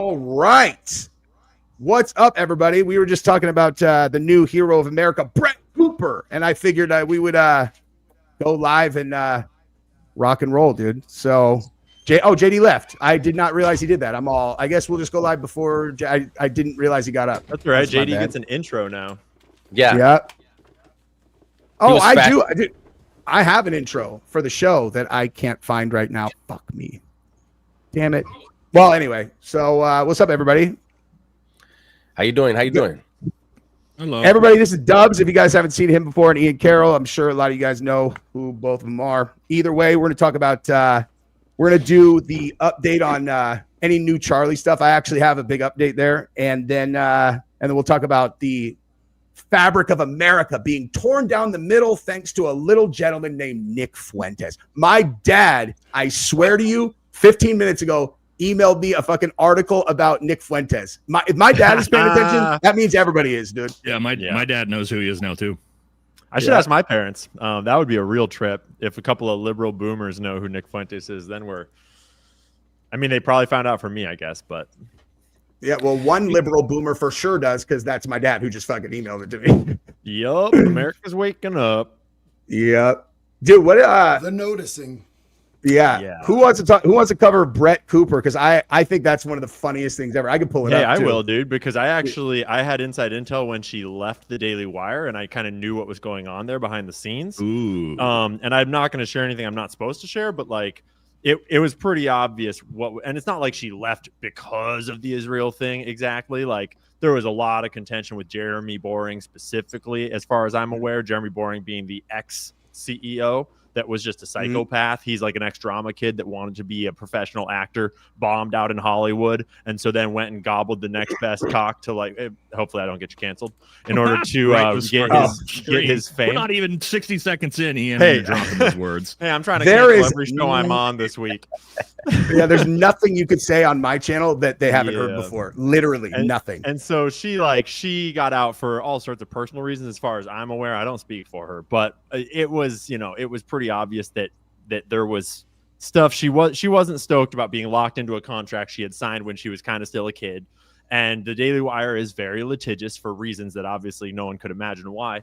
All right. What's up, everybody? We were just talking about the new hero of America, Brett Cooper, and I figured we would go live and rock and roll, dude. So, JD left. I did not realize he did that. I guess we'll just go live before. I didn't realize he got up. That's right. JD gets an intro now. Yeah. Yeah. Oh, I do. I have an intro for the show that I can't find right now. Fuck me. Damn it. Well, anyway. So, what's up, everybody? How you doing? Hello. Everybody, this is Dubs. If you guys haven't seen him before, and Ian Carrol, I'm sure a lot of you guys know who both of them are. Either way, we're going to talk about, we're going to do the update on any new Charlie stuff. I actually have a big update there. And then we'll talk about the fabric of America being torn down the middle thanks to a little gentleman named Nick Fuentes. My dad, I swear to you, 15 minutes ago, emailed me a fucking article about Nick Fuentes. If my dad is paying attention, that means everybody is, dude. Yeah, my dad knows who he is now too. I should ask my parents. That would be a real trip. If a couple of liberal boomers know who Nick Fuentes is, then they probably found out from me, I guess, but. Yeah, well, one liberal boomer for sure does, because that's my dad who just fucking emailed it to me. Yup, America's waking up. Yep. Dude, what the noticing. Yeah. Who wants to cover Brett Cooper? Because I think that's one of the funniest things ever. I could pull it up. I too. will, dude, because I had inside intel when she left the Daily Wire, and I kind of knew what was going on there behind the scenes. Ooh. And I'm not going to share anything I'm not supposed to share, but like it was pretty obvious and it's not like she left because of the Israel thing exactly. Like there was a lot of contention with Jeremy Boring specifically, as far as I'm aware. Jeremy Boring being the ex-CEO. That was just a psychopath. He's like an ex-drama kid that wanted to be a professional actor, bombed out in Hollywood, and so then went and gobbled the next best cock to hopefully I don't get you canceled, in order to get his fame. We're not even 60 seconds in. Ian, hey, dropping his words. Hey, I'm trying to cancel every show I'm on this week. Yeah, there's nothing you could say on my channel that they haven't heard before. Literally nothing. And so she got out for all sorts of personal reasons, as far as I'm aware. I don't speak for her, but it was pretty obvious that there was stuff she wasn't stoked about, being locked into a contract she had signed when she was kind of still a kid. And the Daily Wire is very litigious for reasons that obviously no one could imagine why.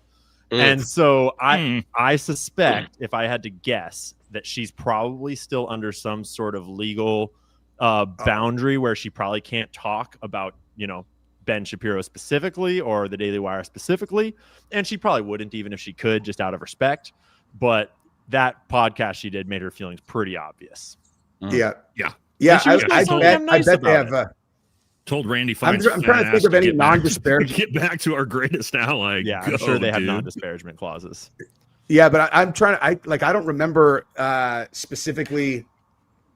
And so I suspect, if I had to guess, that she's probably still under some sort of legal boundary where she probably can't talk about, Ben Shapiro specifically or the Daily Wire specifically. And she probably wouldn't, even if she could, just out of respect. But that podcast she did made her feelings pretty obvious. Yeah. I bet they have. Told Randy Feinstein. I'm trying to think of any non-disparagement. Get back to our greatest ally. Yeah, I'm sure they have non-disparagement clauses. Yeah, but I'm trying to. I don't remember specifically.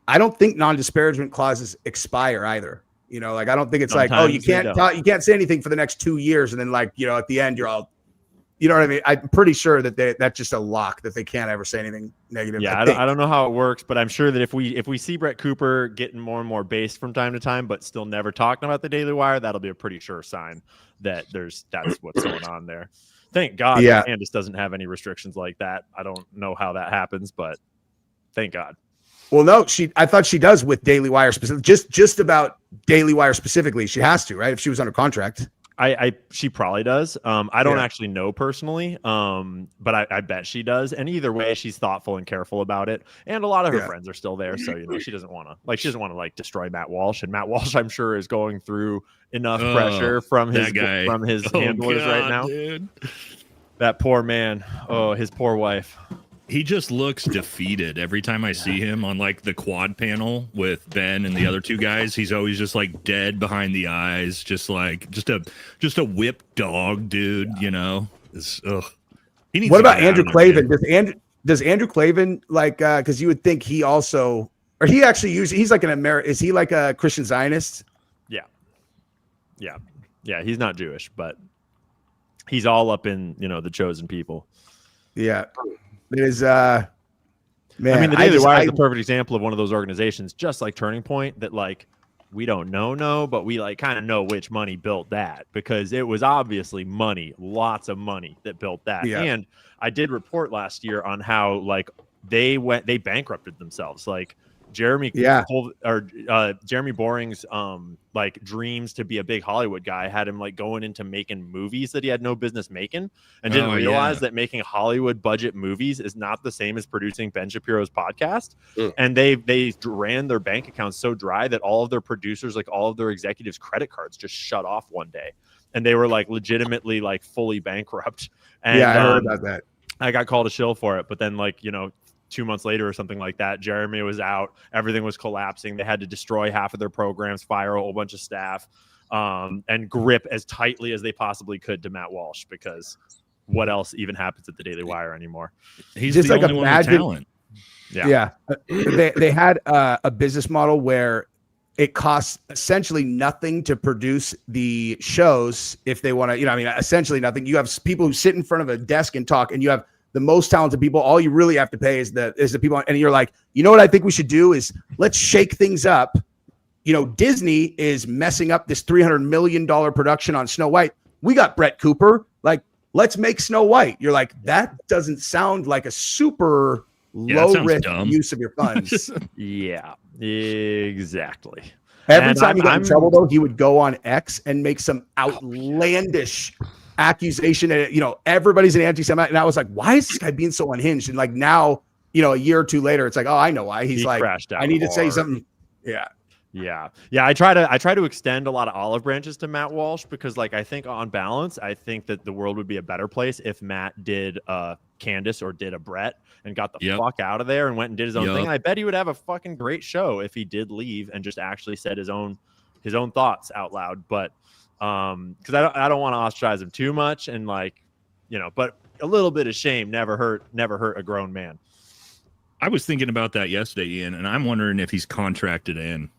I don't think non-disparagement clauses expire either. I don't think it's sometimes you can't talk, you can't say anything for the next 2 years, and then at the end you're all. You know what I mean? I'm pretty sure that that's just a lock, that they can't ever say anything negative. Yeah, I don't know how it works, but I'm sure that if we see Brett Cooper getting more and more based from time to time, but still never talking about the Daily Wire, that'll be a pretty sure sign that that's what's going on there. Thank God Candace doesn't have any restrictions like that. I don't know how that happens, but thank God. Well, no, I thought she does with Daily Wire specifically. Just about Daily Wire specifically, she has to, right? If she was under contract. She probably does. I don't actually know personally, but I bet she does. And either way, she's thoughtful and careful about it. And a lot of her friends are still there, so she doesn't want to destroy Matt Walsh. And Matt Walsh, I'm sure, is going through enough pressure from his handlers right now. Dude. That poor man. Oh, his poor wife. He just looks defeated every time I see him on the quad panel with Ben and the other two guys. He's always just dead behind the eyes, just a whipped dog, dude. What about Andrew Klavan? Does Andrew Klavan because you would think he also, or he actually he's like is he like a Christian Zionist? Yeah. He's not Jewish, but he's all up in the chosen people. Yeah. It is, man. The Daily Wire is a perfect example of one of those organizations, just like Turning Point, that we don't know, but we kind of know which money built that, because it was obviously money, lots of money that built that. Yeah. And I did report last year on how they bankrupted themselves. Jeremy Yeah. Jeremy Boring's like dreams to be a big Hollywood guy had him like going into making movies that he had no business making, and didn't realize that making Hollywood budget movies is not the same as producing Ben Shapiro's podcast. And they ran their bank accounts so dry that all of their producers, like all of their executives' credit cards just shut off one day, and they were like legitimately like fully bankrupt. And I heard about that. I got called a shill for it, but then 2 months later or something like that, Jeremy was out. Everything was collapsing. They had to destroy half of their programs, fire a whole bunch of staff, and grip as tightly as they possibly could to Matt Walsh, because what else even happens at the Daily Wire anymore? He's just the like only one with talent. Yeah. They had a business model where it costs essentially nothing to produce the shows if they want to, essentially nothing. You have people who sit in front of a desk and talk, and you have the most talented people. All you really have to pay is the people. And you're like, you know what I think we should do is let's shake things up. Disney is messing up this $300 million production on Snow White. We got Brett Cooper. Like, let's make Snow White. You're like, that doesn't sound like a super low risk use of your funds. Yeah, exactly. Every time he got in trouble, though, he would go on X and make some outlandish accusation that everybody's an anti-Semite, and I was like, why is this guy being so unhinged? And like now, a year or two later, it's like, oh, I know why. He like, I need to say something. Yeah. I try to extend a lot of olive branches to Matt Walsh, because like I think on balance, I think that the world would be a better place if Matt did Candace or did a Brett and got the fuck out of there and went and did his own thing. And I bet he would have a fucking great show if he did leave and just actually said his own thoughts out loud. But because I don't want to ostracize him too much, and but a little bit of shame never hurt a grown man. I was thinking about that yesterday, Ian, and I'm wondering if he's contracted in.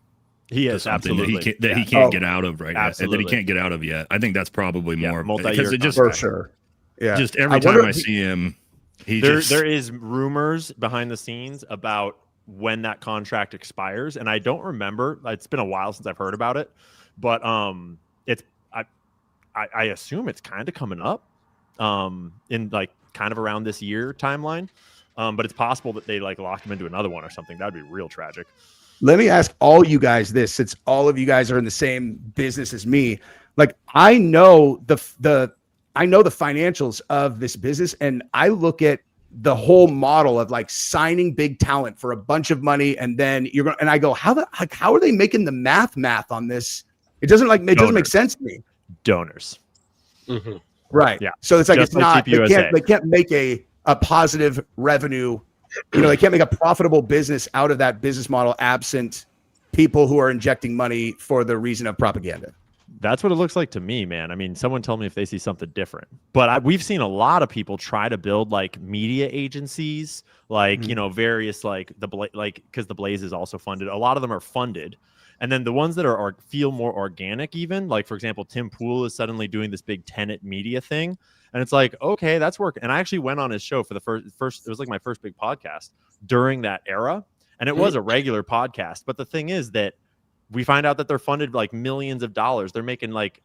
He is, absolutely, he can't get out of right now. That he can't get out of yet. I think that's probably more multi-year just for sure. Yeah, just every time I see him, there is rumors behind the scenes about when that contract expires, and I don't remember. It's been a while since I've heard about it, but it's I assume it's kind of coming up in like kind of around this year timeline, but it's possible that they like lock him into another one or something. That'd be real tragic. Let me ask all you guys this, since all of you guys are in the same business as me. Like, I know the financials of this business, and I look at the whole model of like signing big talent for a bunch of money, and then and I go, how are they making the math on this? It doesn't make sense to me. Donors. Mm-hmm. Right. Yeah. So it's like, just it's not, they can't make a positive revenue. They can't make a profitable business out of that business model absent people who are injecting money for the reason of propaganda. That's what it looks like to me, man. I mean, someone tell me if they see something different. But we've seen a lot of people try to build like media agencies, like various like because the Blaze is also funded. A lot of them are funded, and then the ones that feel more organic, even like for example, Tim Pool is suddenly doing this big Tenet media thing. And it's like, okay, that's work. And I actually went on his show for the first, it was like my first big podcast during that era. And it was a regular podcast. But the thing is that we find out that they're funded like millions of dollars. They're making like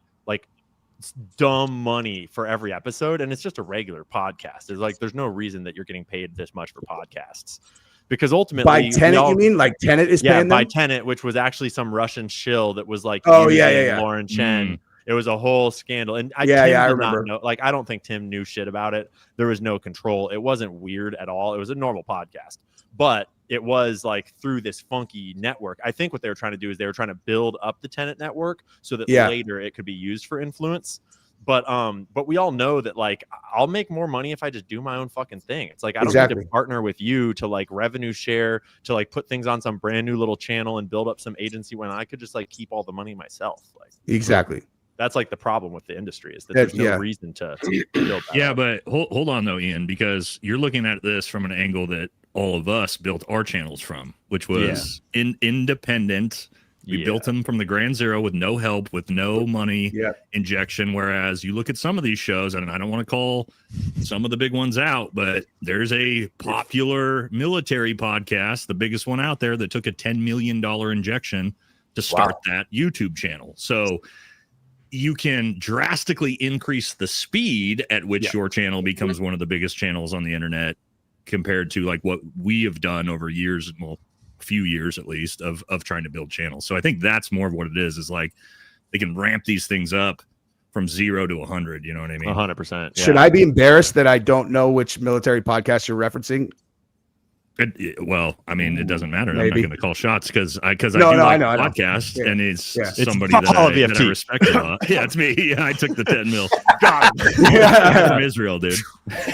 dumb money for every episode. And it's just a regular podcast. There's no reason that you're getting paid this much for podcasts. Because ultimately, by Tenet, you mean like Tenet is paying them? By Tenet, which was actually some Russian shill that was like, Lauren Chen. It was a whole scandal, and I remember. I don't think Tim knew shit about it. There was no control. It wasn't weird at all. It was a normal podcast, but it was like through this funky network. I think what they were trying to do is they were trying to build up the Tenet network so that later it could be used for influence. But we all know that like I'll make more money if I just do my own fucking thing. It's like I don't need to partner with you to like revenue share, to like put things on some brand new little channel and build up some agency when I could just like keep all the money myself. Like exactly. That's like the problem with the industry is that there's no reason to build that. Yeah, but hold on though, Ian, because you're looking at this from an angle that all of us built our channels from, which was independent. We built them from the ground zero with no help, with no money injection. Whereas you look at some of these shows, and I don't want to call some of the big ones out, but there's a popular military podcast, the biggest one out there, that took a $10 million injection to start that YouTube channel. So you can drastically increase the speed at which your channel becomes one of the biggest channels on the internet compared to like what we have done over years. Well, few years at least of trying to build channels. So I think that's more of what it is like they can ramp these things up from 0 to 100. You know what I mean? 100%. Should I be embarrassed that I don't know which military podcast you're referencing? Well, I mean, it doesn't matter. Maybe. I'm not going to call shots because I do I like know. podcast, Yeah. and it's Yeah. somebody It's that I VFT. respect a lot. Yeah, it's me. Yeah, I took the 10 mil. God. From Israel, dude.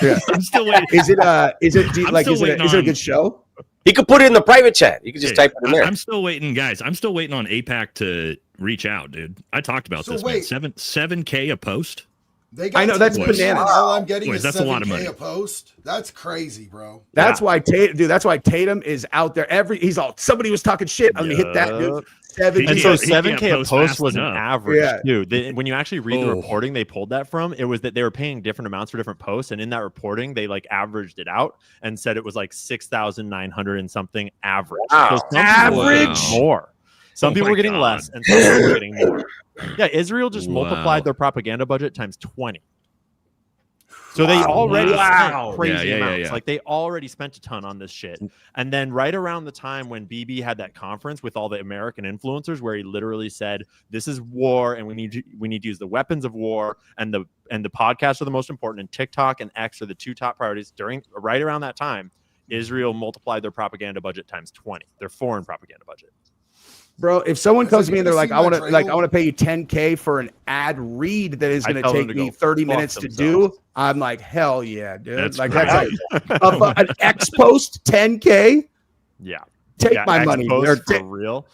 Yeah. I'm still waiting. Is it is it I'm like still is it waiting a on- good show? He could put it in the private chat. You could just type it in there. I'm still waiting, guys. I'm still waiting on APAC to reach out, dude. I talked about So this, wait. man. 7K a post. They got I know, that's 10 Boys. bananas. All I'm getting Boys, is that's a lot of 7K money. a post. That's crazy, bro. That's why Tatum is out there. He's all somebody was talking shit. I'm gonna hit that dude. 70. And He so can't- he 7K can't a post post fast was an enough. average Yeah. too. When you actually read the Oh. reporting they pulled that from, it was that they were paying different amounts for different posts, and in that reporting they like averaged it out and said it was like 6,900 and something average. Wow. So some people were getting Average? more. Some Oh people my were getting God. less, and some people were getting more. Yeah, Israel just Wow. multiplied their propaganda budget times 20. So they already spent crazy amounts. Like they already spent a ton on this shit. And then right around the time when BB had that conference with all the American influencers, where he literally said, "This is war, and we need to use the weapons of war, and the podcasts are the most important, and TikTok and X are the two top priorities." Right around that time, Israel multiplied their propaganda budget times 20. Their foreign propaganda budget. Bro, if someone Has comes to me and they're anybody like, seen I that want to pay you 10K for an ad read that is I going to tell them take to me go 30 fuck minutes to themselves. do, I'm like, hell yeah, dude. That's like crazy. that's like an X post 10K. Yeah, Take yeah, my X money. posts Or for real.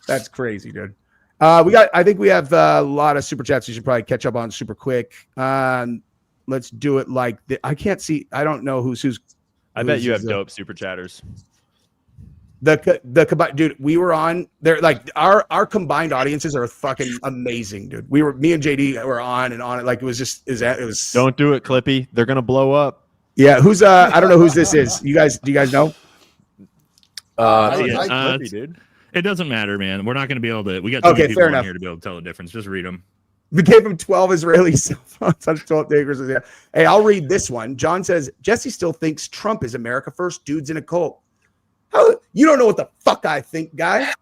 That's crazy, dude. I think we have a lot of super chats. You should probably catch up on super quick. Let's do it like I can't see. I don't know who's. I bet you have who's, dope super chatters. The combined dude. We were on there. Like our combined audiences are fucking amazing, dude. Me and JD were on it. Like it was. Don't do it, Clippy. They're gonna blow up. Yeah. Who's I don't know whose this is. Do you guys know? Clippy, dude. It doesn't matter, man. We're not going to be able to. We got Okay, people fair on enough. here to be able to tell the difference. Just read them. We gave him 12 Israeli cell phones on 12 acres. Hey, I'll read this one. John says, Jesse still thinks Trump is America first. Dude's in a cult. You don't know what the fuck I think, guy.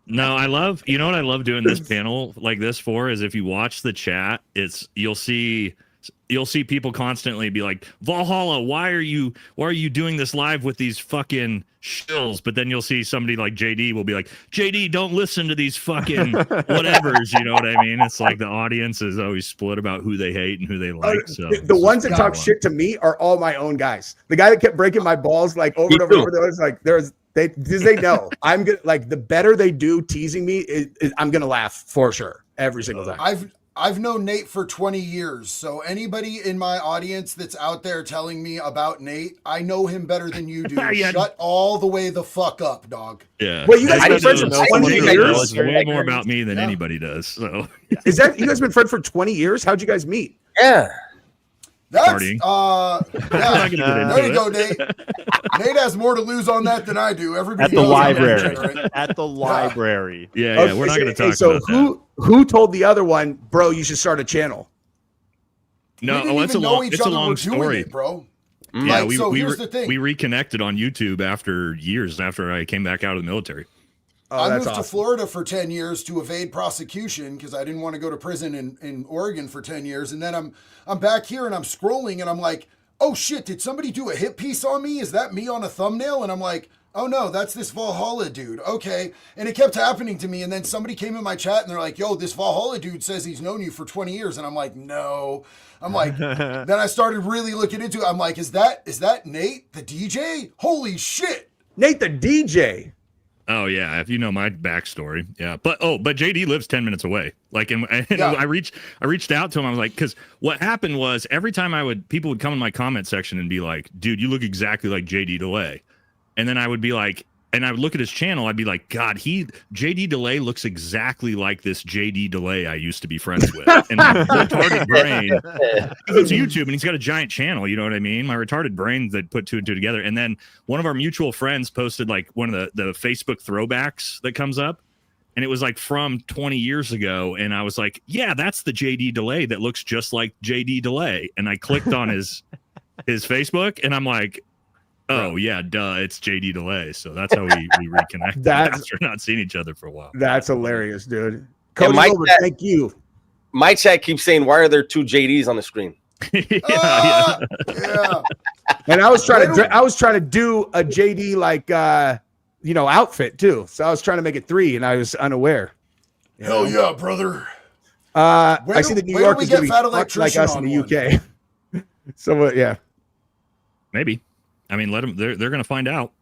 No, you know what I love doing this panel like this for is if you watch the chat, you'll see people constantly be like, Valhalla, why are you doing this live with these fucking shills? But then you'll see somebody like JD will be like, JD, don't listen to these fucking whatevers. You know what I mean? It's like the audience is always split about who they hate and who they like. So the ones that talk shit to me are all my own guys. The guy that kept breaking my balls like over and over and over, those like they know I'm good. Like the better they do teasing me, I'm gonna laugh for sure every single time. I've known Nate for 20 years, so anybody in my audience that's out there telling me about Nate, I know him better than you do. Yeah. Shut all the way the fuck up, dog. yeah. Wait, you guys been friends for 20 years? It's way more about me than anybody does. So Is that you guys been friends for 20 years? How'd you guys meet? Yeah. That's Partying. yeah. There you go, Nate. Nate has more to lose on that than I do. Everybody At the knows I'm library. right? At the library. yeah, we're not going to talk so about that. who told the other one, bro, you should start a channel? We No, didn't it's even a know long, each it's a other long were doing story. it, bro. Yeah, Like, so here's the thing. we reconnected on YouTube after years after I came back out of the military. Oh, I that's moved to awesome. Florida for 10 years to evade prosecution because I didn't want to go to prison in Oregon for 10 years. And then I'm back here and I'm scrolling and I'm like, oh shit, did somebody do a hit piece on me? Is that me on a thumbnail? And I'm like, oh no, that's this Valhalla dude. Okay. And it kept happening to me. And then somebody came in my chat and they're like, yo, this Valhalla dude says he's known you for 20 years. And I'm like, no. I'm like, then I started really looking into it. I'm like, is that Nate, the DJ? Holy shit. Nate the DJ. Oh yeah, if you know my backstory, yeah. But JD lives 10 minutes away. Like, and Yeah. I reached out to him. I was like, because what happened was every time people would come in my comment section and be like, dude, you look exactly like JD DeLay, and then I would be like, and I would look at his channel, I'd be like, God, JD DeLay looks exactly like this JD DeLay I used to be friends with. And my retarded brain, because it's YouTube and he's got a giant channel, you know what I mean? My retarded brain that put two and two together. And then one of our mutual friends posted like one of the Facebook throwbacks that comes up. And it was like from 20 years ago. And I was like, yeah, that's the JD DeLay that looks just like JD DeLay. And I clicked on his Facebook and I'm like, Oh yeah, duh. It's JD Delay, so that's how we reconnect after not seeing each other for a while. That's hilarious, dude. Cody Mike, Wilbur, thank you. My chat keeps saying, "Why are there two JDs on the screen?" Yeah. And I was trying to do a JD like outfit too. So I was trying to make it 3, and I was unaware. Hell yeah, brother. I see that New York is going to be fucked like us in the UK. So yeah, maybe. I mean, let them. They're going to find out.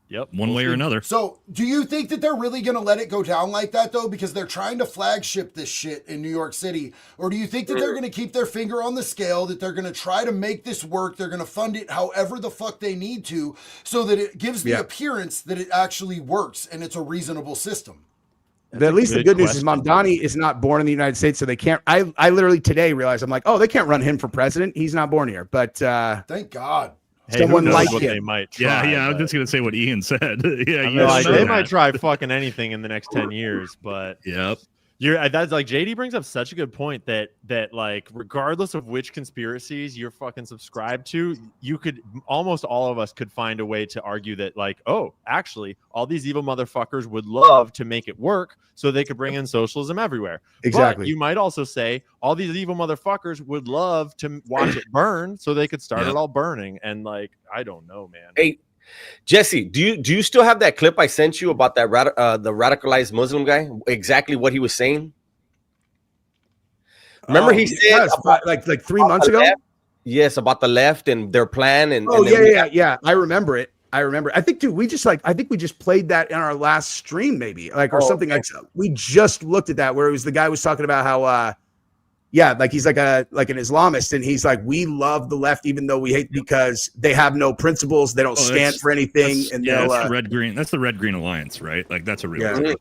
Yep, one way or another. So, do you think that they're really going to let it go down like that, though? Because they're trying to flagship this shit in New York City. Or do you think that they're going to keep their finger on the scale, that they're going to try to make this work, they're going to fund it however the fuck they need to, so that it gives the appearance that it actually works and it's a reasonable system? At least the good news is Mamdani is not born in the United States, so they can't. I literally today realized, I'm like, oh, they can't run him for president. He's not born here. But thank God. Hey, someone like what him. they might try. Yeah, I was just gonna say what Ian said. Yeah, they might try fucking anything in the next 10 years, but yep. That's like JD brings up such a good point that like regardless of which conspiracies you're fucking subscribed to, you could almost all of us could find a way to argue that like, oh, actually, all these evil motherfuckers would love to make it work so they could bring in socialism everywhere. Exactly. But you might also say all these evil motherfuckers would love to watch it burn so they could start it all burning. And like, I don't know, man. Hey, Jesse, do you still have that clip I sent you about that the radicalized Muslim guy? Exactly what he was saying. Remember he said like 3 months ago. Yes, about the left and their plan. And yeah. I remember it. I think, dude, we just played that in our last stream, maybe something like. We just looked at that where it was the guy was talking about how. Like he's like an Islamist, and he's like, we love the left even though we hate because they have no principles, they don't stand for anything, and that's the red-green. That's the red-green alliance, right? Like that's a real.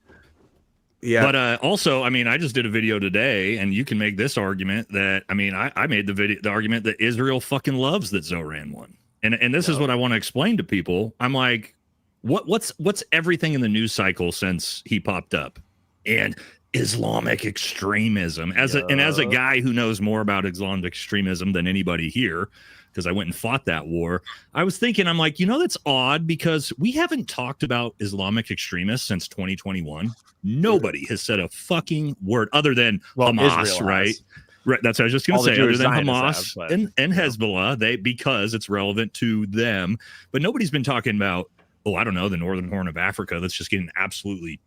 Yeah. But also, I mean, I just did a video today, and you can make this argument that I made the argument that Israel fucking loves that Zoran won, and this is what I want to explain to people. I'm like, what's everything in the news cycle since he popped up, and Islamic extremism as a guy who knows more about Islamic extremism than anybody here, because I went and fought that war. I was thinking, I'm like, that's odd because we haven't talked about Islamic extremists since 2021. Nobody has said a fucking word other than Hamas, Israel right? Right. That's what I was just going to say. Other than Hamas and Hezbollah, because it's relevant to them, but nobody's been talking about, I don't know, the Northern Horn of Africa that's just getting absolutely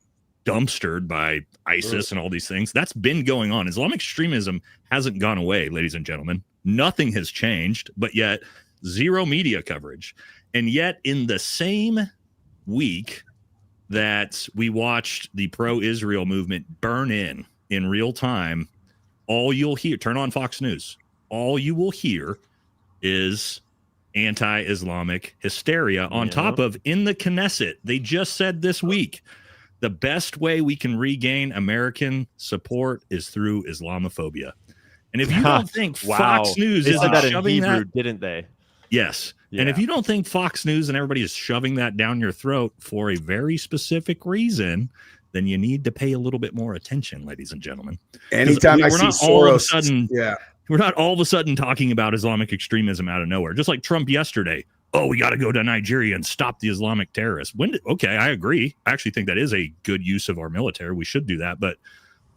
dumpstered by ISIS and all these things. That's been going on. Islamic extremism hasn't gone away, ladies and gentlemen. Nothing has changed, but yet zero media coverage. And yet in the same week that we watched the pro-Israel movement burn in real time, all you'll hear, turn on Fox News, all you will hear is anti-Islamic hysteria on top of in the Knesset. They just said this week, the best way we can regain American support is through Islamophobia. And if you don't think Fox News is shoving that, didn't they? Yes. Yeah. And if you don't think Fox News and everybody is shoving that down your throat for a very specific reason, then you need to pay a little bit more attention, ladies and gentlemen. Anytime I see Soros, we're not all of a sudden talking about Islamic extremism out of nowhere. Just like Trump yesterday. Oh, we got to go to Nigeria and stop the Islamic terrorists. Okay, I agree. I actually think that is a good use of our military. We should do that. But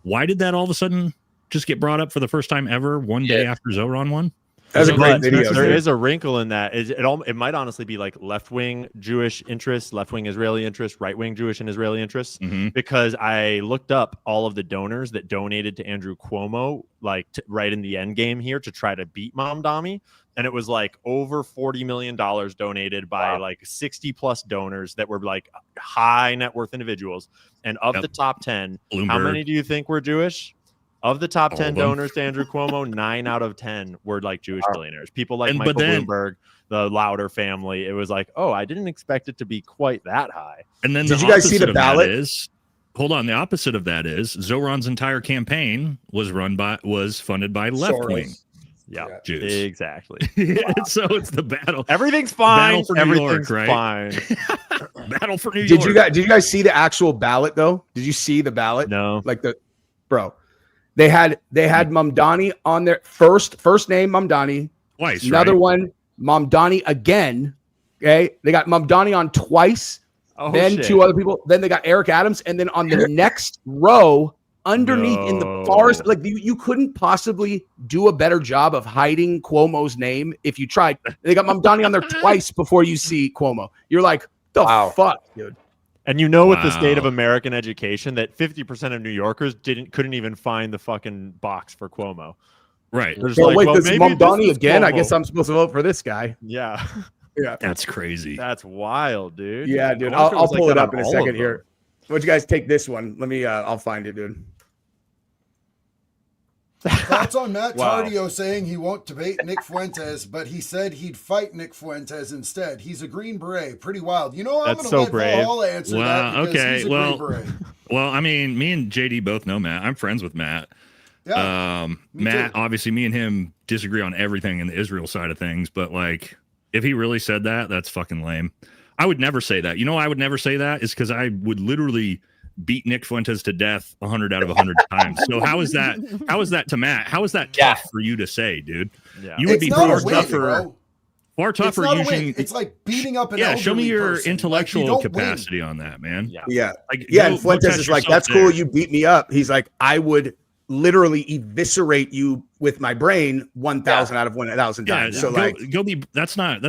why did that all of a sudden just get brought up for the first time ever one day after Zoran won? That's a great video. There is a wrinkle in that. It might honestly be like left-wing Jewish interests, left-wing Israeli interests, right-wing Jewish and Israeli interests. Because I looked up all of the donors that donated to Andrew Cuomo, like right in the end game here to try to beat Mamdani. And it was like over $40 million donated by like 60 plus donors that were like high net worth individuals. And of the top 10, Bloomberg. How many do you think were Jewish? Of the top 10 donors to Andrew Cuomo, 9 out of 10 were like Jewish billionaires. People like Michael Bloomberg, the Lauder family. It was like, I didn't expect it to be quite that high. And then did you guys see the ballot? The opposite of that is Zoran's entire campaign was funded by left wing. Yeah, Jews. Exactly. So it's the battle. Everything's fine. For New York, right? Fine. Battle for New York. Did you guys see the actual ballot though? Did you see the ballot? No. Like they had Mamdani on their first name Mamdani. Twice. Another right? one Mamdani again, Okay, they got Mamdani on twice. Oh, then shit. 2 other people. Then they got Eric Adams, and then on the next row, underneath in the bars, like you couldn't possibly do a better job of hiding Cuomo's name if you tried. They got Mamdani on there twice before you see Cuomo. You're like, the fuck, dude. And you know, with the state of American education, that 50% of New Yorkers couldn't even find the fucking box for Cuomo. Right. There's So like, wait, well, this maybe Mamdani this is again? I Cuomo. guess I'm supposed to vote for this guy. Yeah. Yeah, That's crazy. That's wild, dude. yeah, dude. I wonder if I'll was like pull it that up on in a all second of them. here. Why don't you guys take this one? Let me. I'll find it, dude. Thoughts on Matt Wow. Tardio saying he won't debate Nick Fuentes, but he said he'd fight Nick Fuentes instead. He's a Green Beret. Pretty wild. You know, I'm That's going to so let brave. Valhalla answer that because he's a Green Beret. Well, I mean, me and JD both know Matt. I'm friends with Matt. Yeah, me Matt, too. obviously, me and him disagree on everything in the Israel side of things, but like, if he really said that, that's fucking lame. I would never say that. You know, I would never say that is because I would literally beat Nick Fuentes to death 100 out of 100 times. So how is that? How is that to Matt? How is that tough for you to say, dude? Yeah. You would It's be not far a win, tougher. bro. Far It's tougher not a using. win. It's like beating up an Yeah, show me elderly your person. Like, you intellectual don't capacity on that, man. Yeah. Yeah, Like, yeah. go- And Fuentes go test is like, yourself "That's cool. there. You beat me up." He's like, "I would literally eviscerate you with my brain 1,000 out of 1,000 Yeah, times." So go, like, go be. That's not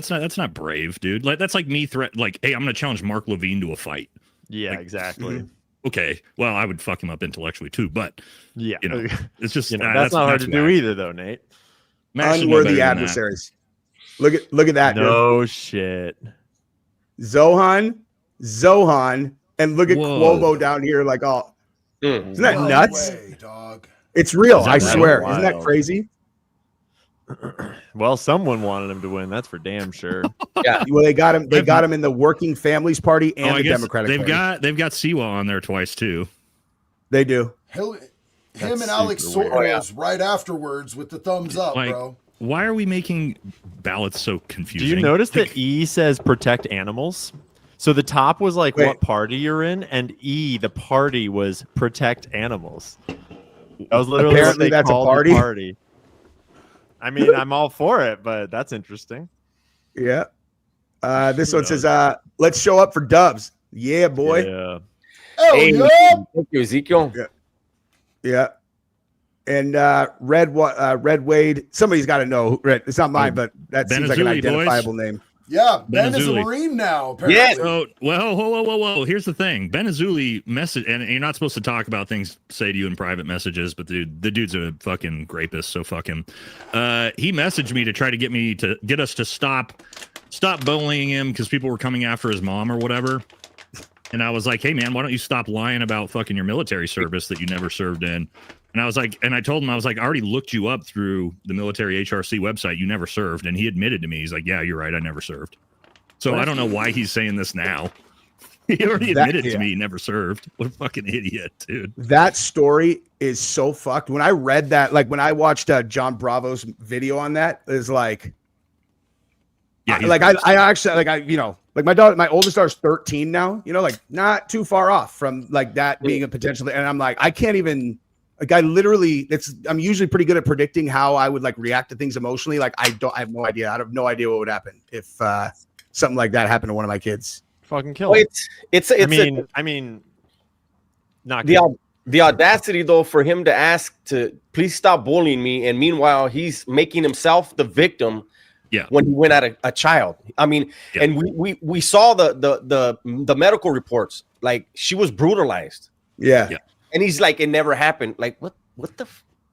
brave, dude. Like that's like me like, hey, I'm gonna challenge Mark Levine to a fight. Yeah, Like, exactly. Okay, well, I would fuck him up intellectually too, but Yeah. you know, it's just You know, that's not hard to do whack. either, though, Nate. Matt should know better unworthy than that. adversaries. Look at that, dude. No shit. Zohan, and look at Whoa. Cuomo down here. Like, oh, Mm. isn't that No nuts? way, dog. It's real. Is that I right? swear. Isn't that Wild. crazy? Well, someone wanted him to win. That's for damn sure. Well, they got him. They got him in the Working Families Party and I the guess Democratic they've Party. they've got Siwa on there twice too. They do. Him That's and Alex super weird. Soros right afterwards with the thumbs up, Like, bro. why are we making ballots so Do confusing? you notice that E says protect animals? So the top was like Wait. what party you're in, and E, the party, was protect animals. That was literally Apparently what they that's a called party. the party. I mean, I'm all for it, but that's interesting. Yeah. This one says, "Let's show up for Dubs." Yeah, boy. Yeah. Oh, Hey, yeah. thank you, Ezekiel. Yeah. And Red Wade. Somebody's got to know. Red. It's not mine, but that seems like an Benazuli, boys. identifiable name. Yeah, Ben is a Benazuli. Marine now, apparently. Yes. So, well, whoa. Here's the thing. Benazuli message, and you're not supposed to talk about things say to you in private messages, but the dude's a fucking rapist, so fuck him. He messaged me to try to get us to stop bullying him because people were coming after his mom or whatever. And I was like, hey man, why don't you stop lying about fucking your military service that you never served in? And I was like, and I told him, I was like, I already looked you up through the military HRC website. You never served. And he admitted to me, he's like, yeah, you're right. I never served. So I don't know why he's saying this now. He already admitted to me he never served. What a fucking idiot, dude. That story is so fucked. When I read that, like when I watched John Bravo's video on that, is like, Yeah, he's like I actually like my daughter, my oldest daughter's 13 now. You know, like not too far off from like that being a potential. And I'm like, I can't even. Like I literally, I'm usually pretty good at predicting how I would like react to things emotionally. Like I have no idea. I have no idea what would happen if something like that happened to one of my kids. Fucking kill Well, him. it's I mean, not the audacity though for him to ask to please stop bullying me, and meanwhile he's making himself the victim. Yeah. When he went at a child, I mean, Yeah. and we saw the medical reports, like she was brutalized, Yeah. and he's like, it never happened. Like what the.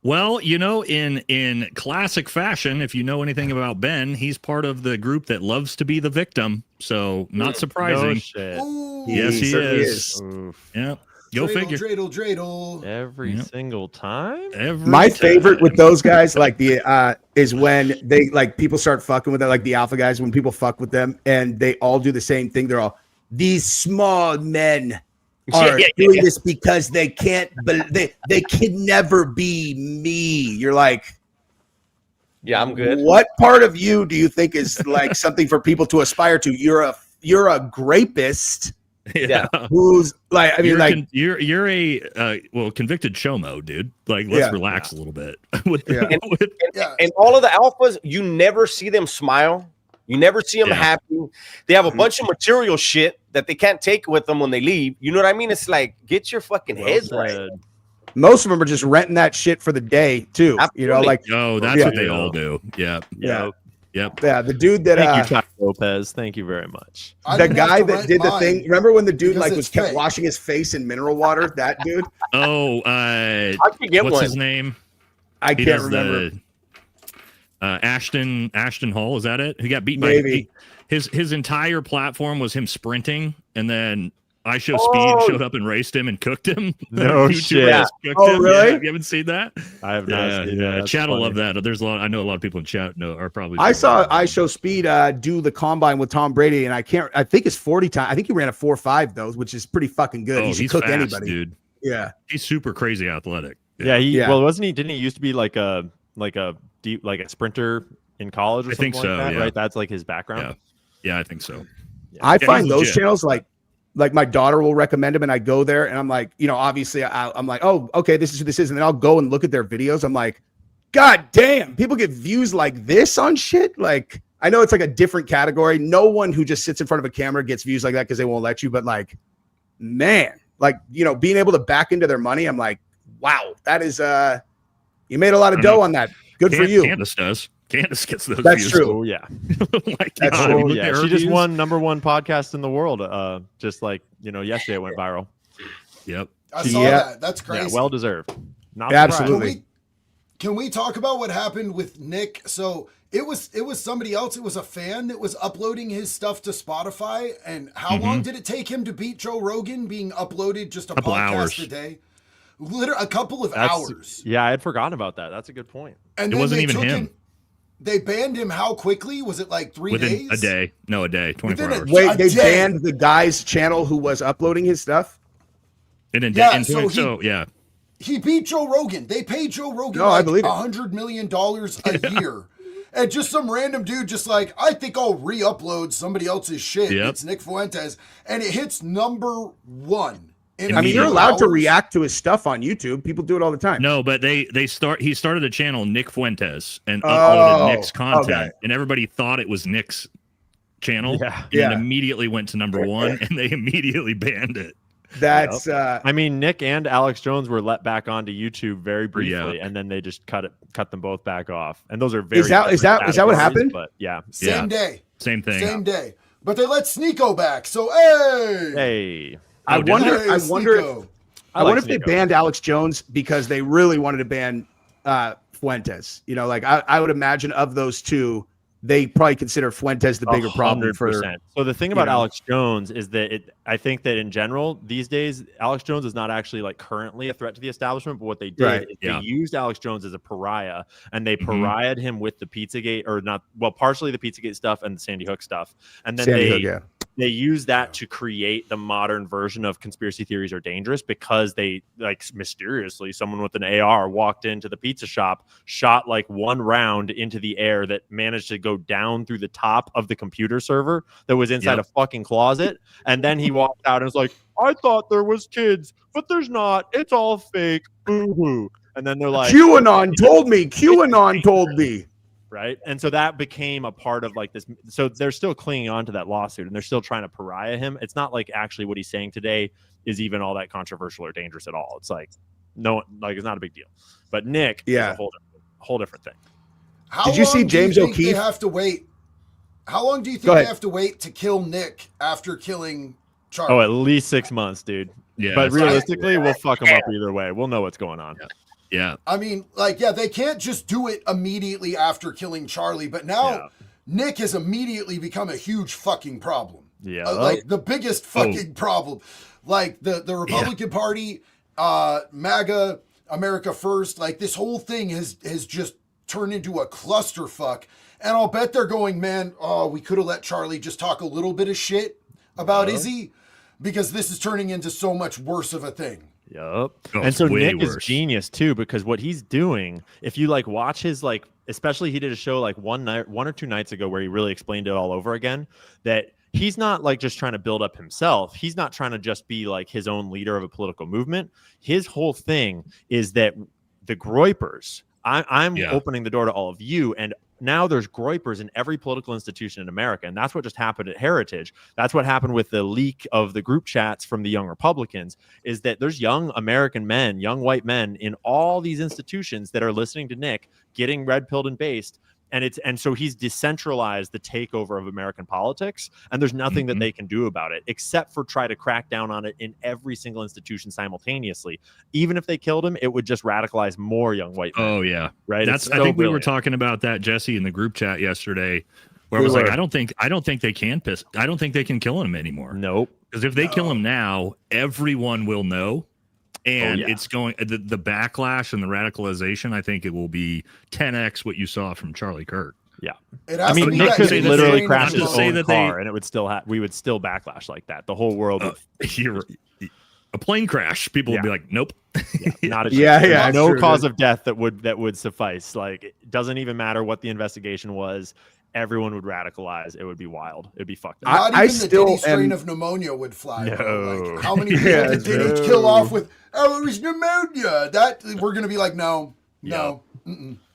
Well, you know, in classic fashion, if you know anything about Ben, he's part of the group that loves to be the victim. So not surprising. No shit. Ooh, Yes, he certainly is. Oof. Yeah. Go figure. Dreidel. Every Yep. single time. Every My time. favorite with those guys, like is when they like people start fucking with it, like the alpha guys. When people fuck with them, and they all do the same thing. They're all these small men are doing this because they can't. They can never be me. You're like, Yeah, I'm good. what part of you do you think is like something for people to aspire to? You're a grapist Yeah. who's like, I mean, you're like, you're a convicted chomo, dude. Like, let's relax a little bit. Yeah. And all of the alphas, you never see them smile You never see them Yeah. happy. They have a bunch of material shit that they can't take with them when they leave. You know what I mean? It's like, get your fucking heads right. Most of them are just renting that shit for the day too. You know, Absolutely. like Oh, that's what they all do. Yeah. yeah. Yep. Yeah, the dude that Thank you, Chuck Lopez. Thank you very much. I the didn't have guy to that rent did the mine thing. Remember when the dude because like it's was kept fake. washing his face in mineral water? That dude. Oh, I could get what's one. his name? I He can't does remember. Ashton Hall. Is that it? He got beat Maybe. by his entire platform was him sprinting, and then I Show Speed showed up and raced him and cooked him. No YouTubers shit. cooked Oh, him. really? Yeah, you haven't seen that? I have not seen that. That's Chat will funny. love that. There's a lot. I know a lot of people in chat are probably. I saw I Show Speed do the combine with Tom Brady, and I think it's 40 times. I think he ran a 4.5 though, which is pretty fucking good. Oh, he should he's cook fast, anybody. dude. Yeah. He's super crazy athletic. Yeah, Yeah. well, wasn't he? Didn't he used to be like a sprinter in college or I something think like so, that? yeah. Right, that's like his background. Yeah, I think so. I Yeah, find he's those legit. channels like my daughter will recommend them, and I go there and I'm like, you know, obviously I'm like, oh, okay, this is who this is, and then I'll go and look at their videos. I'm like, God damn, people get views like this on shit. Like, I know it's like a different category. No one who just sits in front of a camera gets views like that because they won't let you. But like, man, like, you know, being able to back into their money, I'm like, wow, that is you made a lot of dough on that. Good for you. Candace does. Candace gets those That's views. true. Oh yeah. Like, That's God, true. you look at her She just views? won #1 podcast in the world. Just like yesterday it went viral. Yep. I saw Yeah. that. That's crazy. Yeah, well deserved. Not Yeah, surprised. absolutely. Can we talk about what happened with Nick? So it was somebody else. It was a fan that was uploading his stuff to Spotify. And how long did it take him to beat Joe Rogan being uploaded just a Couple podcast hours. a day? Literally a couple of That's- hours. Yeah, I had forgotten about that. That's a good point. And It then wasn't they even took him. They banned him how quickly? Was it like 3 Within days? a day. No, a day. 24 Within a hours. Wait, A they day. banned the guy's channel who was uploading his stuff? And then Yeah, yeah. He beat Joe Rogan. They paid Joe Rogan No, I like believe it. $100 million a year. And just some random dude just like, I think I'll re-upload somebody else's shit. Yep. It's Nick Fuentes. And it hits #1. In I a mean, few you're allowed to hours. react to his stuff on YouTube. People do it all the time. No, but he started a channel, Nick Fuentes, and Oh, uploaded Nick's content, okay. and everybody thought it was Nick's channel. Yeah. And Yeah. then immediately went to #1, and they immediately banned it. That's I mean, Nick and Alex Jones were let back onto YouTube very briefly, Yeah. and then they just cut them both back off. And those are very Is that different what categories, happened? But yeah, Same day. Same thing. Same day. But they let Sneeko back. So, hey. hey, I Oh, did wonder. Hey, I wonder. If, Sneeko. I wonder if like they Sneeko. banned Alex Jones because they really wanted to ban Fuentes. You know, like I would imagine of those two, they probably consider Fuentes the bigger problem for. 100%. So the thing about know. Alex Jones is that I think that in general these days, Alex Jones is not actually like currently a threat to the establishment. But what they did Right. is Yeah. they used Alex Jones as a pariah, and they Mhm. pariahed him with the Pizzagate, or not, well, partially the Pizzagate stuff and the Sandy Hook stuff, and then Sandy they Hook, yeah. they use that to create the modern version of conspiracy theories are dangerous, because they like mysteriously someone with an AR walked into the pizza shop, shot like one round into the air that managed to go down through the top of the computer server that was inside Yep. a fucking closet. And then he walked out and was like, I thought there was kids, but there's not. It's all fake. Boo-hoo. And then they're like, QAnon told me. QAnon told me. right? And so that became a part of like this. So they're still clinging on to that lawsuit, and they're still trying to pariah him. It's not like actually what he's saying today is even all that controversial or dangerous at all. It's like it's not a big deal. But Nick is Yeah. a whole different thing. How Did you see long do James think O'Keefe? They have to wait. How long do you Go think they ahead. have to wait to kill Nick after killing Charlie? Oh, at least 6 months, dude. Yeah. But that's- realistically, we'll fuck him up either way. We'll know what's going on. yeah. I mean, like, yeah, they can't just do it immediately after killing Charlie, but now Yeah. Nick has immediately become a huge fucking problem. Yeah. Like the biggest fucking problem. Like the Republican Party, MAGA, America First, like this whole thing has just turned into a clusterfuck. And I'll bet they're going, man, oh, we could have let Charlie just talk a little bit of shit about Izzy, because this is turning into so much worse of a thing. Yep. Oh, And it's so way Nick is worse. genius too, because what he's doing, if you like watch his like, especially he did a show like one or two nights ago where he really explained it all over again, that he's not like just trying to build up himself. He's not trying to just be like his own leader of a political movement. His whole thing is that the Groypers, I'm Yeah. opening the door to all of you, and now there's groypers in every political institution in America. And that's what just happened at Heritage. That's what happened with the leak of the group chats from the young Republicans, is that there's young American men, young white men in all these institutions that are listening to Nick, getting red pilled and based. And so he's decentralized the takeover of American politics, and there's nothing that they can do about it except for try to crack down on it in every single institution simultaneously. Even if they killed him, it would just radicalize more young white men. Oh yeah, right. That's I think we were talking about that, Jesse, in the group chat yesterday, where I was like, I don't think they can kill him anymore. Nope. Because if they kill him now, everyone will know. And it's going the backlash and the radicalization. I think it will be 10x what you saw from Charlie Kirk. Yeah, I mean, Nick could literally crash his say own that car, and it would still we would still backlash like that. The whole world. A plane crash, people would be like, "Nope, not a yeah, no true, cause of death that would suffice. Like, it doesn't even matter what the investigation was. Everyone would radicalize. It would be wild. It'd be fucked up. Not even the Diddy strain of pneumonia would fly. No. Like, how many people did Diddy kill off with? Oh, it was pneumonia. That we're gonna be like, no.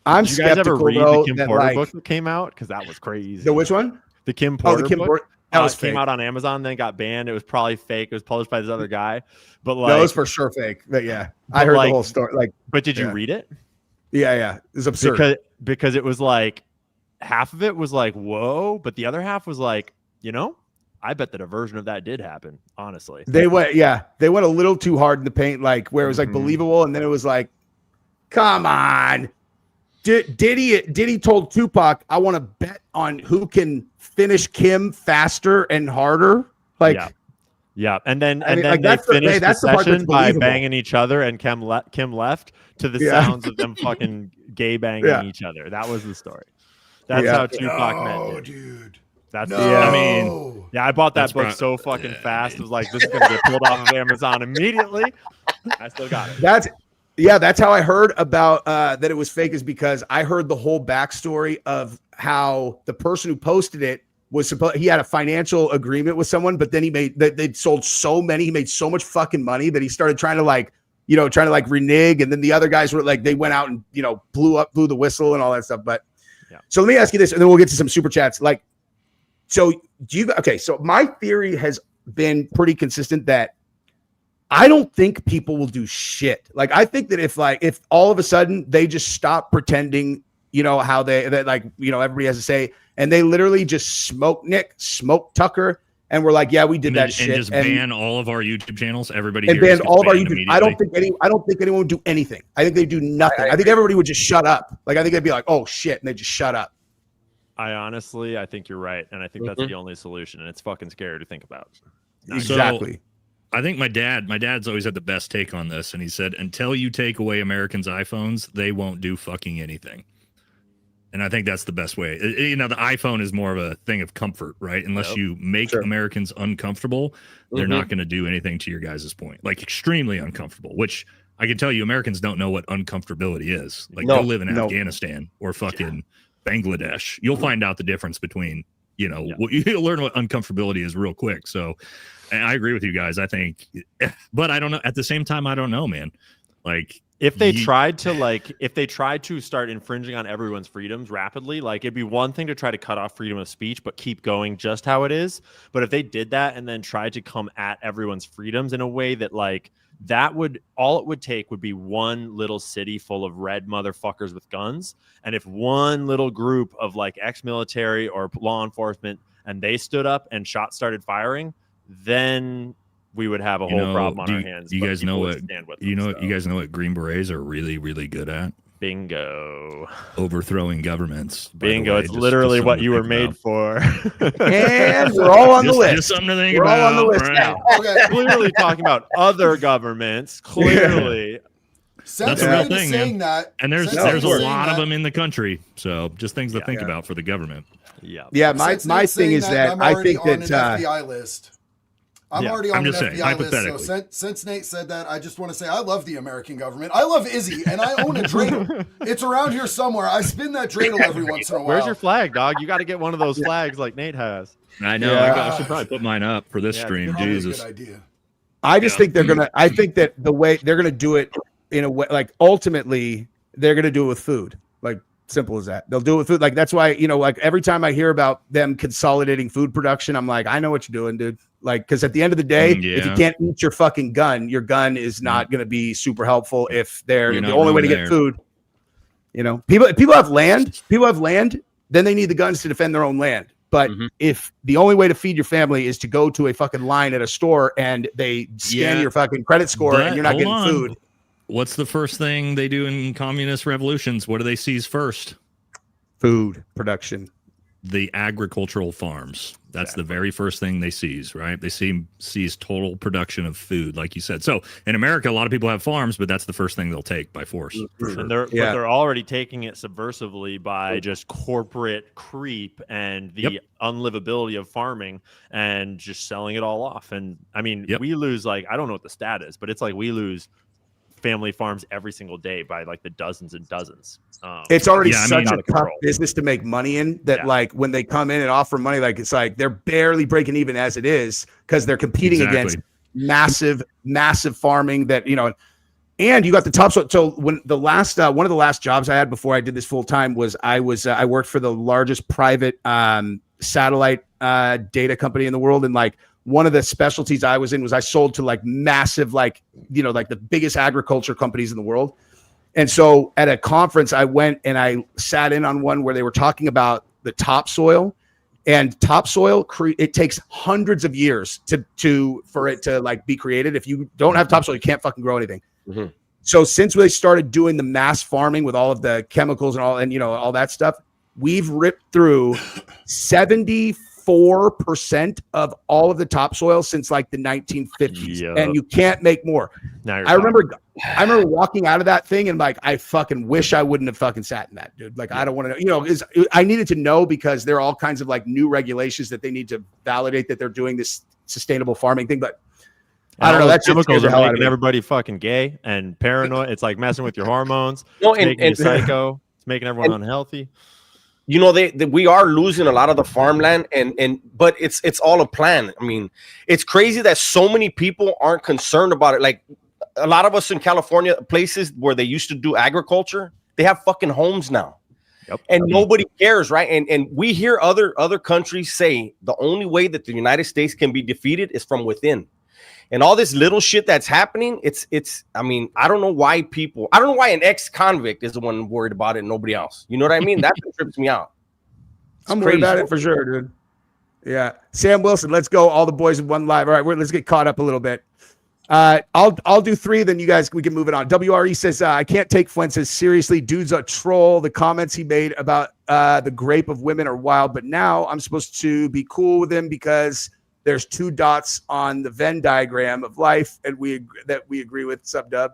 I'm did you guys ever skeptical read though, the Kim that, Porter like, book that came out? Because that was crazy. The which one? The Kim Porter book. Porter. That was came fake. out on Amazon, then got banned. It was probably fake. It was published by this other guy. But No, it was for sure fake. But yeah, I heard the whole story. Like, but did you read it? Yeah, it's absurd. Because it was like half of it was like, whoa, but the other half was like, I bet that a version of that did happen. Honestly, they went a little too hard in the paint, like where it was like believable, and then it was like, come on. Diddy told Tupac, I want to bet on who can finish Kim faster and harder. Like, yeah. And then like, they finished the session by believable. banging each other, and Kim left to the sounds of them fucking gay banging each other. That was the story. That's how Tupac met it. Dude. That's I mean, I bought that book so fucking fast. It was like, this is gonna get pulled off of Amazon immediately. I still got it. That's how I heard about that it was fake, is because I heard the whole backstory of how the person who posted it was he had a financial agreement with someone, but then they'd sold so many, he made so much fucking money that he started trying to renege, and then the other guys were like, they went out and blew the whistle and all that stuff. But so let me ask you this, and then we'll get to some super chats. Like, so so my theory has been pretty consistent that I don't think people will do shit. Like, I think that if all of a sudden they just stop pretending, how everybody has to say, and they literally just smoke Tucker, and we're like, yeah, we did that shit, and just ban all of our YouTube channels. Everybody and ban all of our YouTube. I don't think anyone would do anything. I think they do nothing. I think everybody would just shut up. Like, I think they'd be like, oh shit, and they just shut up. I think you're right, and I think that's the only solution, and it's fucking scary to think about. Exactly. So, I think my dad's always had the best take on this, and he said, until you take away Americans' iPhones, they won't do fucking anything. And I think that's the best way. The iPhone is more of a thing of comfort, right? Unless you make Americans uncomfortable, they're not going to do anything, to your guys' point. Like, extremely uncomfortable, which I can tell you Americans don't know what uncomfortability is. Like, go live in Afghanistan or fucking Bangladesh. You'll find out the difference between, you'll learn what uncomfortability is real quick. So, and I agree with you guys. I think, but I don't know. At the same time, I don't know, man. Like, if they tried to start infringing on everyone's freedoms rapidly, like, it'd be one thing to try to cut off freedom of speech, but keep going just how it is. But if they did that and then tried to come at everyone's freedoms in a way that, like, all it would take would be one little city full of red motherfuckers with guns. And if one little group of, like, ex-military or law enforcement, and they stood up and shots started firing, then we would have a whole problem on our hands. You guys know what? You guys know what Green Berets are really, really good at? Bingo. Overthrowing governments. Bingo. It's literally what you were made for. And we're all on the list. Just something to think we're about. All on the list right? now. Okay. Clearly talking about other governments. Clearly. That's a real thing, man. That, and there's a lot of them in the country. So just things to think about for the government. Yeah. My thing is that I think that FBI list. I'm already on an FBI list. So since Nate said that, I just want to say I love the American government. I love Izzy, and I own a dreidel. It's around here somewhere. I spin that dreidel every once in a while. Where's your flag, dog? You got to get one of those flags like Nate has. I know. I should probably put mine up for this stream. Jesus. Good idea. I just think they're gonna. I think that the way they're gonna do it in a way, like, ultimately they're gonna do it with food. Like, Simple as that. They'll do it with food. Like, that's why, like every time I hear about them consolidating food production, I'm like, I know what you're doing, dude. Like, because at the end of the day, if you can't eat your fucking gun, your gun is not going to be super helpful if they're the only way to get food. People have land. Then they need the guns to defend their own land. But if the only way to feed your family is to go to a fucking line at a store and they scan your fucking credit score and you're not getting food. What's the first thing they do in communist revolutions? What do they seize first? Food production. The agricultural farms. That's the very first thing they seize, right? They seize total production of food, like you said. So in America, a lot of people have farms, but that's the first thing they'll take by force. Sure. And they're already taking it subversively by just corporate creep and the unlivability of farming and just selling it all off. And I mean, we lose, like, I don't know what the stat is, but it's like we lose family farms every single day by like the dozens and dozens. It's already such a tough business to make money in that like when they come in and offer money, like it's like they're barely breaking even as it is because they're competing against massive farming that, and you got the top. So when the last one of the last jobs I had before I did this full time was I worked for the largest private satellite data company in the world. And like, one of the specialties I was in was I sold to like massive, like the biggest agriculture companies in the world. And so at a conference, I went and I sat in on one where they were talking about the topsoil, and topsoil, it takes hundreds of years for it to like be created. If you don't have topsoil, you can't fucking grow anything. So since they started doing the mass farming with all of the chemicals and all that stuff, we've ripped through 74% of all of the topsoil since like the 1950s, and you can't make more. I remember walking out of that thing and like, I fucking wish I wouldn't have fucking sat in that, dude. Like, I don't want to know, I needed to know because there are all kinds of like new regulations that they need to validate that they're doing this sustainable farming thing. But I don't know. That chemicals are making everybody fucking gay and paranoid. It's like messing with your hormones. Making you psycho. It's making everyone unhealthy. We are losing a lot of the farmland, but it's all a plan. I mean, it's crazy that so many people aren't concerned about it. Like a lot of us in California, places where they used to do agriculture, they have fucking homes now, and nobody cares, right? And we hear other countries say the only way that the United States can be defeated is from within. And all this little shit that's happening, I mean, I don't know why an ex-convict is the one worried about it and nobody else. You know what I mean? That trips me out. I'm worried about it for sure, dude. Yeah. Sam Wilson, let's go. All the boys in one live. All right, let's get caught up a little bit. I'll do three, then you guys, we can move it on. WRE says, I can't take Fuentes seriously. Dude's a troll. The comments he made about the grape of women are wild, but now I'm supposed to be cool with him because there's two dots on the Venn diagram of life, and we agree with Subdub.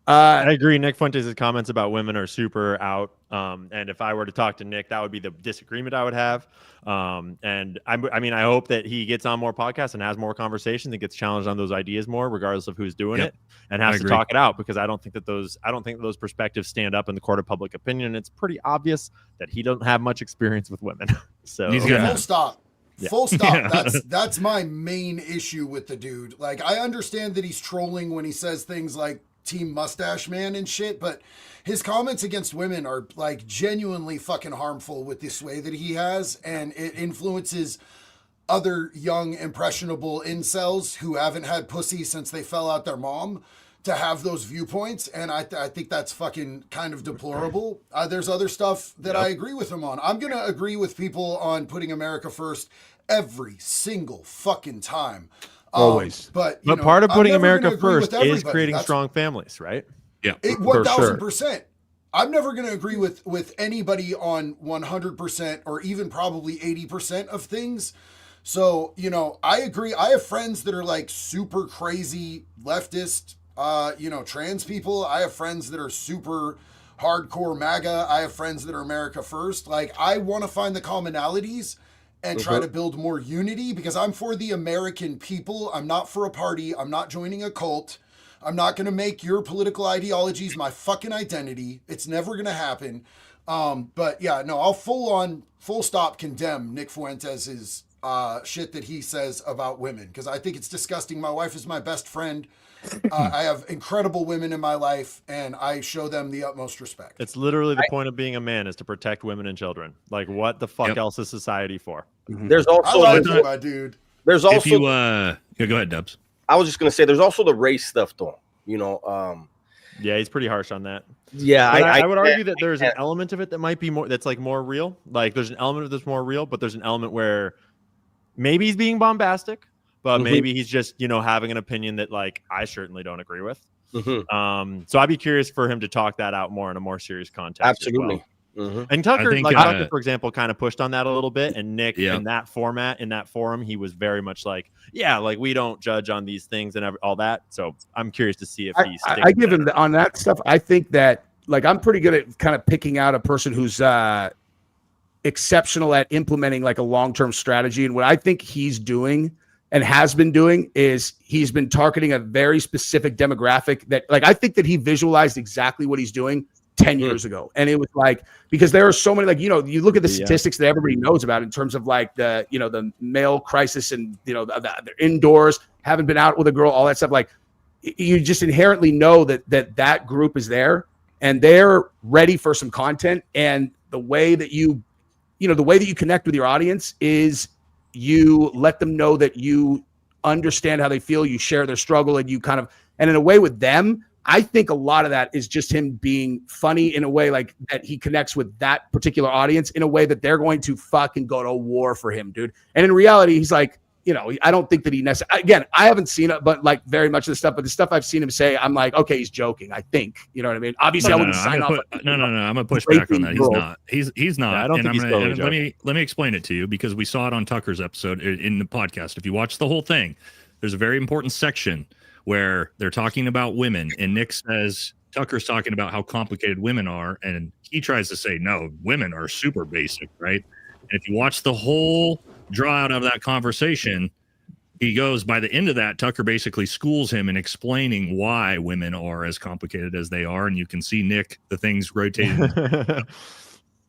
I agree. Nick Fuentes' comments about women are super out. And if I were to talk to Nick, that would be the disagreement I would have. And I mean, I hope that he gets on more podcasts and has more conversations and gets challenged on those ideas more, regardless of who's doing it, and has to talk it out, because I don't think that those perspectives stand up in the court of public opinion. It's pretty obvious that he doesn't have much experience with women. So full stop. Yeah. Full stop. That's my main issue with the dude. Like, I understand that he's trolling when he says things like Team Mustache Man and shit, but his comments against women are like genuinely fucking harmful with this way that he has, and it influences other young impressionable incels who haven't had pussy since they fell out their mom to have those viewpoints, and I think that's fucking kind of deplorable. There's other stuff that I agree with him on. I'm gonna agree with people on putting America first every single fucking time. Always. But part of putting America first is creating strong families, right? Yeah. 1,000%. I'm never going to agree with anybody on 100% or even probably 80% of things. So, I agree. I have friends that are like super crazy leftist, trans people. I have friends that are super hardcore MAGA. I have friends that are America first. Like, I want to find the commonalities and try to build more unity, because I'm for the American people. I'm not for a party. I'm not joining a cult. I'm not going to make your political ideologies my fucking identity. It's never going to happen. But yeah, no, I'll full stop condemn Nick Fuentes' shit that he says about women, because I think it's disgusting. My wife is my best friend. I have incredible women in my life, and I show them the utmost respect. It's literally the point of being a man is to protect women and children. Like, what the fuck else is society for? There's I also like you, my dude. there's If also you yeah, go ahead, Dubs. I was just gonna say there's also the race stuff though. You know, Yeah, he's pretty harsh on that. yeah, But I would can't- argue that there's an element of it that might be more, that's like more real. Like there's an element of this more real, but there's an element where maybe he's being bombastic, but maybe he's just, you know, having an opinion that like I certainly don't agree with. So I'd be curious for him to talk that out more in a more serious context. Absolutely. As well. And Tucker, think, Tucker, for example, kind of pushed on that a little bit. And Nick, Yeah. in that format, in that forum, he was very much like, yeah, like we don't judge on these things and all that. So I'm curious to see if he's. I give him on that stuff. I think that like I'm pretty good at kind of picking out a person who's exceptional at implementing like a long-term strategy. And what I think he's doing and has been doing is he's been targeting a very specific demographic that like I think that he visualized exactly what he's doing 10 years ago. And it was like, because there are so many, like, you know, you look at the statistics that everybody knows about in terms of like the, you know, the male crisis and, you know, they're indoors, haven't been out with a girl, all that stuff. Like you just inherently know that group is there and they're ready for some content. And the way that you connect with your audience is you let them know that you understand how they feel, you share their struggle, and you kind of, and in a way with them, I think a lot of that is just him being funny in a way like that he connects with that particular audience in a way that they're going to fucking go to war for him, dude. And in reality, he's like, you know, I don't think that he necessarily, again, I haven't seen it, but like very much of the stuff, but the stuff I've seen him say, I'm like, okay, he's joking. I think, you know what I mean? Obviously I wouldn't sign off. No, I'm gonna push back on that. He's not. He's not. Yeah, I don't and think he's totally joking. let me explain it to you because we saw it on Tucker's episode in the podcast. If you watch the whole thing, there's a very important section where they're talking about women, and Nick says Tucker's talking about how complicated women are, and he tries to say, no, women are super basic, right? And if you watch the whole draw out of that conversation, he goes, by the end of that, Tucker basically schools him in explaining why women are as complicated as they are, and you can see Nick, the things rotating.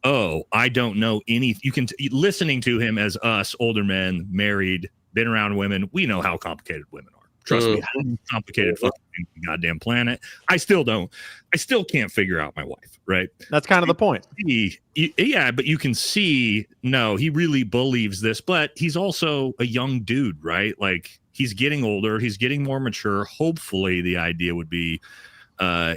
Oh, I don't know any. You can listening to him as us older men, married, been around women. We know how complicated women are. Trust me, how complicated fucking goddamn planet. I still can't figure out my wife, right? That's kind of the point. Yeah, but you can see, no, he really believes this, but he's also a young dude, right? Like he's getting older, he's getting more mature. Hopefully the idea would be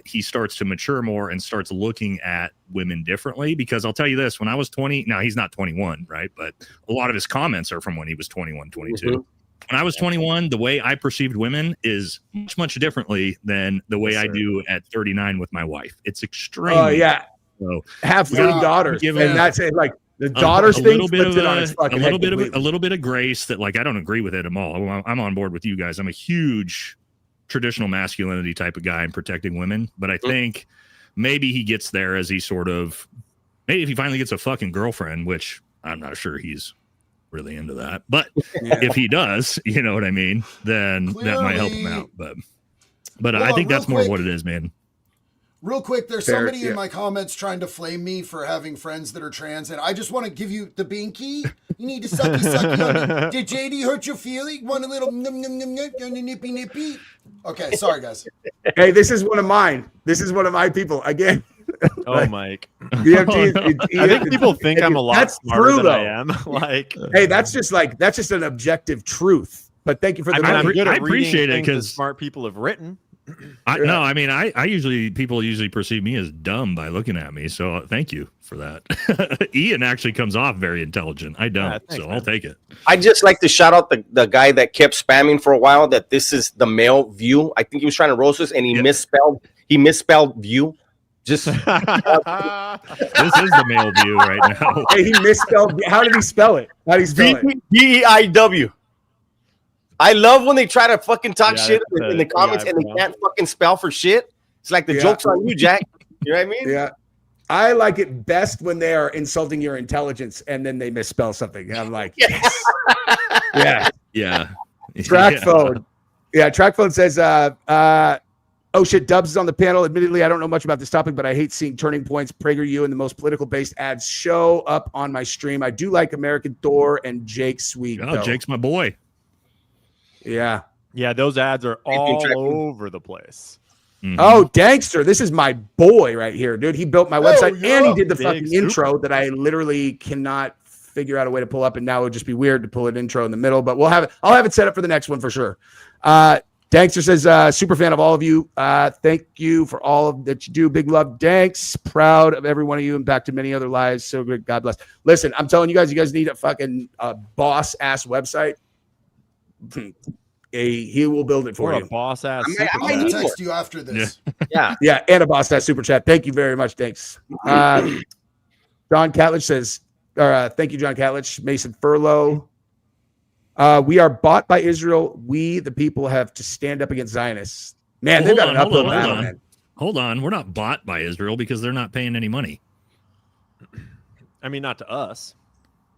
he starts to mature more and starts looking at women differently, because I'll tell you this, when I was 20, now he's not 21, right? But a lot of his comments are from when he was 21, 22. When I was 21, the way I perceived women is much, much differently than the way I do at 39 with my wife. It's extreme. Oh, yeah. So, have 3 daughters. give And him that's it. Like the daughters thing, a little bit of grace. grace that like I don't agree with it at all. I'm on board with you guys. I'm a huge traditional masculinity type of guy in protecting women, but I think maybe he gets there as he sort of, maybe if he finally gets a fucking girlfriend, which I'm not sure he's really into that, but if he does, you know what I mean, then that might help him out. But I think that's more what it is, man. Real quick, there's somebody in my comments trying to flame me for having friends that are trans, and I just want to give you the binky. You need to sucky on it. Did JD hurt your feeling? Want a little nippy nippy? Okay, sorry guys. Hey, this is one of mine. This is one of my people again. Oh, Mike. I think people think I'm a lot smarter than I am. Like, hey, that's just an objective truth. But thank you for the. I appreciate it because smart people have written. No, I mean, people usually perceive me as dumb by looking at me. So thank you for that. Ian actually comes off very intelligent. I don't, thanks, so man. I'll take it. I just like to shout out the guy that kept spamming for a while that this is the male view. I think he was trying to roast us, and he misspelled view. Just this is the male view right now. Hey, he misspelled. How did he spell it? How did he spell it? DEIW. I love when they try to fucking talk shit in the comments and they can't fucking spell for shit. It's like the joke's on you, Jack. You know what I mean? Yeah. I like it best when they are insulting your intelligence and then they misspell something. And I'm like, yes. Yeah. Track phone. Yeah, Track phone says, oh shit, Dubs is on the panel. Admittedly, I don't know much about this topic, but I hate seeing Turning Point's PragerU and the most political-based ads show up on my stream. I do like American Thor and Jake Sweet. Oh, Jake's my boy. Yeah. Yeah, those ads are all over the place. Mhm. Oh, Dankster, this is my boy right here, dude. He built my website yeah. and he did the Big fucking super. intro that I literally cannot figure out a way to pull up, and now it would just be weird to pull an intro in the middle, but we'll have it. I'll have it set up for the next one for sure. Dankster says, super fan of all of you. Thank you for all of that you do. Big love, Danks. Proud of every one of you. Impacted many other lives. So good. God bless. Listen, I'm telling you guys need a fucking boss ass website. He will build it for Or you. a boss ass. I might I'll need text you after this. Yeah, and a boss ass super chat. Thank you very much. Thanks. John Catlich says, thank you, John Catlich. Mason Furlow. We are bought by Israel. We, the people, have to stand up against Zionists. Man, they've got an uphill battle, man. Hold on. We're not bought by Israel because they're not paying any money. I mean, not to us,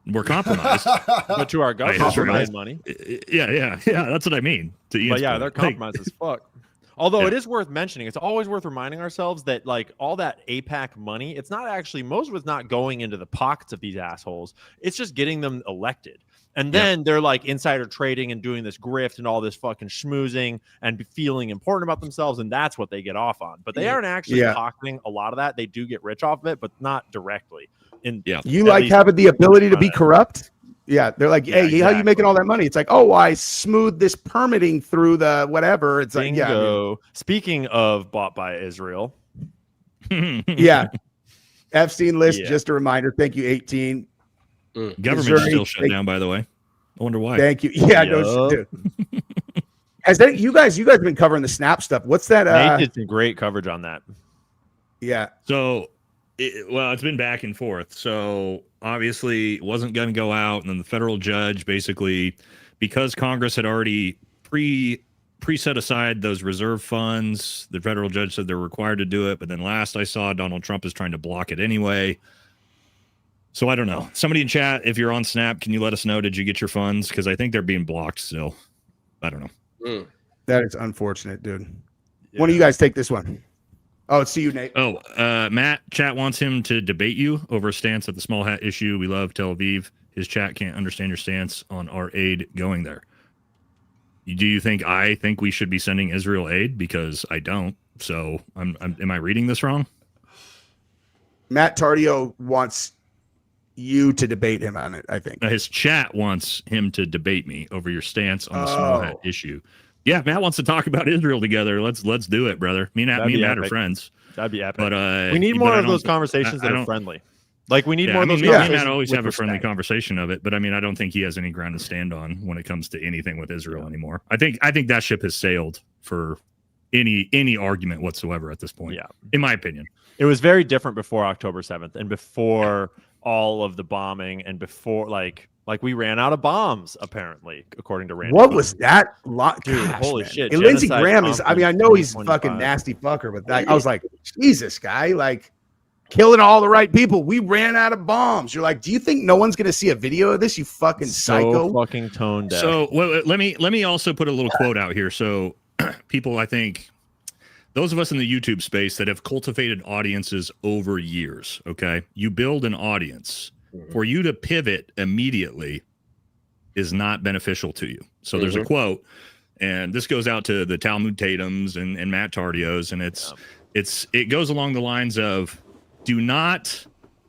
We're compromised. but to our government, Israel. paying money. Yeah. That's what I mean. To Ian's But yeah, point. they're Like, compromised as fuck. Although Yeah. it is worth mentioning, it's always worth reminding ourselves that like all that APAC money, it's not actually, most of it's not going into the pockets of these assholes. It's just getting them elected. And then they're like insider trading and doing this grift and all this fucking schmoozing and feeling important about themselves. And that's what they get off on. But they aren't actually pocketing a lot of that. They do get rich off of it, but not directly. You like having the ability to be corrupt? Yeah, they're like, hey, Yeah, how you making all that money? It's like, oh, I smoothed this permitting through the whatever. It's like, yeah, Bingo. Speaking of bought by Israel. yeah. Epstein list, just a reminder. Thank you, 18. Government's Missouri, still shut down, by the way. I wonder why. Thank you. Yeah, no, dude. Has that you guys been covering the Snap stuff? What's that? Nate did some great coverage on that. Yeah. So, it's been back and forth. So obviously, it wasn't going to go out, and then the federal judge basically, because Congress had already pre-set aside those reserve funds, the federal judge said they're required to do it. But then last I saw, Donald Trump is trying to block it anyway. So I don't know. Somebody in chat, if you're on Snap, can you let us know? Did you get your funds? Because I think they're being blocked still. I don't know. That is unfortunate, dude. Yeah. One of you guys take this one. Oh, it's to you, Nate. Oh, Matt, chat wants him to debate you over a stance at the small hat issue. We love Tel Aviv. His chat can't understand your stance on our aid going there. Do you think I think we should be sending Israel aid? Because I don't. So am I reading this wrong? Matt Tardio wants you to debate him on it, I think. His chat wants him to debate me over your stance on the small hat issue. Yeah, Matt wants to talk about Israel together. Let's do it, brother. Me and Matt are friends. That'd be epic. But we need more of those conversations that are friendly. Like we need more of those me conversations. and Matt always have a friendly respect. conversation of it, but I mean, I don't think he has any ground to stand on when it comes to anything with Israel anymore. I think that ship has sailed for any argument whatsoever at this point. Yeah, in my opinion, it was very different before October 7th and before all of the bombing and before like we ran out of bombs apparently, according to Randy. What was that? Dude, holy shit! And Lindsey Graham is. I mean, I know he's 2025. fucking nasty fucker, but I was like, Jesus, guy, like killing all the right people. We ran out of bombs. You're like, do you think no one's gonna see a video of this? You fucking psycho. Fucking tone deaf. So let me also put a little quote out here. So people, I think, those of us in the YouTube space that have cultivated audiences over years, okay, you build an audience. For you to pivot immediately is not beneficial to you. So there's a quote, and this goes out to the Talmud Tatums and Matt Tardios, and it goes along the lines of, do not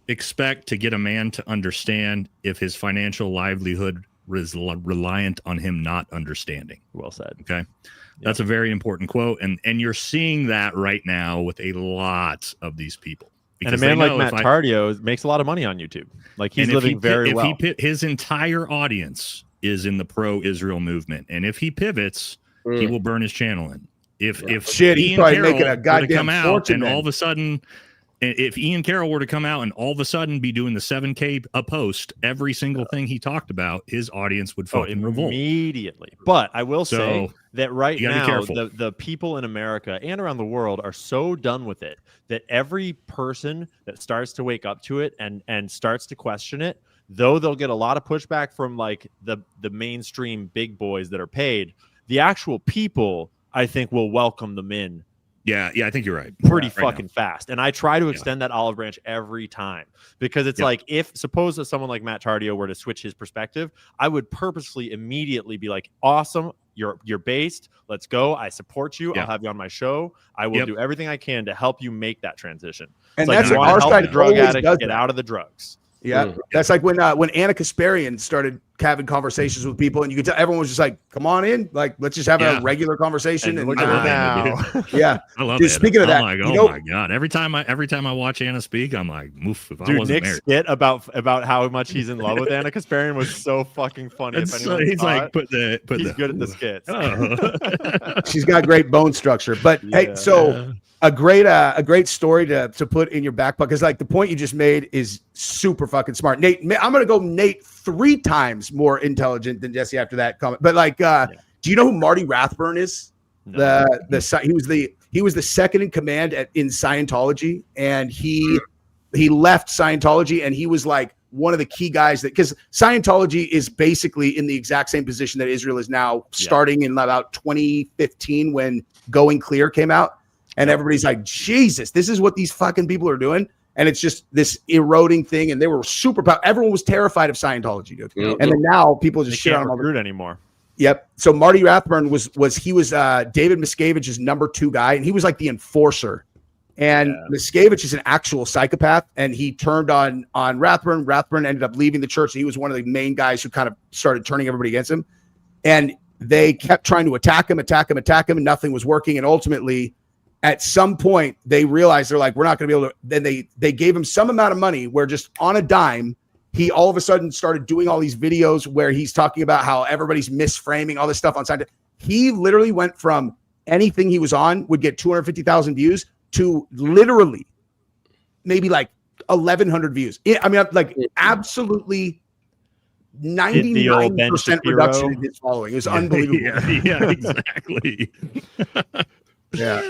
expect to get a man to understand if his financial livelihood is reliant on him not understanding. Well said. Okay. That's a very important quote. And you're seeing that right now with a lot of these people. And a man like Matt Tardio makes a lot of money on YouTube. Like he's living very well. His entire audience is in the pro-Israel movement. And if he pivots, he will burn his channel in. If he's probably making a goddamn fortune, and all of a sudden, if Ian Carroll were to come out and all of a sudden be doing the 7K a post, every single thing he talked about, his audience would fucking revolt immediately. But I will say that right now, the people in America and around the world are so done with it that every person that starts to wake up to it and starts to question it, though they'll get a lot of pushback from like the mainstream big boys that are paid, the actual people, I think, will welcome them in. Yeah, I think you're right. Pretty fucking fast. And I try to extend that olive branch every time because it's like, if suppose that someone like Matt Tardio were to switch his perspective, I would purposefully immediately be like, awesome. You're based. Let's go. I support you. Yeah. I'll have you on my show. I will do everything I can to help you make that transition. And It's that's you what wanna our help side the drug always addict does get that. out of the drugs. Yeah, that's like when Anna Kasparian started having conversations with people, and you could tell everyone was just like, "Come on in, like let's just have a regular conversation." And And look at her now. yeah, I love Dude, it. speaking of that, I'm like, you oh know- my god! Every time I watch Anna speak, I'm like, oof, if I Dude, wasn't Nick's married. skit about how much he's in love with Anna Kasparian was so fucking funny. If anyone He's saw like, it, he's good at the skits. Oh. she's got great bone structure. But hey, so a great story to put in your back pocket, because like the point you just made is super fucking smart. Nate, I'm gonna go Nate 3 times more intelligent than Jesse after that comment. But like, do you know who Marty Rathburn is? No. He was the second in command in Scientology, and he left Scientology, and he was like one of the key guys that, because Scientology is basically in the exact same position that Israel is now, starting in about 2015 when Going Clear came out, and everybody's like, Jesus, this is what these fucking people are doing. And it's just this eroding thing, and they were super powerful. Everyone was terrified of Scientology, dude. And then now people just shit on them. Recruit anymore. Yep. So Marty Rathburn was David Miscavige's number 2 guy, and he was like the enforcer. And Miscavige is an actual psychopath, and he turned on Rathburn. Rathburn ended up leaving the church. And he was one of the main guys who kind of started turning everybody against him. And they kept trying to attack him, and nothing was working. And ultimately, at some point, they realized they're like, we're not going to be able to. Then they gave him some amount of money where just on a dime, he all of a sudden started doing all these videos where he's talking about how everybody's misframing all this stuff on side. He literally went from anything he was on would get 250,000 views to literally maybe like 1,100 views. I mean, like absolutely 99% reduction in his following. It was unbelievable. Yeah, exactly. Yeah.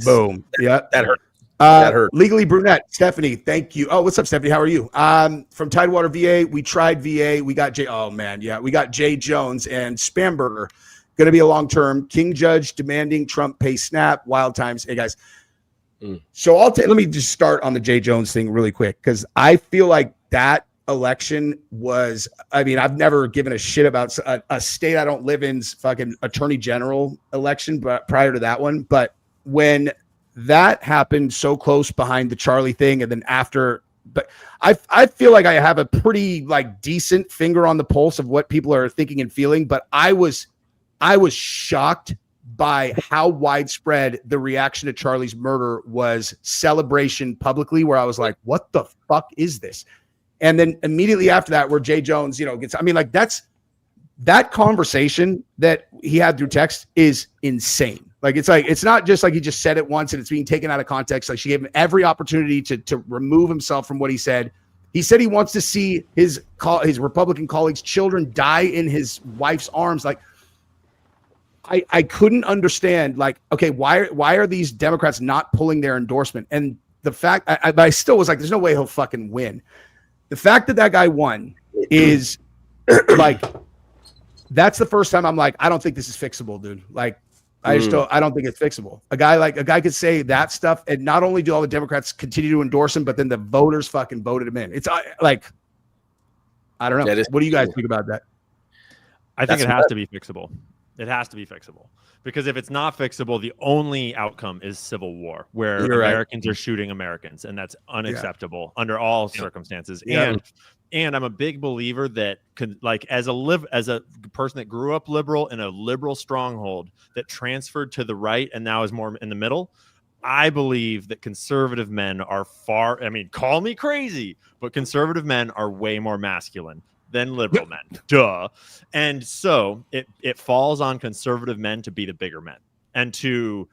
Boom. Yeah. That hurt. That hurt. Legally Brunette, Stephanie, thank you. Oh, what's up, Stephanie? How are you? From Tidewater, VA. We tried VA. We got we got Jay Jones and Spamberger. Going to be a long-term. King Judge demanding Trump pay SNAP. Wild times. Hey, guys. So let me just start on the Jay Jones thing really quick, because I feel like that election was, I mean, I've never given a shit about a state I don't live in's fucking attorney general election, but prior to that one. But when that happened so close behind the Charlie thing, and then after, but I feel like I have a pretty like decent finger on the pulse of what people are thinking and feeling. But I was shocked by how widespread the reaction to Charlie's murder was. Celebration publicly, where I was like, what the fuck is this? And then immediately after that, where Jay Jones, gets, I mean, like that conversation that he had through text is insane. Like, it's not just like he just said it once and it's being taken out of context. Like, she gave him every opportunity to remove himself from what he said. He said he wants to see his Republican colleagues' children die in his wife's arms. Like, I couldn't understand, like, okay, why are these Democrats not pulling their endorsement? And the fact, but I still was like, there's no way he'll fucking win. The fact that guy won is like, that's the first time I'm like, I don't think this is fixable, dude. Like, I don't think it's fixable. A guy could say that stuff, and not only do all the Democrats continue to endorse him, but then the voters fucking voted him in. It's like, I don't know. What do you guys think about that? I think it has to be fixable. It has to be fixable, because if it's not fixable, the only outcome is civil war, where Americans are shooting Americans, and that's unacceptable under all circumstances. And I'm a big believer that, as a person that grew up liberal in a liberal stronghold that transferred to the right and now is more in the middle, I believe that conservative men are call me crazy, but conservative men are way more masculine than liberal men. Duh. And so it falls on conservative men to be the bigger men and to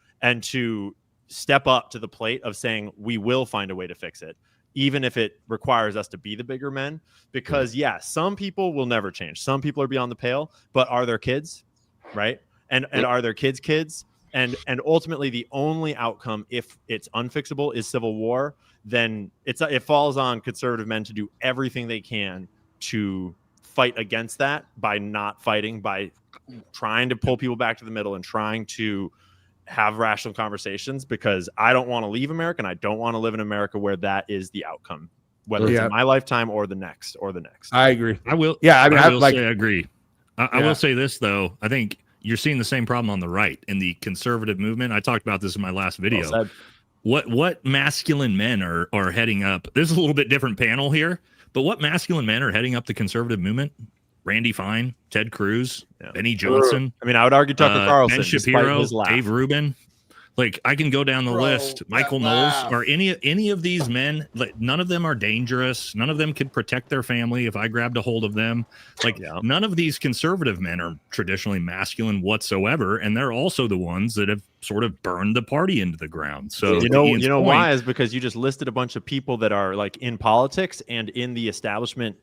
step up to the plate of saying, we will find a way to fix it, even if it requires us to be the bigger men. Because some people will never change. Some people are beyond the pale, but are their kids, right? And are their kids? And ultimately the only outcome, if it's unfixable, is civil war. Then it falls on conservative men to do everything they can to fight against that, by not fighting, by trying to pull people back to the middle and trying to have rational conversations, because I don't want to leave America, and I don't want to live in America where that is the outcome, whether it's in my lifetime or the next. I agree. I will. Yeah, I mean, I agree. I will say this, though. I think you're seeing the same problem on the right in the conservative movement. I talked about this in my last video. Well What masculine men are heading up? This is a little bit different panel here, but what masculine men are heading up the conservative movement? Randy Fine, Ted Cruz, Benny Johnson. I mean, I would argue Tucker Carlson, Ben Shapiro, Dave Rubin. Like, I can go down the list. Michael Knowles, or any of these men. Like, none of them are dangerous. None of them could protect their family if I grabbed a hold of them. Like, none of these conservative men are traditionally masculine whatsoever, and they're also the ones that have sort of burned the party into the ground. So you know why is because you just listed a bunch of people that are like in politics and in the establishment,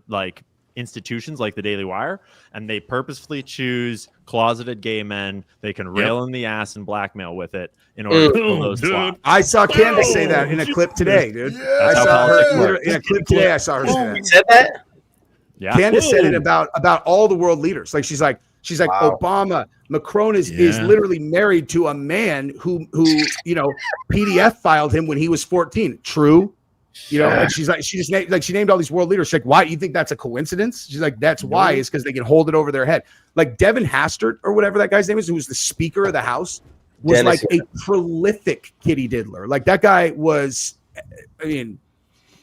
like institutions like the Daily Wire, and they purposefully choose closeted gay men they can rail in the ass and blackmail with it in order to fill those slots. I saw Candace say that in a clip today, dude. I saw her in a clip today. I saw her say that. You said that? Yeah, Candace said it about all the world leaders. Like she's like Obama, Macron is literally married to a man who PDF filed him when he was 14. True. And she's like, she named all these world leaders. She's like, why? You think that's a coincidence? She's like, that's why, is because they can hold it over their head. Like Devin Hastert or whatever that guy's name is, who was the Speaker of the House, was like a prolific kitty diddler. Like that guy was, I mean,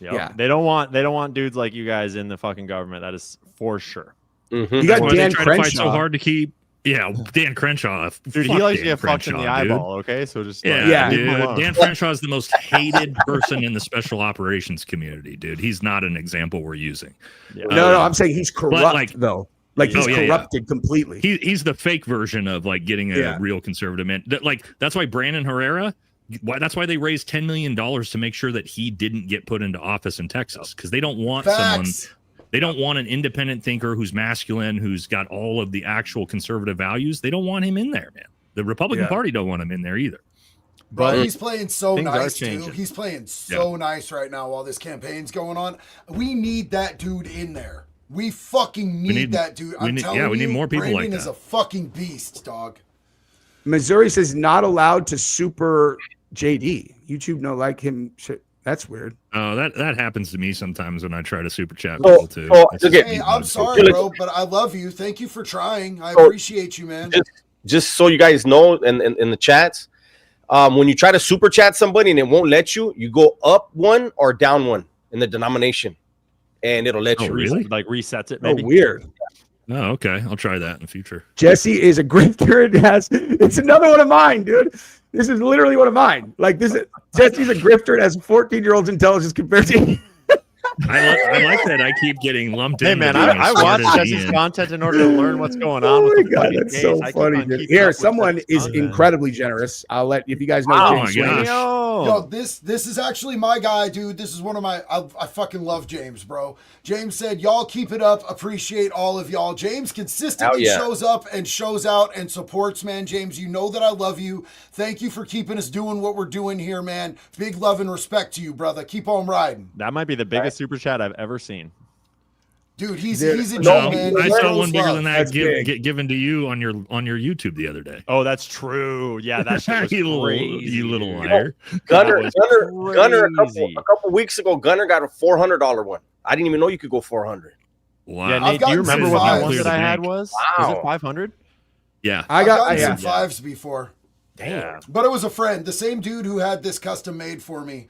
they don't want dudes like you guys in the fucking government. That is for sure. Mm-hmm. You got Dan Crenshaw. To fight so hard to keep. Yeah, Dan Crenshaw. Dude, he likes to get fucked in the eyeball, okay? So just dude. Dan Crenshaw is the most hated person in the special operations community, dude. He's not an example we're using. Yeah. No, I'm saying he's corrupt, though. Like he's corrupted completely. He's the fake version of like getting a real conservative man. That's why Brandon Herrera. That's why they raised $10 million to make sure that he didn't get put into office in Texas, because they don't want someone. They don't want an independent thinker who's masculine, who's got all of the actual conservative values. They don't want him in there, man. The Republican Party don't want him in there either. But he's playing so nice, too. He's playing so nice right now while this campaign's going on. We need that dude in there. We fucking need that dude. I'm telling you, we need more people Brandon like that. is a fucking beast, dog. Missouri says not allowed to super JD. YouTube no like him. That's weird. Oh, that happens to me sometimes when I try to super chat people too. Hey, I'm sorry, bro, but I love you. Thank you for trying. I appreciate you, man. Just so you guys know, in the chats, when you try to super chat somebody and it won't let you, you go up one or down one in the denomination, and it'll let you. Really? Like resets it. Maybe. Oh, weird. Oh, okay. I'll try that in the future. Jesse is a grifter. It's another one of mine, dude. This is literally one of mine. Like Jesse's a grifter and has 14-year-old's intelligence compared to I like that I keep getting lumped in. Hey, man, I watch Jesse's content in order to learn what's going on. Oh, my God, that's so funny. Dude. Here, someone is incredibly generous. I'll let, if you guys know James Sweeney. Yo, this is actually my guy, dude. This is one of my, I fucking love James, bro. James said, y'all keep it up. Appreciate all of y'all. James consistently shows up and shows out and supports, man. James, you know that I love you. Thank you for keeping us doing what we're doing here, man. Big love and respect to you, brother. Keep on riding. That might be the biggest super chat I've ever seen. Dude, he's a G, man. I saw one bigger than that given to you on your YouTube the other day. Oh, that's true. Yeah, that shit was crazy. You little liar. Gunner, a couple weeks ago, Gunner got a $400 one. I didn't even know you could go 400. Wow. Yeah, Nate, do you remember what that one that I had was? Wow. Was it 500? Yeah. I've gotten some fives before. Damn. But it was a friend, the same dude who had this custom made for me.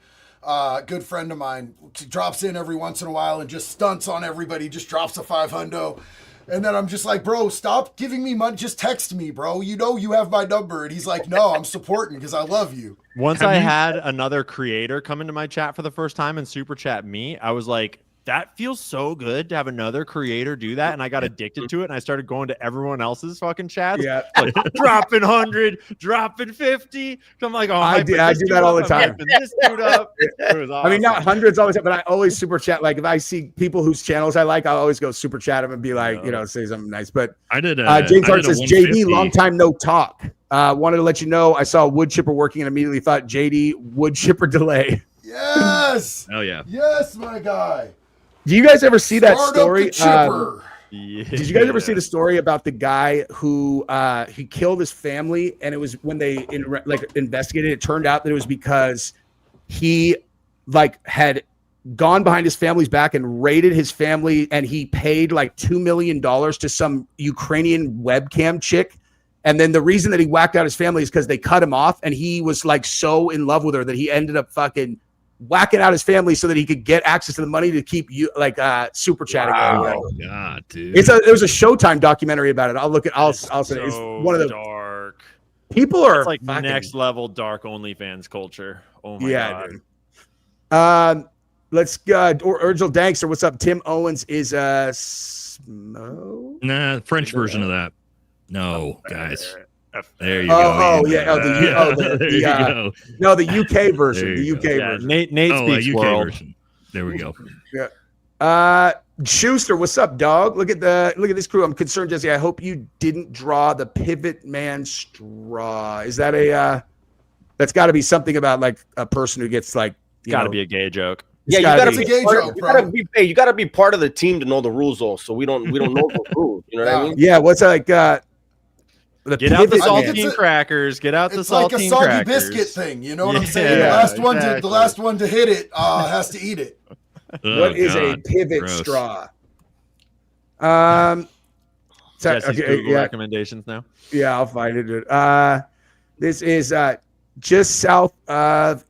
Good friend of mine, drops in every once in a while and just stunts on everybody, just drops a 500. And then I'm just like, bro, stop giving me money. Just text me, bro. You know you have my number. And he's like, no, I'm supporting because I love you. Once I had another creator come into my chat for the first time and super chat me, I was like, that feels so good to have another creator do that. And I got addicted to it. And I started going to everyone else's fucking chats. Yeah. Like, dropping 100, dropping 50. So I'm like, oh, I do that all the time. This dude up. It was awesome. I mean, not hundreds all the time, but I always super chat. Like if I see people whose channels I like, I'll always go super chat them and be like, say something nice. But I did. James Hart says, JD, long time no talk. Wanted to let you know I saw a wood chipper working and immediately thought JD wood chipper delay. Yes. Oh yeah. Yes, my guy. Do you guys ever see that story? Did you guys ever see the story about the guy who he killed his family, and it was when they investigated, it turned out that it was because he had gone behind his family's back and raided his family, and he paid like $2 million to some Ukrainian webcam chick. And then the reason that he whacked out his family is because they cut him off, and he was like so in love with her that he ended up fucking whacking out his family so that he could get access to the money to keep you like super chatting. Oh God, dude. There was a Showtime documentary about it. I'll say it's one of the dark. People are It's like fucking, next level dark OnlyFans culture. Oh my god. Dude. Let's go. Original Dankster, what's up? Tim Owens is Smo? Nah, French version of that. No, guys. There you Oh, go. yeah. There you go. No, the UK version. There The you UK Yeah, version. Nate speaks UK world. version. There we go. Schuster, what's up, dog? Look at this crew. I'm concerned, Jesse. I hope you didn't draw the pivot man straw. Is that that's got to be something about like a person who gets like Got to be a gay joke. Yeah, you gotta gotta be be, a gay part, joke, you bro. gotta be hey, you gotta be part of the team to know the rules also. We don't know the rules. You know what I mean? Yeah, what's that, like the Get out the pivot man. saltine crackers. Get out the It's like a saltine soggy crackers. biscuit thing. You know what I'm Yeah, saying? exactly. The last one to hit it has to eat it. Oh, What is a God. pivot Gross. straw? Jesse's Okay, Google yeah. recommendations now. Yeah, I'll find it. This is just south of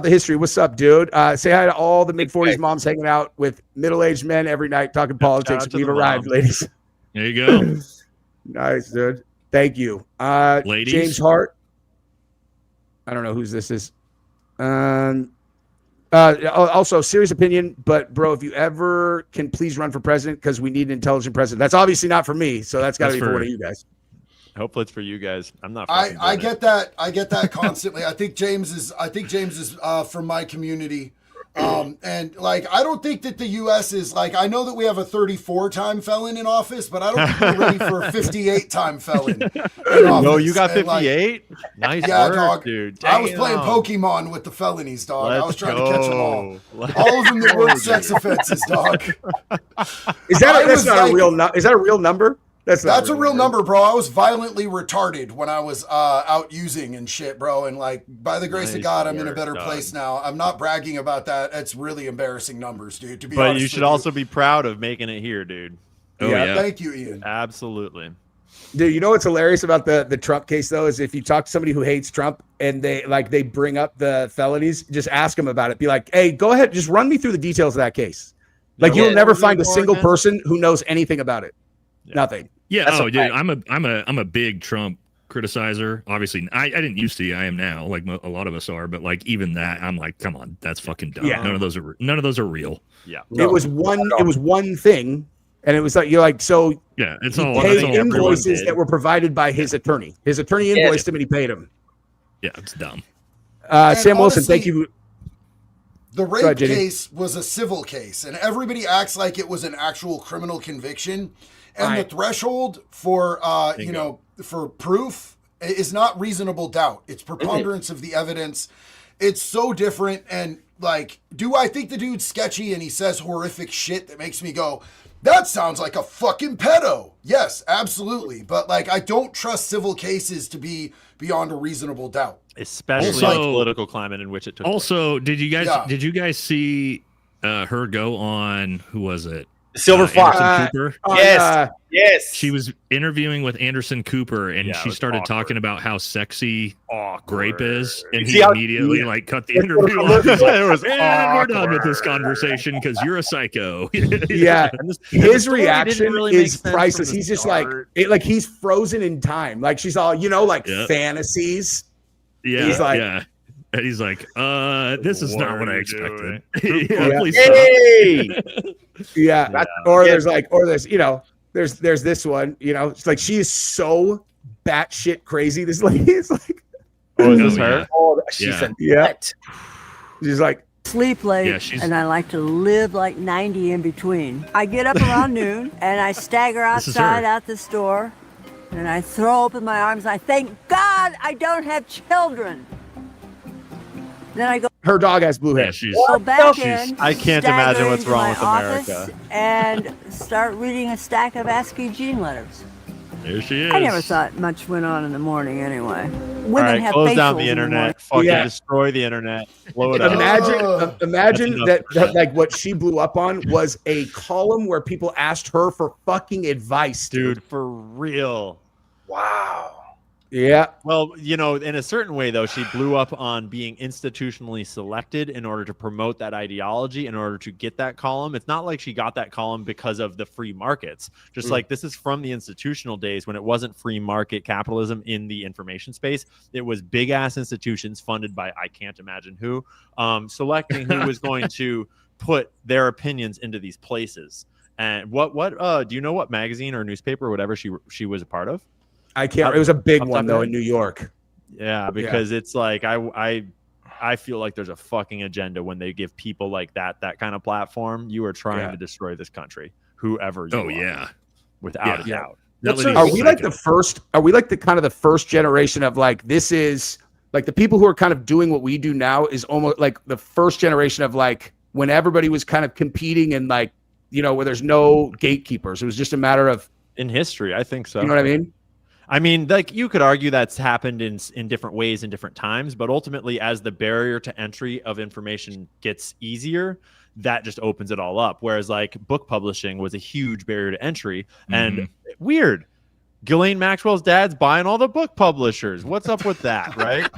history. What's up, dude? Say hi to all the mid-40s moms hanging out with middle-aged men every night talking politics. out to We've the arrived, moms. ladies. There you go. Nice, dude. Thank you. Ladies? James Hart. I don't know whose this is. Also, serious opinion, but bro, if you ever can please run for president, because we need an intelligent president. That's obviously not for me, so that's got to be That's for for- one of you guys. Hopefully it's for you guys. I'm not. I fucking doing get that. I get that constantly. I think James is from my community. And like, I don't think that the U.S. is like, I know that we have a 34-time felon in office, but I don't think we're ready for a 58-time felon. In office. No, you got And, like, 58. Nice yeah, work, dog. dude. I was playing Damn. Pokemon with the felonies, dog. I was Let's trying to catch them all. go. Let's All of them that go, weren't dude. sex offenses, dog. Is that I that's was not like- a real number? Is that a real number? That's That's a real number, bro. I was violently retarded when I was out using and shit, bro. And like, by the grace of Nice God, I'm in a work, better dog. place now. I'm not bragging about that. It's really embarrassing numbers, dude. To be But honest, you should with also be proud of making it here, dude. Oh, Yeah, yeah. Thank you, Ian. Absolutely. Dude, you know what's hilarious about the Trump case though is if you talk to somebody who hates Trump and they bring up the felonies, just ask them about it. Be like, hey, go ahead, just run me through the details of that case. Like Yeah, you'll never what was find it a for single again? person who knows anything about it. Yeah. Nothing. Yeah. That's Oh, a dude, fact. I'm a big Trump criticizer. Obviously, I didn't used to be. I am now, like a lot of us are. But like even that, I'm like, come on, that's fucking dumb. Yeah. None of those are real. Yeah. It was one thing, and it was like you're like so Yeah, it's he all. paid It's all everyone invoices did. that were provided by his attorney. His attorney invoiced him and he paid him. yeah, it's dumb. Sam Wilson, thank honestly, you. The rape ahead, Jenny. case was a civil case, and everybody acts like it was an actual criminal conviction. And Right. the threshold for for proof is not reasonable doubt. It's preponderance of the evidence. It's so different. And like, do I think the dude's sketchy and he says horrific shit that makes me go, that sounds like a fucking pedo? Yes, absolutely. But like, I don't trust civil cases to be beyond a reasonable doubt. Especially Also- in the political climate in which it took place. Also, did you Yeah. guys see her go on? Who was it? Silver Fox. Anderson Cooper. Yes. Yes. She was interviewing with Anderson Cooper, and Yeah, it she was started awkward. talking about how sexy grape is, and See he how- immediately like cut the interview It off. was And we're done with this awkward. conversation because you're a psycho. Yeah, And this- his the story reaction didn't really make is sense from priceless. the He's just start. like he's frozen in time. Like she's all like Yeah. fantasies. Yeah, He's like- yeah. And he's like, this is not What what are I you expected. doing? Yeah, Yeah. please stop. Hey. Yeah. Yeah. Or Yeah. there's this one, it's like she is so batshit crazy. This lady is like, Oh, is Oh, this yeah. her? Oh, she's Yeah. a yeah. nut. She's like, Sleep late, Yeah, she's- and I like to live like 90 in between. I get up around noon, and I stagger This is her. outside out the store, and I throw open my arms, and I thank God I don't have children. Then I her dog has blue hair. Yeah, she's go back she's- in. I can't stagger imagine what's into wrong my with office, America. And start reading a stack of ASCII gene letters. There she is. I never thought much went on in the morning anyway. Women All right, have close facials down the in internet. Fucking Yeah. destroy the internet. Blow it up. Imagine That's enough. that like what she blew up on was a column where people asked her for fucking advice, Dude, for real. Wow. Yeah. Well, you know, in a certain way, though, she blew up on being institutionally selected in order to promote that ideology, in order to get that column. It's not like she got that column because of the free markets. Just like this is from the institutional days when it wasn't free market capitalism in the information space. It was big ass institutions funded by I can't imagine who, selecting who was going to put their opinions into these places. And what do you know what magazine or newspaper or whatever she was a part of? I can't. It was a big Off the one top of though your in New York. Yeah, because it's like I feel like there's a fucking agenda when they give people like that kind of platform. You are trying to destroy this country, whoever you are. Without a doubt. Are we like the first? Are we like the kind of the first generation of like this is like the people who are kind of doing what we do now is almost like the first generation of like when everybody was kind of competing and like, you know, where there's no gatekeepers. It was just a matter of in history. I think so. You know what I mean? I mean, like you could argue that's happened in different ways in different times, but ultimately, as the barrier to entry of information gets easier, that just opens it all up. Whereas, like book publishing was a huge barrier to entry, and weird. Ghislaine Maxwell's dad's buying all the book publishers. What's up with that, right?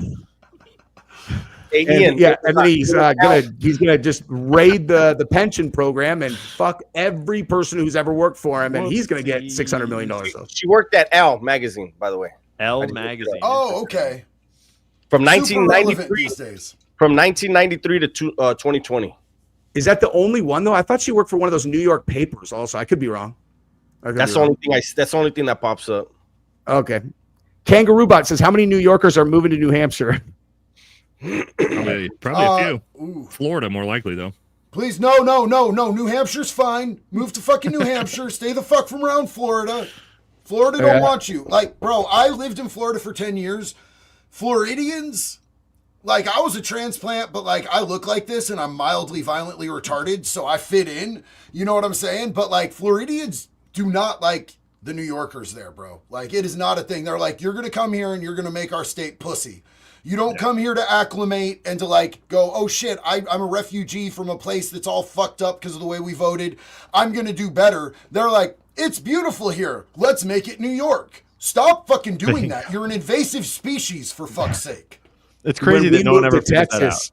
And then he's gonna just raid the pension program and fuck every person who's ever worked for him, and he's gonna get $600 million. She worked at Elle magazine, by the way. Elle magazine. Oh, okay. From Super relevant 1993 these days. From 1993 to 2020. Is that the only one though? I thought she worked for one of those New York papers. Also, I could be wrong. That's the only thing that's the only thing that pops up. Okay. Kangaroo Bot says, how many New Yorkers are moving to New Hampshire? Probably a few. Florida, more likely, though. Please, no. New Hampshire's fine. Move to fucking New Hampshire. Stay the fuck from around Florida. Florida don't want you. Like, bro, I lived in Florida for 10 years. Floridians, like, I was a transplant, but, like, I look like this, and I'm mildly violently retarded, so I fit in. You know what I'm saying? But, like, Floridians do not like the New Yorkers there, bro. Like, it is not a thing. They're like, you're going to come here, and you're going to make our state pussy. You don't come here to acclimate and to like go, oh shit, I'm a refugee from a place that's all fucked up because of the way we voted. I'm going to do better. They're like, it's beautiful here. Let's make it New York. Stop fucking doing that. You're an invasive species, for fuck's sake. It's crazy that no one ever figured that out.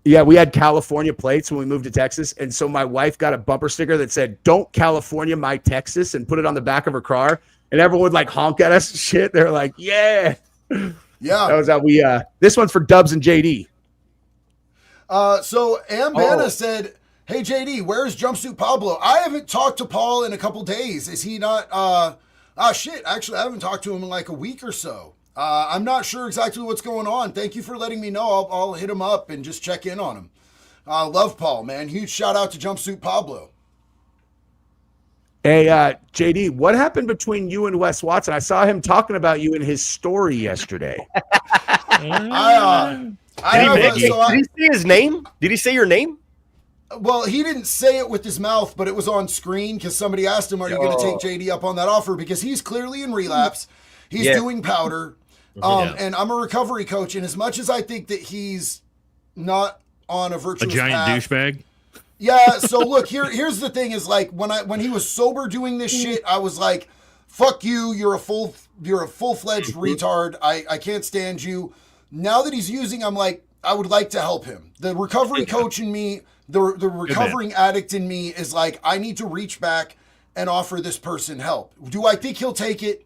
Yeah, we had California plates when we moved to Texas. And so my wife got a bumper sticker that said, don't California my Texas, and put it on the back of her car. And everyone would like honk at us and shit. They're like, yeah. Yeah, that was how we. This one's for Dubs and JD. So Ambana said, "Hey JD, where's Jumpsuit Pablo? I haven't talked to Paul in a couple days. Is he not? Shit. Actually, I haven't talked to him in like a week or so. I'm not sure exactly what's going on. Thank you for letting me know. I'll hit him up and just check in on him. Love Paul, man. Huge shout out to Jumpsuit Pablo. Hey, JD, what happened between you and Wes Watson? I saw him talking about you in his story yesterday. Did he say his name? Did he say your name? Well, he didn't say it with his mouth, but it was on screen because somebody asked him, are you going to take JD up on that offer? Because he's clearly in relapse. He's doing powder. And I'm a recovery coach. And as much as I think that he's not on a virtuous giant path, douchebag. Yeah, so look, here's the thing is like when he was sober doing this shit, I was like, fuck you, you're a full-fledged retard. I can't stand you. Now that he's using, I'm like, I would like to help him. The recovery coach in me, the recovering addict in me is like, I need to reach back and offer this person help. Do I think he'll take it?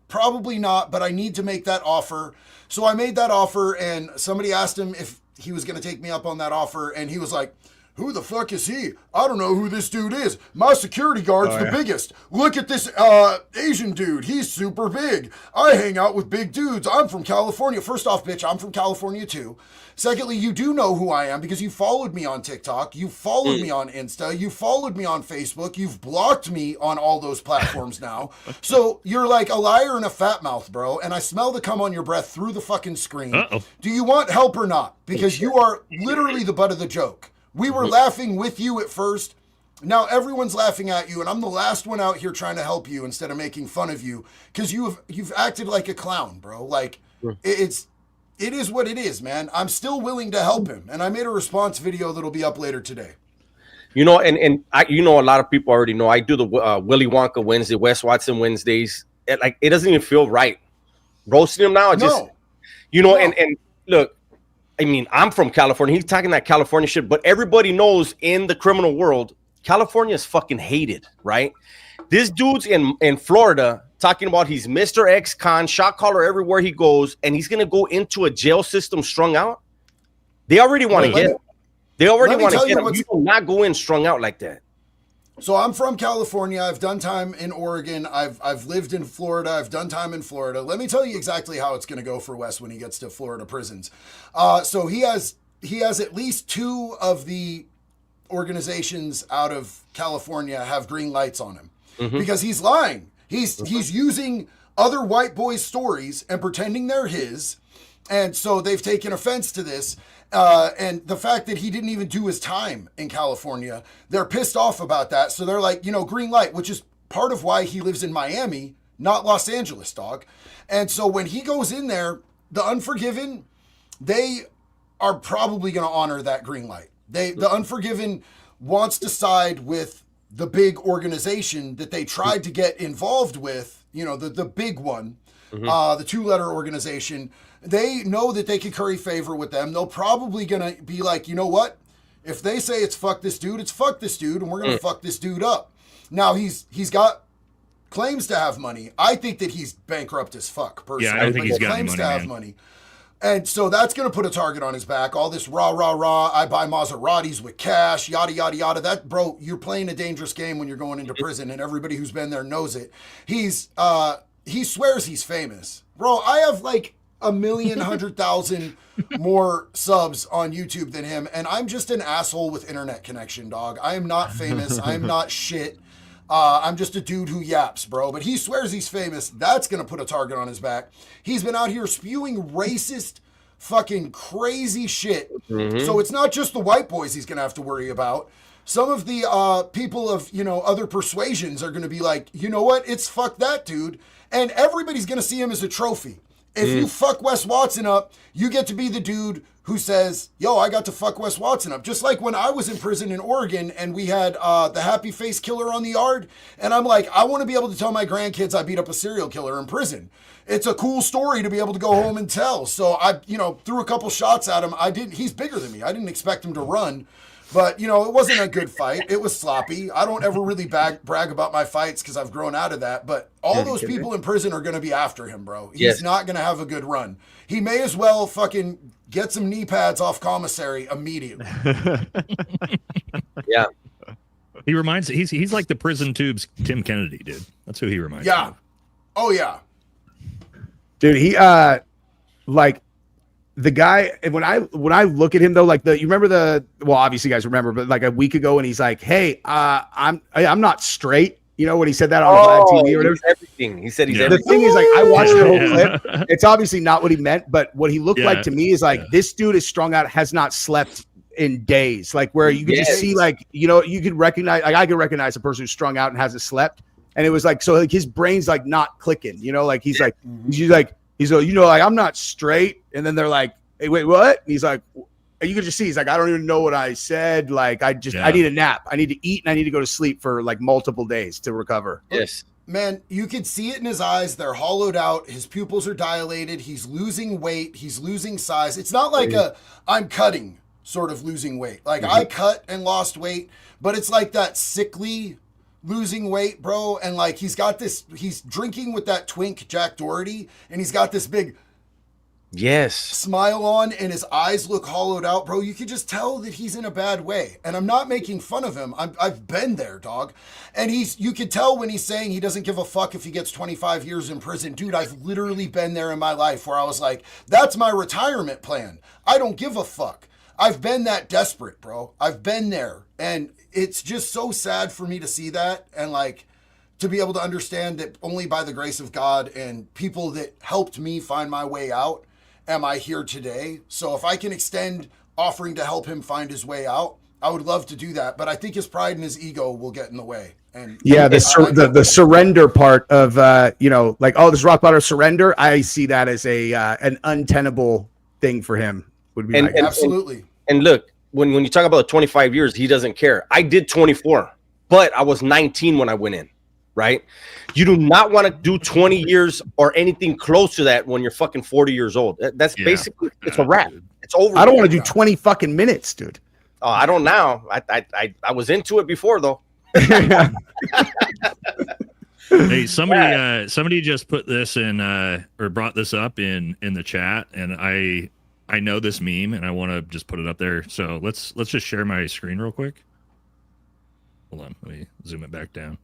Probably not, but I need to make that offer. So I made that offer, and somebody asked him if he was going to take me up on that offer, and he was like, who the fuck is he? I don't know who this dude is. My security guard's the biggest. Look at this Asian dude. He's super big. I hang out with big dudes. I'm from California. First off, bitch, I'm from California too. Secondly, you do know who I am because you followed me on TikTok. You followed me on Insta. You followed me on Facebook. You've blocked me on all those platforms now. So you're like a liar and a fat mouth, bro. And I smell the cum on your breath through the fucking screen. Do you want help or not? Because you are literally the butt of the joke. We were laughing with you at first. Now everyone's laughing at you, and I'm the last one out here trying to help you instead of making fun of you because you've acted like a clown, bro. Like it is what it is, man. I'm still willing to help him, and I made a response video that'll be up later today. You know, and I, you know, a lot of people already know I do the Willy Wonka Wednesday, Wes Watson Wednesdays. It doesn't even feel right roasting him now. You know, and look, I mean, I'm from California. He's talking that California shit, but everybody knows in the criminal world, California is fucking hated, right? This dude's in Florida talking about he's Mr. Ex-con, shot caller everywhere he goes, and he's going to go into a jail system strung out. They already want to get him. They already want to get him. You do not go in strung out like that. So I'm from California. I've done time in Oregon. I've lived in Florida. I've done time in Florida. Let me tell you exactly how it's going to go for Wes when he gets to Florida prisons. So he has at least 2 of the organizations out of California have green lights on him because he's lying. He's using other white boys' stories and pretending they're his. And so they've taken offense to this. And the fact that he didn't even do his time in California, they're pissed off about that. So they're like, you know, green light, which is part of why he lives in Miami, not Los Angeles, dog. And so when he goes in there, the Unforgiven, they are probably going to honor that green light. The Unforgiven wants to side with the big organization that they tried to get involved with, you know, the big one, the 2-letter organization. They know that they can curry favor with them. They'll probably going to be like, you know what? If they say it's fuck this dude, it's fuck this dude, and we're going to fuck this dude up. Now, he's got claims to have money. I think that he's bankrupt as fuck, personally. Yeah, I don't think he's got claims money, to have money. And so that's going to put a target on his back. All this rah, rah, rah, I buy Maseratis with cash, yada, yada, yada. That, bro, you're playing a dangerous game when you're going into prison, and everybody who's been there knows it. He swears he's famous. Bro, I have like 1,100,000 more subs on YouTube than him, and I'm just an asshole with internet connection, dog. I am not famous. I am not shit. I'm just a dude who yaps, bro. But he swears he's famous. That's going to put a target on his back. He's been out here spewing racist, fucking crazy shit. So it's not just the white boys he's going to have to worry about. Some of the people of, you know, other persuasions are going to be like, you know what? It's fuck that dude. And everybody's going to see him as a trophy. If you fuck Wes Watson up, you get to be the dude who says, yo, I got to fuck Wes Watson up. Just like when I was in prison in Oregon and we had the happy face killer on the yard. And I'm like, I want to be able to tell my grandkids I beat up a serial killer in prison. It's a cool story to be able to go home and tell. So I, you know, threw a couple shots at him. He's bigger than me. I didn't expect him to run. But, you know, it wasn't a good fight. It was sloppy. I don't ever really brag about my fights because I've grown out of that. But all those people in prison are going to be after him, bro. He's not going to have a good run. He may as well fucking get some knee pads off commissary immediately. Yeah. He reminds he's like the prison tubes Tim Kennedy, dude. That's who he reminds me of. Oh, yeah. Dude, he like the guy, when I look at him though, like you remember obviously you guys remember, but like a week ago, and he's like, "Hey, I'm not straight." You know, when he said that on live TV or whatever. Everything he said, The thing is, like, I watched the whole clip. It's obviously not what he meant, but what he looked like to me is like this dude is strung out, has not slept in days. Like where you could just see, like, you know, you could recognize, like I could recognize a person who's strung out and hasn't slept, and it was like, so like his brain's like not clicking. You know, like he's like he's like. He's like, you know, like, I'm not straight. And then they're like, hey, wait, what? And he's like, and you can just see, he's like, I don't even know what I said. Like, I need a nap. I need to eat and I need to go to sleep for like multiple days to recover. Yes. Man, you could see it in his eyes. They're hollowed out. His pupils are dilated. He's losing weight. He's losing size. It's not like I'm cutting sort of losing weight. Like I cut and lost weight, but it's like that sickly losing weight, bro. And like he's drinking with that twink Jack Doherty, and he's got this big smile on, and his eyes look hollowed out, bro. You could just tell that he's in a bad way. And I'm not making fun of him. I've been there, dog. And you could tell when he's saying he doesn't give a fuck if he gets 25 years in prison. Dude, I've literally been there in my life where I was like, that's my retirement plan. I don't give a fuck. I've been that desperate, bro. I've been there. And it's just so sad for me to see that, and like to be able to understand that only by the grace of God and people that helped me find my way out am I here today. So if I can extend offering to help him find his way out, I would love to do that, but I think his pride and his ego will get in the way. And Yeah, the surrender part of like, oh, this rock bottom surrender. I see that as an untenable thing for him. Would be absolutely. And look, when you talk about 25 years, he doesn't care. I did 24, but I was 19 when I went in. Right? You do not want to do 20 years or anything close to that when you're fucking 40 years old. That's basically, it's a wrap. It's over. I don't want to do 20 fucking minutes, dude. Oh, I don't now. I was into it before though. Hey, somebody just put this in or brought this up in the chat, and I know this meme and I want to just put it up there. So let's just share my screen real quick. Hold on, let me zoom it back down.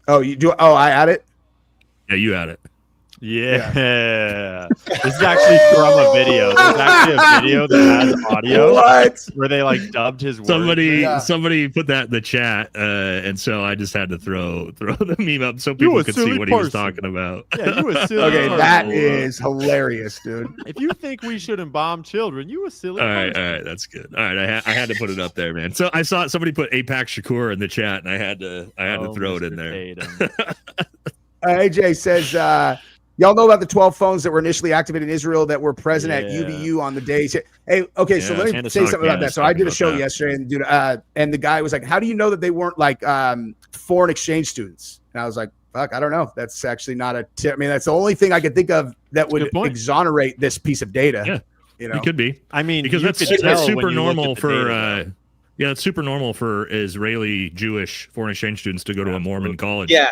Oh, you do? Oh, I add it? Yeah, you add it. Yeah. This is actually from a video. There's actually a video that has audio. What? Where they like dubbed his words. Somebody put that in the chat, and so I just had to throw the meme up so people could see what he was talking about. Yeah, you a silly Okay, person. that is hilarious, dude. If you think we shouldn't bomb children, you a silly All person. right, that's good. All right, I had to put it up there, man. So I saw somebody put Apac Shakur in the chat, and I had to throw it in there. AJ says, y'all know about the 12 phones that were initially activated in Israel that were present at UVU on the days. Hey, okay, so let me say something about that. So I did a show yesterday, and dude, and the guy was like, "How do you know that they weren't like foreign exchange students?" And I was like, "Fuck, I don't know. That's actually not a tip. I mean, that's the only thing I could think of that would exonerate this piece of data." Yeah, it could be. I mean, because that's super normal for. Yeah, it's super normal for Israeli Jewish foreign exchange students to go to a Mormon college. Yeah,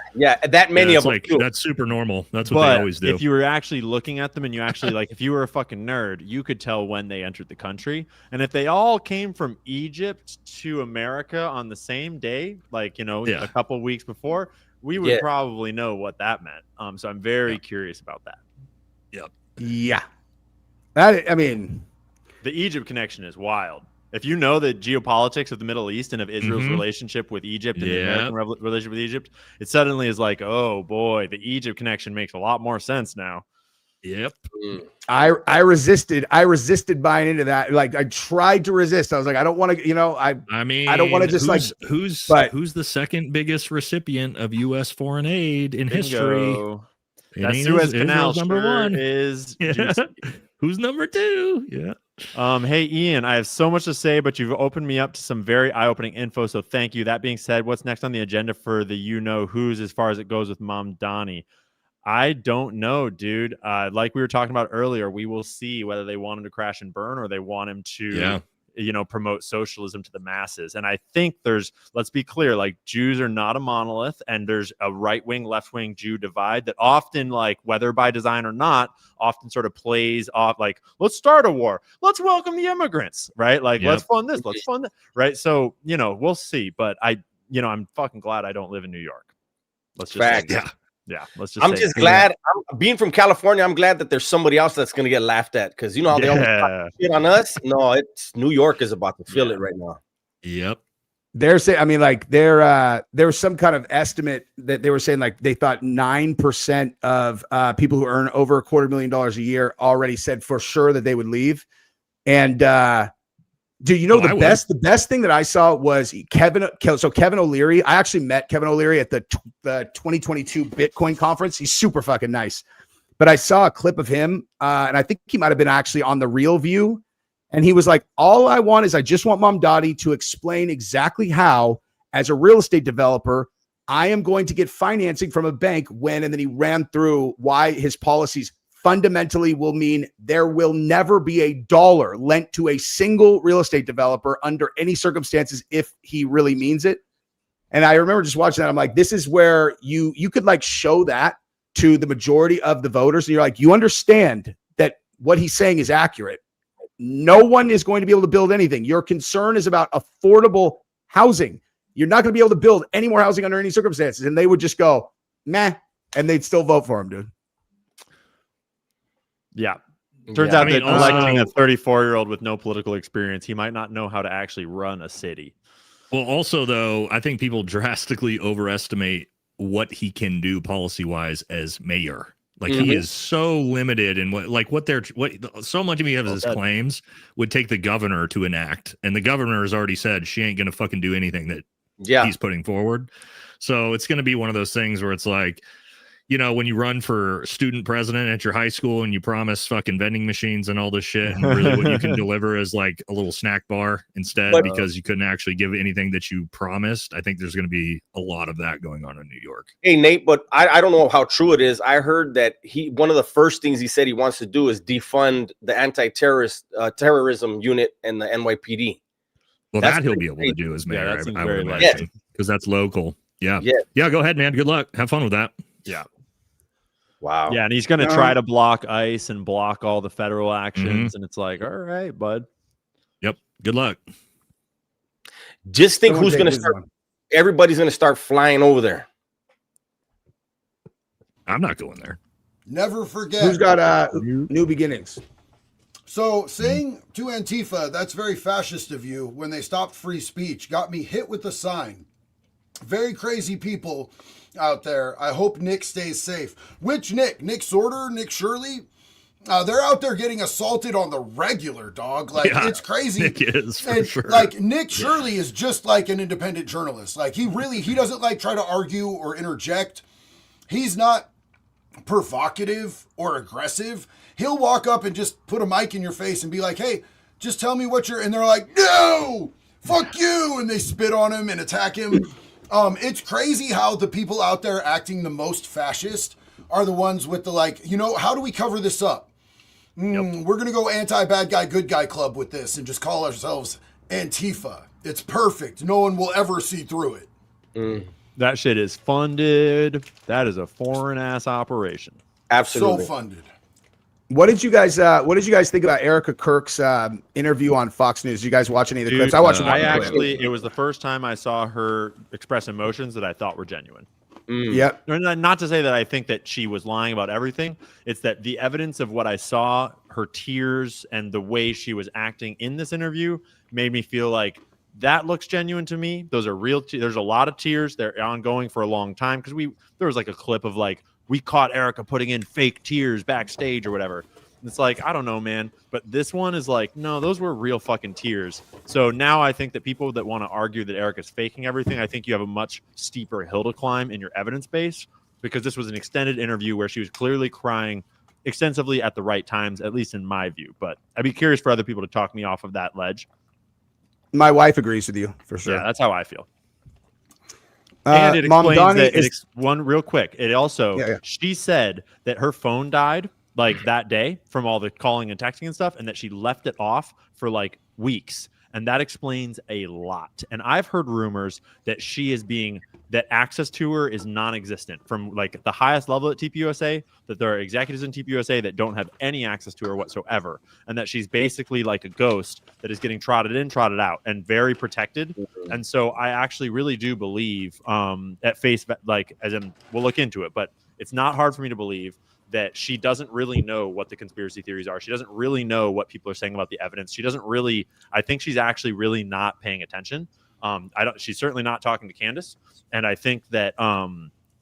that many of them. Like, that's super normal. That's what they always do. If you were actually looking at them and you actually like, if you were a fucking nerd, you could tell when they entered the country. And if they all came from Egypt to America on the same day, like a couple weeks before, we would probably know what that meant. So I'm very curious about that. Yep. Yeah. I mean, the Egypt connection is wild. If you know the geopolitics of the Middle East and of Israel's relationship with Egypt and the American relationship with Egypt, it suddenly is like, oh boy, the Egypt connection makes a lot more sense now. Yep. I resisted buying into that. Like, I tried to resist. I was like, I don't want to, I mean, I don't want to just who's the second biggest recipient of U.S. foreign aid in history? That Suez Canal number one is who's number two? Yeah. Hey Ian, I have so much to say, but you've opened me up to some very eye-opening info, so thank you. That being said, what's next on the agenda for the who's as far as it goes with Mom Donnie? I don't know, dude. Like we were talking about earlier, we will see whether they want him to crash and burn or they want him to promote socialism to the masses. And I think let's be clear, like, Jews are not a monolith, and there's a right-wing, left-wing Jew divide that often, like, whether by design or not, often sort of plays off like, let's start a war, let's welcome the immigrants, right? Like, let's fund this, let's fund that, right? So, we'll see. But I'm fucking glad I don't live in New York. Let's just yeah. Let's just. I'm just glad. I'm being from California. I'm glad that there's somebody else that's going to get laughed at, because how they always shit on us. No, it's New York is about to feel it right now. Yep. They're saying, I mean, like, there was some kind of estimate that they were saying, like, they thought 9% of people who earn over $250,000 a year already said for sure that they would leave. And the best thing that I saw was Kevin O'Leary. I actually met Kevin O'Leary at the 2022 Bitcoin conference. He's super fucking nice. But I saw a clip of him, and I think he might have been actually on The Real View. And he was like, all I want is I just want Mom Dottie to explain exactly how, as a real estate developer, I am going to get financing from a bank when, and then he ran through why his policies fundamentally will mean there will never be a dollar lent to a single real estate developer under any circumstances if he really means it. And I remember just watching that. I'm like, this is where you could like show that to the majority of the voters. And you're like, you understand that what he's saying is accurate. No one is going to be able to build anything. Your concern is about affordable housing. You're not going to be able to build any more housing under any circumstances. And they would just go, meh, and they'd still vote for him, dude. Yeah. Turns out that electing a 34-year-old with no political experience, he might not know how to actually run a city. Well, also, though, I think people drastically overestimate what he can do policy-wise as mayor. Like he is so limited in what so much of his claims would take the governor to enact, and the governor has already said she ain't gonna fucking do anything that he's putting forward. So it's gonna be one of those things where it's like, you know, when you run for student president at your high school and you promise fucking vending machines and all this shit, and really what you can deliver is like a little snack bar instead, because you couldn't actually give anything that you promised. I think there's going to be a lot of that going on in New York. Hey, Nate, but I don't know how true it is. I heard that one of the first things he said he wants to do is defund the terrorism unit and the NYPD. Well, that he'll be able to do as mayor, I would imagine, because that's local. Yeah. Go ahead, man. Good luck. Have fun with that. Yeah. Wow. Yeah, and he's going to try to block ICE and block all the federal actions, and it's like, all right, bud. Yep. Good luck. Just think who's going to start. Everybody's going to start flying over there. I'm not going there. Never forget. Who's got new beginnings? So saying to Antifa, that's very fascist of you, when they stopped free speech, got me hit with the sign. Very crazy people out there. I hope Nick stays safe. Which Nick? Nick Sorter? Nick Shirley? They're out there getting assaulted on the regular, dog. Like, it's crazy. Nick is, for sure. Like, Nick Shirley is just like an independent journalist. Like, he doesn't like try to argue or interject. He's not provocative or aggressive. He'll walk up and just put a mic in your face and be like, hey, just tell me what and they're like, no, fuck you. And they spit on him and attack him. It's crazy how the people out there acting the most fascist are the ones with the, like, you know, how do we cover this up? We're going to go anti-bad guy, good guy club with this and just call ourselves Antifa. It's perfect. No one will ever see through it. That shit is funded. That is a foreign ass operation. Absolutely. So funded. What did you guys think about Erica Kirk's interview on Fox News? Did you guys watch any of the clips? I watched one. It was the first time I saw her express emotions that I thought were genuine. Yep. Not to say that I think that she was lying about everything. It's that the evidence of what I saw, her tears and the way she was acting in this interview made me feel like that looks genuine to me. Those are real. There's a lot of tears. They're ongoing for a long time because there was like a clip of like, we caught Erica putting in fake tears backstage or whatever. It's like, I don't know, man. But this one is like, no, those were real fucking tears. So now I think that people that want to argue that Erica's faking everything, I think you have a much steeper hill to climb in your evidence base, because this was an extended interview where she was clearly crying extensively at the right times, at least in my view. But I'd be curious for other people to talk me off of that ledge. My wife agrees with you, for sure. Yeah, that's how I feel. And it explains one real quick. It also, she said that her phone died like that day from all the calling and texting and stuff, and that she left it off for like weeks. And that explains a lot. And I've heard rumors that that access to her is non-existent from like the highest level at TPUSA, that there are executives in TPUSA that don't have any access to her whatsoever. And that she's basically like a ghost that is getting trotted in, trotted out, and very protected. And so I actually really do believe at face, like, as in, we'll look into it, but it's not hard for me to believe that she doesn't really know what the conspiracy theories are. She doesn't really know what people are saying about the evidence. She doesn't really, I think she's actually really not paying attention. She's certainly not talking to Candace. And I think that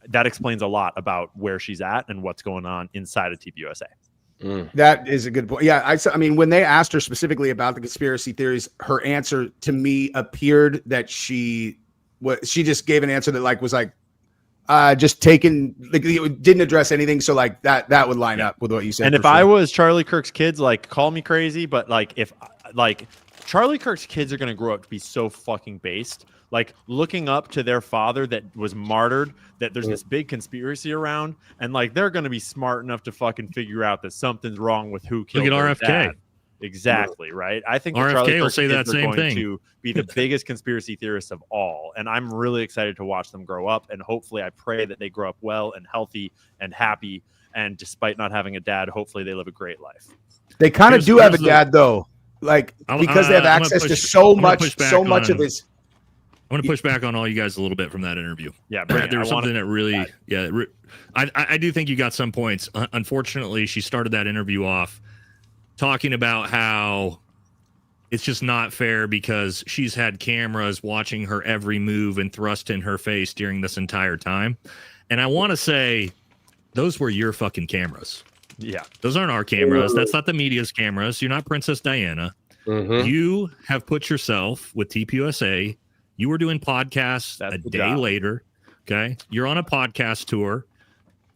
that explains a lot about where she's at and what's going on inside of TPUSA. That is a good point. Yeah. I mean, when they asked her specifically about the conspiracy theories, her answer to me appeared that she just gave an answer that like was like, just taken, like, didn't address anything. So like that would line up with what you said. And if I was Charlie Kirk's kids, like, call me crazy, but like, if like Charlie Kirk's kids are going to grow up to be so fucking based, like looking up to their father that was martyred, that there's this big conspiracy around, and like they're going to be smart enough to fucking figure out that something's wrong with who killed Look at RFK. Dad. Exactly, right? I think RFK will say that same thing. To be the biggest conspiracy theorists of all, and I'm really excited to watch them grow up, and hopefully I pray that they grow up well and healthy and happy, and despite not having a dad, hopefully they live a great life. They kind of do have a dad though, like, because they have access to so much of his. I'm going to push back on all you guys a little bit from that interview. Yeah, there was something that really, I do think you got some points. Unfortunately, she started that interview off talking about how it's just not fair because she's had cameras watching her every move and thrust in her face during this entire time. And I want to say, those were your fucking cameras. Yeah. Those aren't our cameras. That's not the media's cameras. You're not Princess Diana. You have put yourself with TPUSA. You were doing podcasts a day later. Okay. You're on a podcast tour.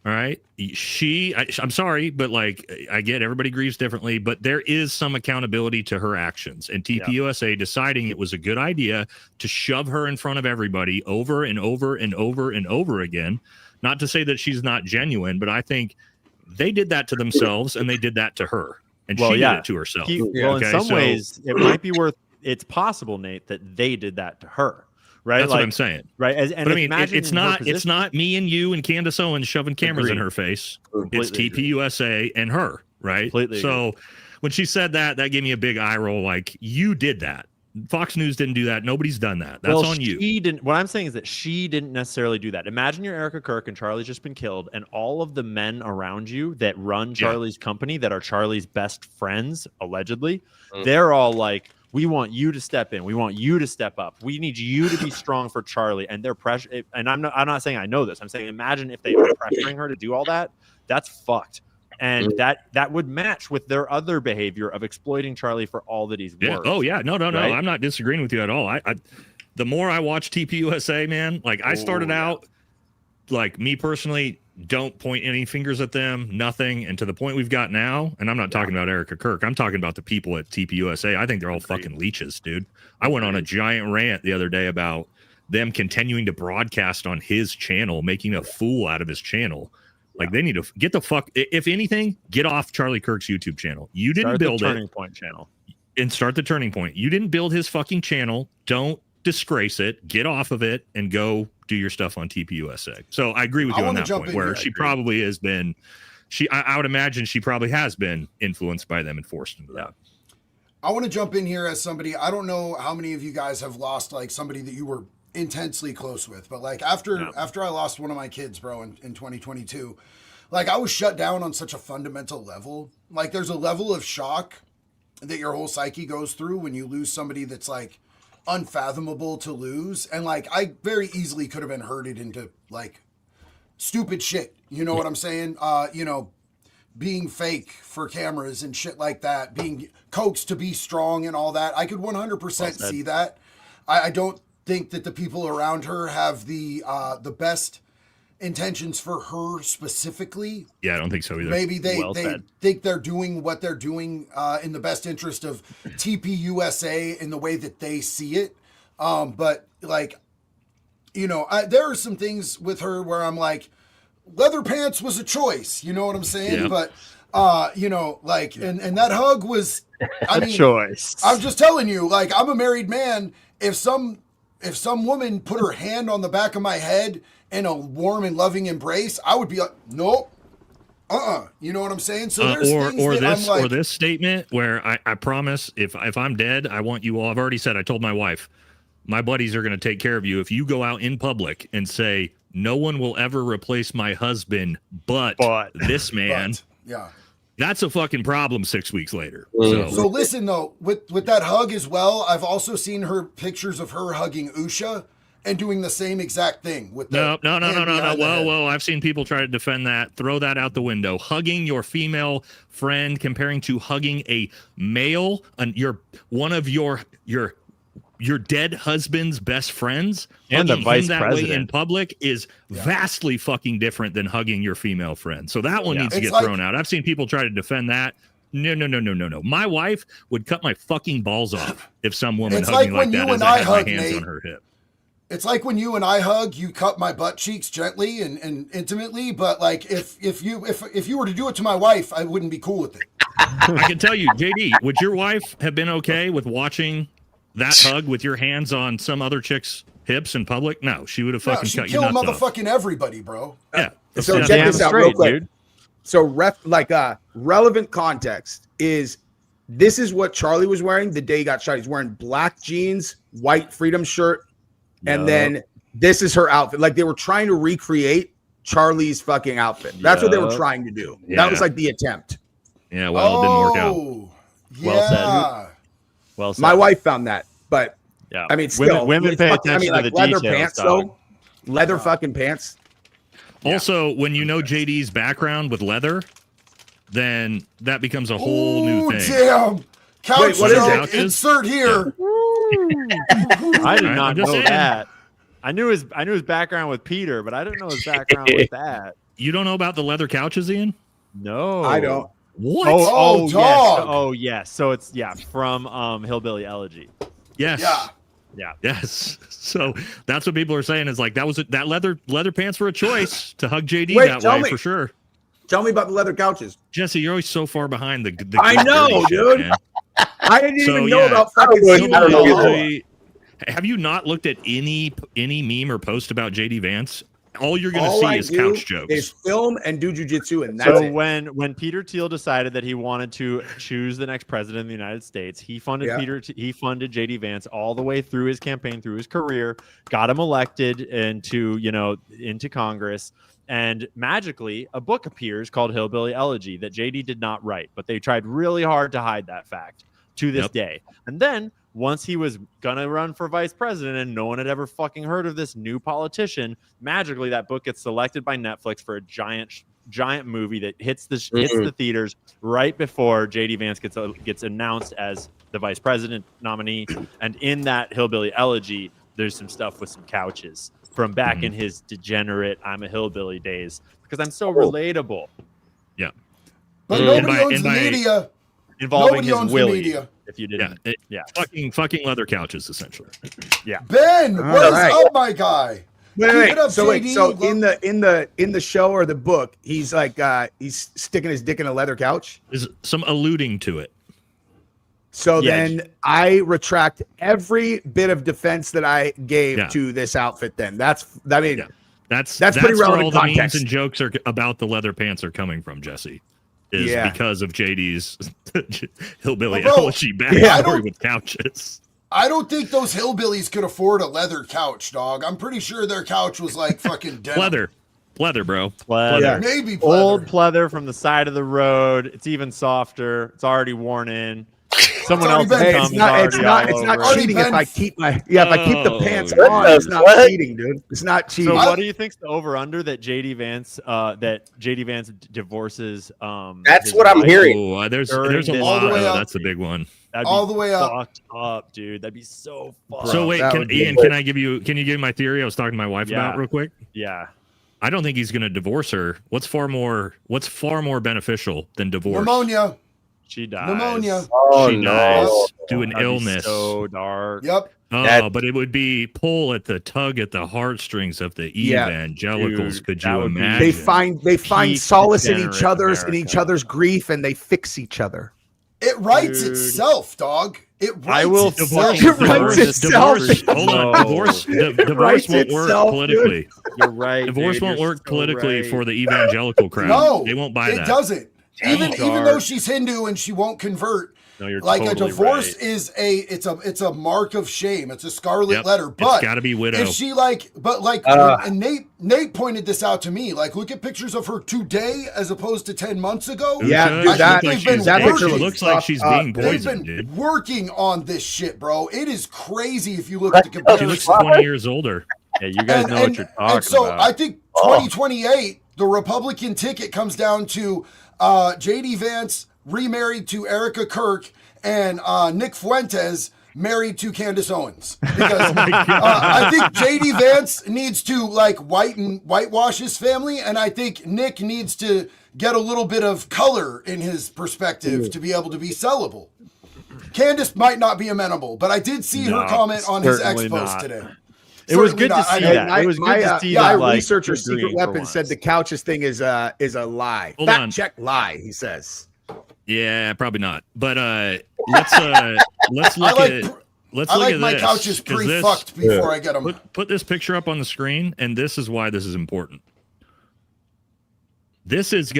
All right. I'm sorry, but like, I get everybody grieves differently, but there is some accountability to her actions, and TPUSA deciding it was a good idea to shove her in front of everybody over and over and over and over again. Not to say that she's not genuine, but I think they did that to themselves and they did that to her, and she did it to herself. Well, in some ways, it might be it's possible, Nate, that they did that to her. Right, that's what I'm saying. Right, but I mean, it's not me and you and Candace Owens shoving cameras in her face. It's TPUSA and her, right? Completely so when she said that gave me a big eye roll. Like, you did that. Fox News didn't do that. Nobody's done that. That's on you. She didn't. What I'm saying is that she didn't necessarily do that. Imagine you're Erica Kirk and Charlie's just been killed, and all of the men around you that run Charlie's company, that are Charlie's best friends, allegedly, they're all like, we want you to step in. We want you to step up. We need you to be strong for Charlie. And they're pressure. And I'm not saying I know this. I'm saying, imagine if they are pressuring her to do all that. That's fucked. And that would match with their other behavior of exploiting Charlie for all that he's worth. Oh yeah, no. Right? I'm not disagreeing with you at all. I the more I watch TPUSA, man, like I started out, like me personally, don't point any fingers at them, nothing. And to the point we've got now, and I'm not talking about Erica Kirk, I'm talking about the people at TPUSA. I think they're all fucking leeches, dude. I went on a giant rant the other day about them continuing to broadcast on his channel, making a fool out of his channel. Like, they need to get the fuck, if anything, get off Charlie Kirk's YouTube channel. You didn't build the Turning Point channel. And start the Turning Point. You didn't build his fucking channel. Don't disgrace it. Get off of it and go do your stuff on TPUSA. So I agree with you on that point, where she probably has been, I would imagine she probably has been influenced by them and forced into that. I want to jump in here as somebody, I don't know how many of you guys have lost like somebody that you were intensely close with, but like after I lost one of my kids, bro, in 2022, like I was shut down on such a fundamental level. Like there's a level of shock that your whole psyche goes through when you lose somebody that's like unfathomable to lose. And like, I very easily could have been herded into like stupid shit. You know what I'm saying? You know, being fake for cameras and shit like that, being coaxed to be strong and all that. I could 100% see that. I don't think that the people around her have the best intentions for her specifically. Yeah, I don't think so either. Maybe they think they're doing what they're doing in the best interest of TPUSA in the way that they see it. But like, you know, there are some things with her where I'm like, leather pants was a choice. You know what I'm saying? Yeah. But, you know, like, and that hug was, I mean, choice. I'm just telling you, like, I'm a married man. If some woman put her hand on the back of my head in a warm and loving embrace, I would be like, nope. You know what I'm saying? So there's or this statement where I promise if I'm dead, I want you all. I've already said, I told my wife, my buddies are going to take care of you. If you go out in public and say, no one will ever replace my husband, but this man, that's a fucking problem 6 weeks later. So listen though, with that hug as well, I've also seen her pictures of her hugging Usha and doing the same exact thing with no. Well, I've seen people try to defend that. Throw that out the window. Hugging your female friend, comparing to hugging a male, one of your dead husband's best friends, and the vice that president way in public is vastly fucking different than hugging your female friend. So that one needs to get thrown out. I've seen people try to defend that. No. My wife would cut my fucking balls off if some woman hugged me like that as I had my hands on her hip. It's like when you and I hug, you cut my butt cheeks gently and intimately. But like if you were to do it to my wife, I wouldn't be cool with it. I can tell you, JD, would your wife have been okay with watching that hug with your hands on some other chick's hips in public? No, she would have fucking cut you nuts off. Motherfucking everybody, bro. Yeah. So check this out real quick. Dude. So relevant context is this is what Charlie was wearing the day he got shot. He's wearing black jeans, white Freedom shirt, and then this is her outfit. Like they were trying to recreate Charlie's fucking outfit. That's what they were trying to do. Yeah. That was like the attempt. Yeah, well, it didn't work out. Well said. My wife found that, but I mean, still, women pay attention to the leather details. Pants, though, leather fucking pants. Also, when you know JD's background with leather, then that becomes a whole new thing. Damn. Couch what is joke, it? insert here. I did Right, not I'm just know saying. that. I knew his background with Peter, but I didn't know his background with that. You don't know about the leather couches, Ian? No, I don't. What? Oh, yes. dog. Oh, yes. So it's from Hillbilly Elegy. Yes. Yeah. Yeah. Yes. So that's what people are saying is like that leather pants were a choice to hug JD Wait, that tell way me. for sure. Tell me about the leather couches. Jesse, you're always so far behind the I know, dirty shit, dude. man. I didn't So, even know yeah. about fucking I Seaman don't know. Balboa. Have you not looked at any meme or post about JD Vance? All you're going to All see I is do couch jokes. is film and do jujitsu, and that's So it. when Peter Thiel decided that he wanted to choose the next president of the United States, he funded he funded JD Vance all the way through his campaign, through his career, got him elected into Congress, and magically a book appears called Hillbilly Elegy that JD did not write, but they tried really hard to hide that fact to this day. And then once he was gonna run for vice president and no one had ever fucking heard of this new politician, magically that book gets selected by Netflix for a giant movie that hits the theaters right before JD Vance gets announced as the vice president nominee. And in that Hillbilly Elegy, there's some stuff with some couches from back in his degenerate I'm a hillbilly days, because I'm so relatable. Yeah. But And nobody by- owns and the by- media. Involving Nobody his owns the Willie. media. If you didn't, yeah. Fucking leather couches, essentially. Ben, All what is right. up, my guy? Keep Wait. it up, So JD. in the show or the book, he's like he's sticking his dick in a leather couch. There's some alluding to it. So Yeah. then I retract every bit of defense that I gave Yeah. to this outfit. Then that's That's pretty where relevant all the memes context. and jokes are about the leather pants are coming from, Jesse. Is Yeah. because of JD's hillbilly Bro, elegy I backstory don't- with couches. I don't think those hillbillies could afford a leather couch, dog. I'm pretty sure their couch was like fucking denim. Pleather, bro. Pleather. Yeah. Maybe Old pleather. pleather from the side of the road. It's even softer. It's already worn in. Someone already else's been- Hey, thumb it's is not already it's not all it's not over it. Already cheating been- if I keep the pants Oh. on. It's not What? cheating, dude. It's not cheating. So I- what do you think's the over under that JD Vance divorces? That's his what I'm wife? hearing. Oh, there's During a this- All lot. the way Oh, up. that's a big one. That'd all be the way up. fucked up, dude. That'd be so fucked. So wait, that would be Ian, can you give me my theory? I was talking to my wife Yeah. about real quick. Yeah. I don't think he's going to divorce her. What's far more beneficial than divorce? Pneumonia. She dies. Pneumonia. Oh She no! dies due an That'd be illness. so dark. Yep. Oh, That- but it would be tug at the heartstrings of the Yeah. evangelicals. Dude, Could that you would be- imagine? they find Peak solace in degenerate each other's America. grief, and they fix each other. It writes Dude. itself, dog. It writes I will itself. It writes itself. Hold on. No. Divorce writes won't work itself, politically. You're right. Divorce dude. won't You're work so politically right. for the evangelical crowd. No, They won't buy it that. doesn't. Even dark. though she's Hindu and she won't convert, No, you're like totally a divorce right. is it's a mark of shame. It's a scarlet Yep. letter. It's But gotta be widow. if she and Nate pointed this out to me. Like, look at pictures of her today as opposed to 10 months ago. Yeah, Who dude, does? that- She they've been that working. picture She looks like she's being They've poisoned, been dude. working on this shit, bro. It is crazy if you look at the She comparison. looks 20 years older. Yeah, you guys know what you're talking and so about. I think 2028, the Republican ticket comes down to JD Vance remarried to Erica Kirk and Nick Fuentes married to Candace Owens. Because I think JD Vance needs to whitewash his family, and I think Nick needs to get a little bit of color in his perspective to be able to be sellable. Candace might not be amenable, but I did see her No, comment on his certainly ex post not. today. It was Certainly good to not. see I know. that. It was good to see my that. Like, researcher, you're Secret agreeing for Weapon, said once. the couches thing is a lie. Hold Fact on. check lie. He says. Yeah, probably not. But let's look at let's I look like at my this, couches 'cause pre-fucked before I get them. Put this picture up on the screen, and this is why this is important. This is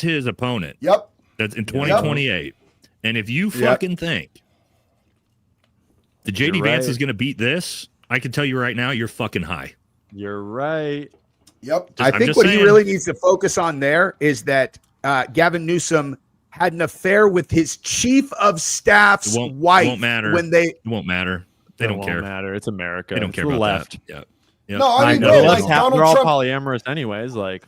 his opponent. Yep. That's in 2028. And if you fucking think the JD You're Vance right. is going to beat this, I can tell you right now, you're fucking high. You're right. Yep. I I'm think just what he saying. really needs to focus on there is that Gavin Newsom had an affair with his chief of staff's wife won't matter. when they It won't matter. They It don't won't care. matter. It's America. They don't It's care the about left. that. Yeah. Yep. No, I mean, know. bro, They're like Donald all Trump. polyamorous anyways. Like,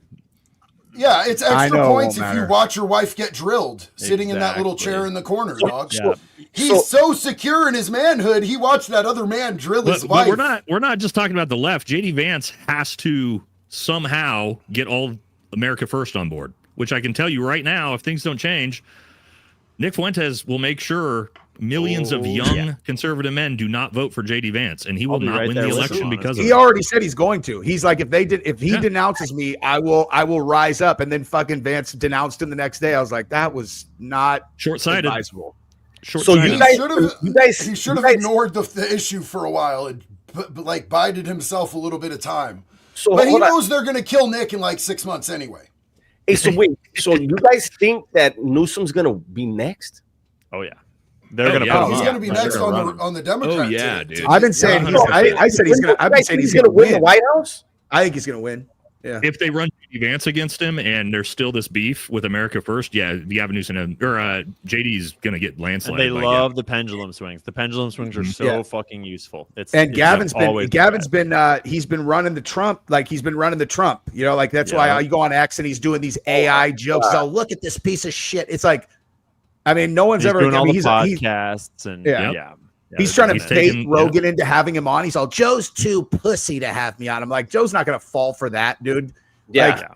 Yeah, it's I extra know it points won't if you matter. watch your wife get drilled sitting in that little Exactly. chair in the corner, dog. yeah. He's so secure in his manhood, he watched that other man drill his But wife. we're not just talking about the left. JD Vance has to somehow get all America First on board, which I can tell you right now, if things don't change, Nick Fuentes will make sure millions of young conservative men do not vote for JD Vance, and he will I'll be not right win there the with election you, because of He it. already said he's going to. He's like, if he denounces me, I will rise up. And then fucking Vance denounced him the next day. I was like, that was not Short-sighted. advisable. So you He guys, should have ignored the issue for a while and like bided himself a little bit of time. So But he hold on. knows they're going to kill Nick in like 6 months anyway. Hey, so wait. So you guys think that Newsom's gonna be next? Oh yeah, they're gonna. yeah. put him He's up. going to be They're next gonna run on him. the Democrat. Oh, yeah, ticket. dude. I've been saying I said he's gonna. I've been saying he's gonna win the White House. I think he's gonna win. Yeah. If they run JD Vance against him and there's still this beef with America First, Gavin Newsom or JD's gonna get And landslide. they love the pendulum swings. The pendulum swings are so fucking useful. And Gavin's always been he's been running the Trump, like he's been running the Trump, you know, like that's why you go on X and he's doing these AI jokes. So look at this piece of shit. It's like, I mean, no one's He's ever doing all the he's podcasts and he's trying to He's bait taking- Rogan into having him on. He's all, Joe's too pussy to have me on. I'm like, Joe's not gonna fall for that, dude. Yeah,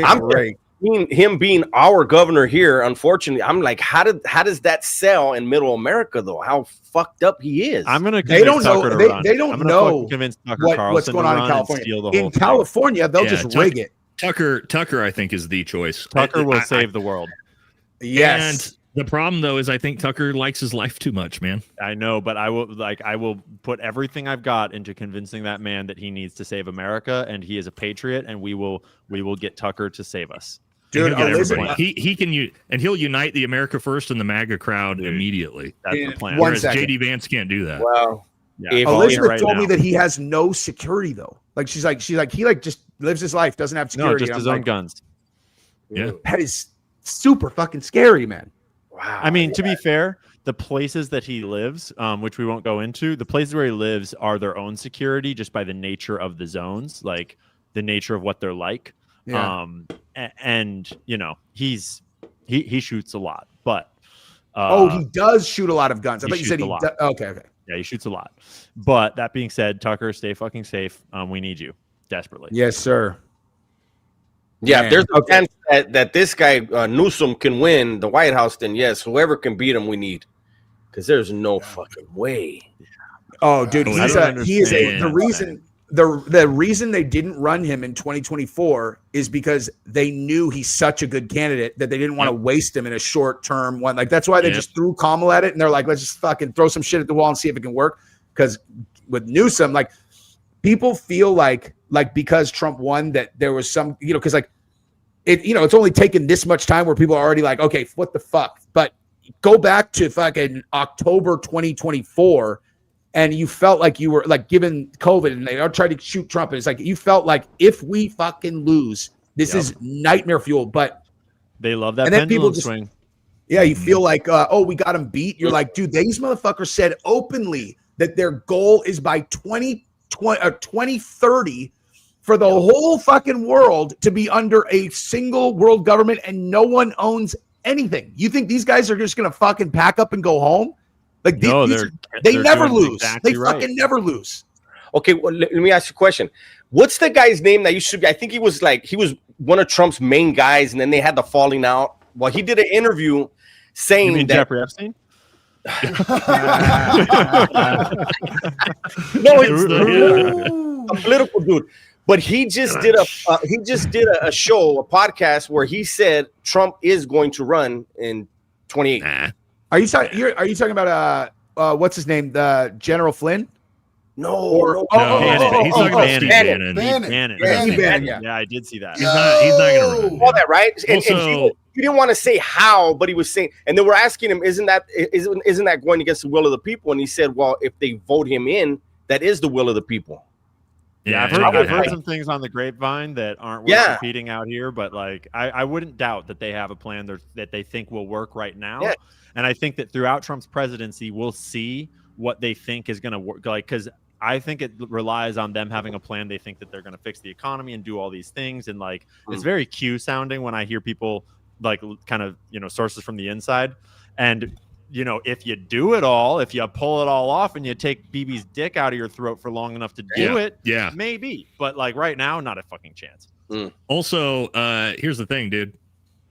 I'm him being our governor here. Unfortunately, I'm like, how does that sell in Middle America though? How fucked up he is. I'm gonna. They don't know. Tucker to They run. don't I'm gonna know fucking convince Tucker what's Carlson going to on in run and California. steal the whole In thing. California, they'll just Tucker- rig it. Tucker, I think, is the choice. Tucker will I- save the world. Yes. And the problem though is I think Tucker likes his life too much, man. I know, but I will put everything I've got into convincing that man that he needs to save America and he is a patriot, and we will get Tucker to save us. Dude, He'll get Elizabeth, everybody. He can and he'll unite the America First and the MAGA crowd immediately. That's the plan. One Whereas second. JD Vance can't do that. well, Yeah. if- Elizabeth right told now. me that he has no security though. Like he just lives his life, doesn't have No, security. just And his I'm own like, guns. Yeah. that is super fucking scary, man. wow. I mean, to be fair, the places that he lives, which we won't go into, the places where he lives are their own security just by the nature of the zones, like the nature of what they're like. Yeah. And you know, he shoots a lot, but He does shoot a lot of guns. I he thought you said shoots he a lot. okay. yeah, he shoots a lot. But that being said, Tucker, stay fucking safe. We need you desperately. Yes, sir. yeah, Man, if there's a okay. chance that this guy Newsom can win the White House, then yes, whoever can beat him, we need. Because there's no fucking way. Oh, dude, I he don't is the understand. reason the reason they didn't run him in 2024 is because they knew he's such a good candidate that they didn't want to waste him in a short term one. Like that's why they just threw Kamala at it and they're like, let's just fucking throw some shit at the wall and see if it can work. Because with Newsom, like people feel like because Trump won that there was some, because like it's only taken this much time where people are already like, okay, what the fuck? But go back to fucking October 2024. And you felt like you were like given COVID and they are trying to shoot Trump. And it's like you felt like if we fucking lose, this is nightmare fuel. But They love that And then people pendulum just- swing. yeah, you feel like, we got him beat. You're like, dude, these motherfuckers said openly that their goal is by 2030 for the whole fucking world to be under a single world government and no one owns anything. You think these guys are just going to fucking pack up and go home? Like No, they they're never doing lose. exactly They right. fucking never lose. Okay, well, let me ask you a question. What's the guy's name that used to be? I think he was one of Trump's main guys, and then they had the falling out. Well, he did an interview You saying mean that Jeffrey Epstein? no, it's a political dude. But he just did a show, a podcast where he said Trump is going to run in 28. Nah. Are you talking about what's his name? The General Flynn? No, No, he's talking about Steve Bannon. Bannon. Yeah. I did see that. He's not going to run. all that, right? And Also- he didn't want to say how, but he was saying, and they were asking him, isn't that going against the will of the people? And he said, well, if they vote him in, that is the will of the people. Yeah, I've heard some things on the grapevine that aren't worth repeating out here, but like I wouldn't doubt that they have a plan that they think will work right now. Yeah. And I think that throughout Trump's presidency, we'll see what they think is going to work. Like, because I think it relies on them having a plan. They think that they're going to fix the economy and do all these things. And like, it's very Q sounding when I hear people like kind of, sources from the inside. And, if you do it all, if you pull it all off and you take BB's dick out of your throat for long enough to do it, maybe. But like right now, not a fucking chance. Also, here's the thing, dude.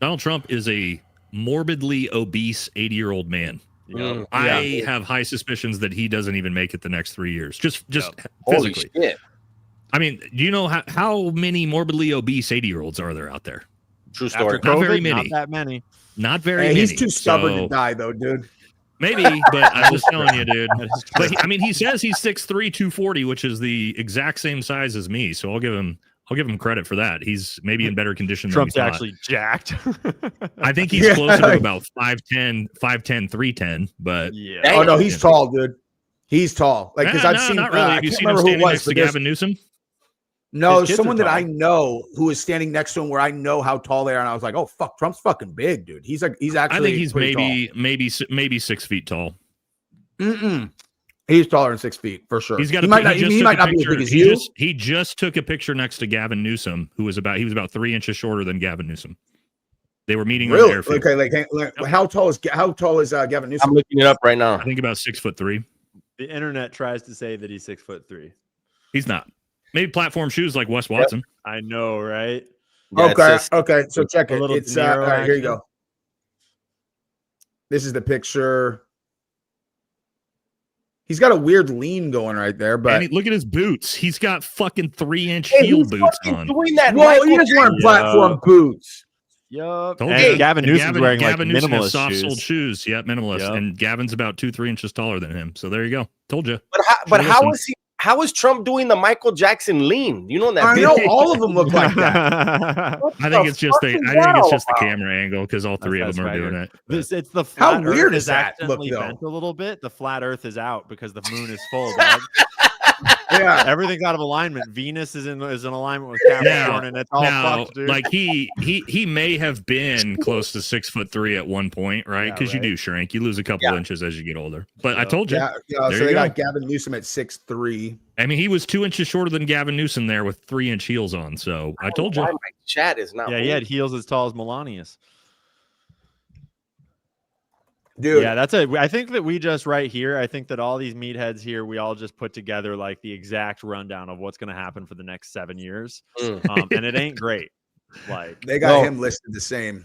Donald Trump is a morbidly obese 80-year-old man. I have high suspicions that he doesn't even make it the next 3 years. Just physically. I mean, do you know how many morbidly obese 80-year-olds are there out there? True story. Not very many. Not that many. Not very many. He's too stubborn to die, though, dude. Maybe, but I'm just telling you, dude. But he says he's 6'3", 240, which is the exact same size as me. So I'll give him credit for that. He's maybe in better condition Trump's than we thought. actually jacked. I think he's closer to about 5'10", 310, but Oh no, he's tall, dude. He's tall. Like, because I've seen. Not really. Have you seen him standing next to Gavin Newsom? No, someone that I know who is standing next to him, where I know how tall they are, and I was like, "Oh fuck, Trump's fucking big, dude." He's actually. I think he's maybe 6 feet tall. He's taller than 6 feet for sure. He's got. He might not be as big as you. He just took a picture next to Gavin Newsom, who was about 3 inches shorter than Gavin Newsom. They were meeting on the airfield. Okay, how tall is Gavin Newsom? I'm looking it up right now. I think about 6'3". The internet tries to say that he's 6'3". He's not. Maybe platform shoes like Wes Watson. I know, right? Yeah, okay. So check it. It's all right, here you go. This is the picture. He's got a weird lean going right there, but look at his boots. He's got fucking 3-inch heel boots on. Doing that. Well, he just wearing platform boots. Yup. And Gavin Newsom's wearing Gavin Newsom has minimalist soft-soled shoes. Yeah, minimalist. Yep. And Gavin's about 2-3 inches taller than him. So there you go. Told you. But how is he? How is Trump doing the Michael Jackson lean? You know that? I know all of them look like that. I think it's just the camera angle because all three of them are doing it. It's the flat How weird Earth is that look, accidentally though? bent a little bit. The flat Earth is out because the moon is full. Dog. Yeah, everything's out of alignment. Venus is in alignment with Capricorn, and it's all fucked, dude. Like he may have been close to 6'3" at one point, right? Because you do shrink, you lose a couple inches as you get older. But I told you, so they got Gavin Newsom at 6'3". I mean, he was 2 inches shorter than Gavin Newsom there with 3-inch heels on. So I told you. My chat is not. Yeah, he had heels as tall as Melania's. Dude. Yeah, I think that we just right here, I think that all these meatheads here, we all just put together like the exact rundown of what's going to happen for the next 7 years. And it ain't great. Like they got him listed the same.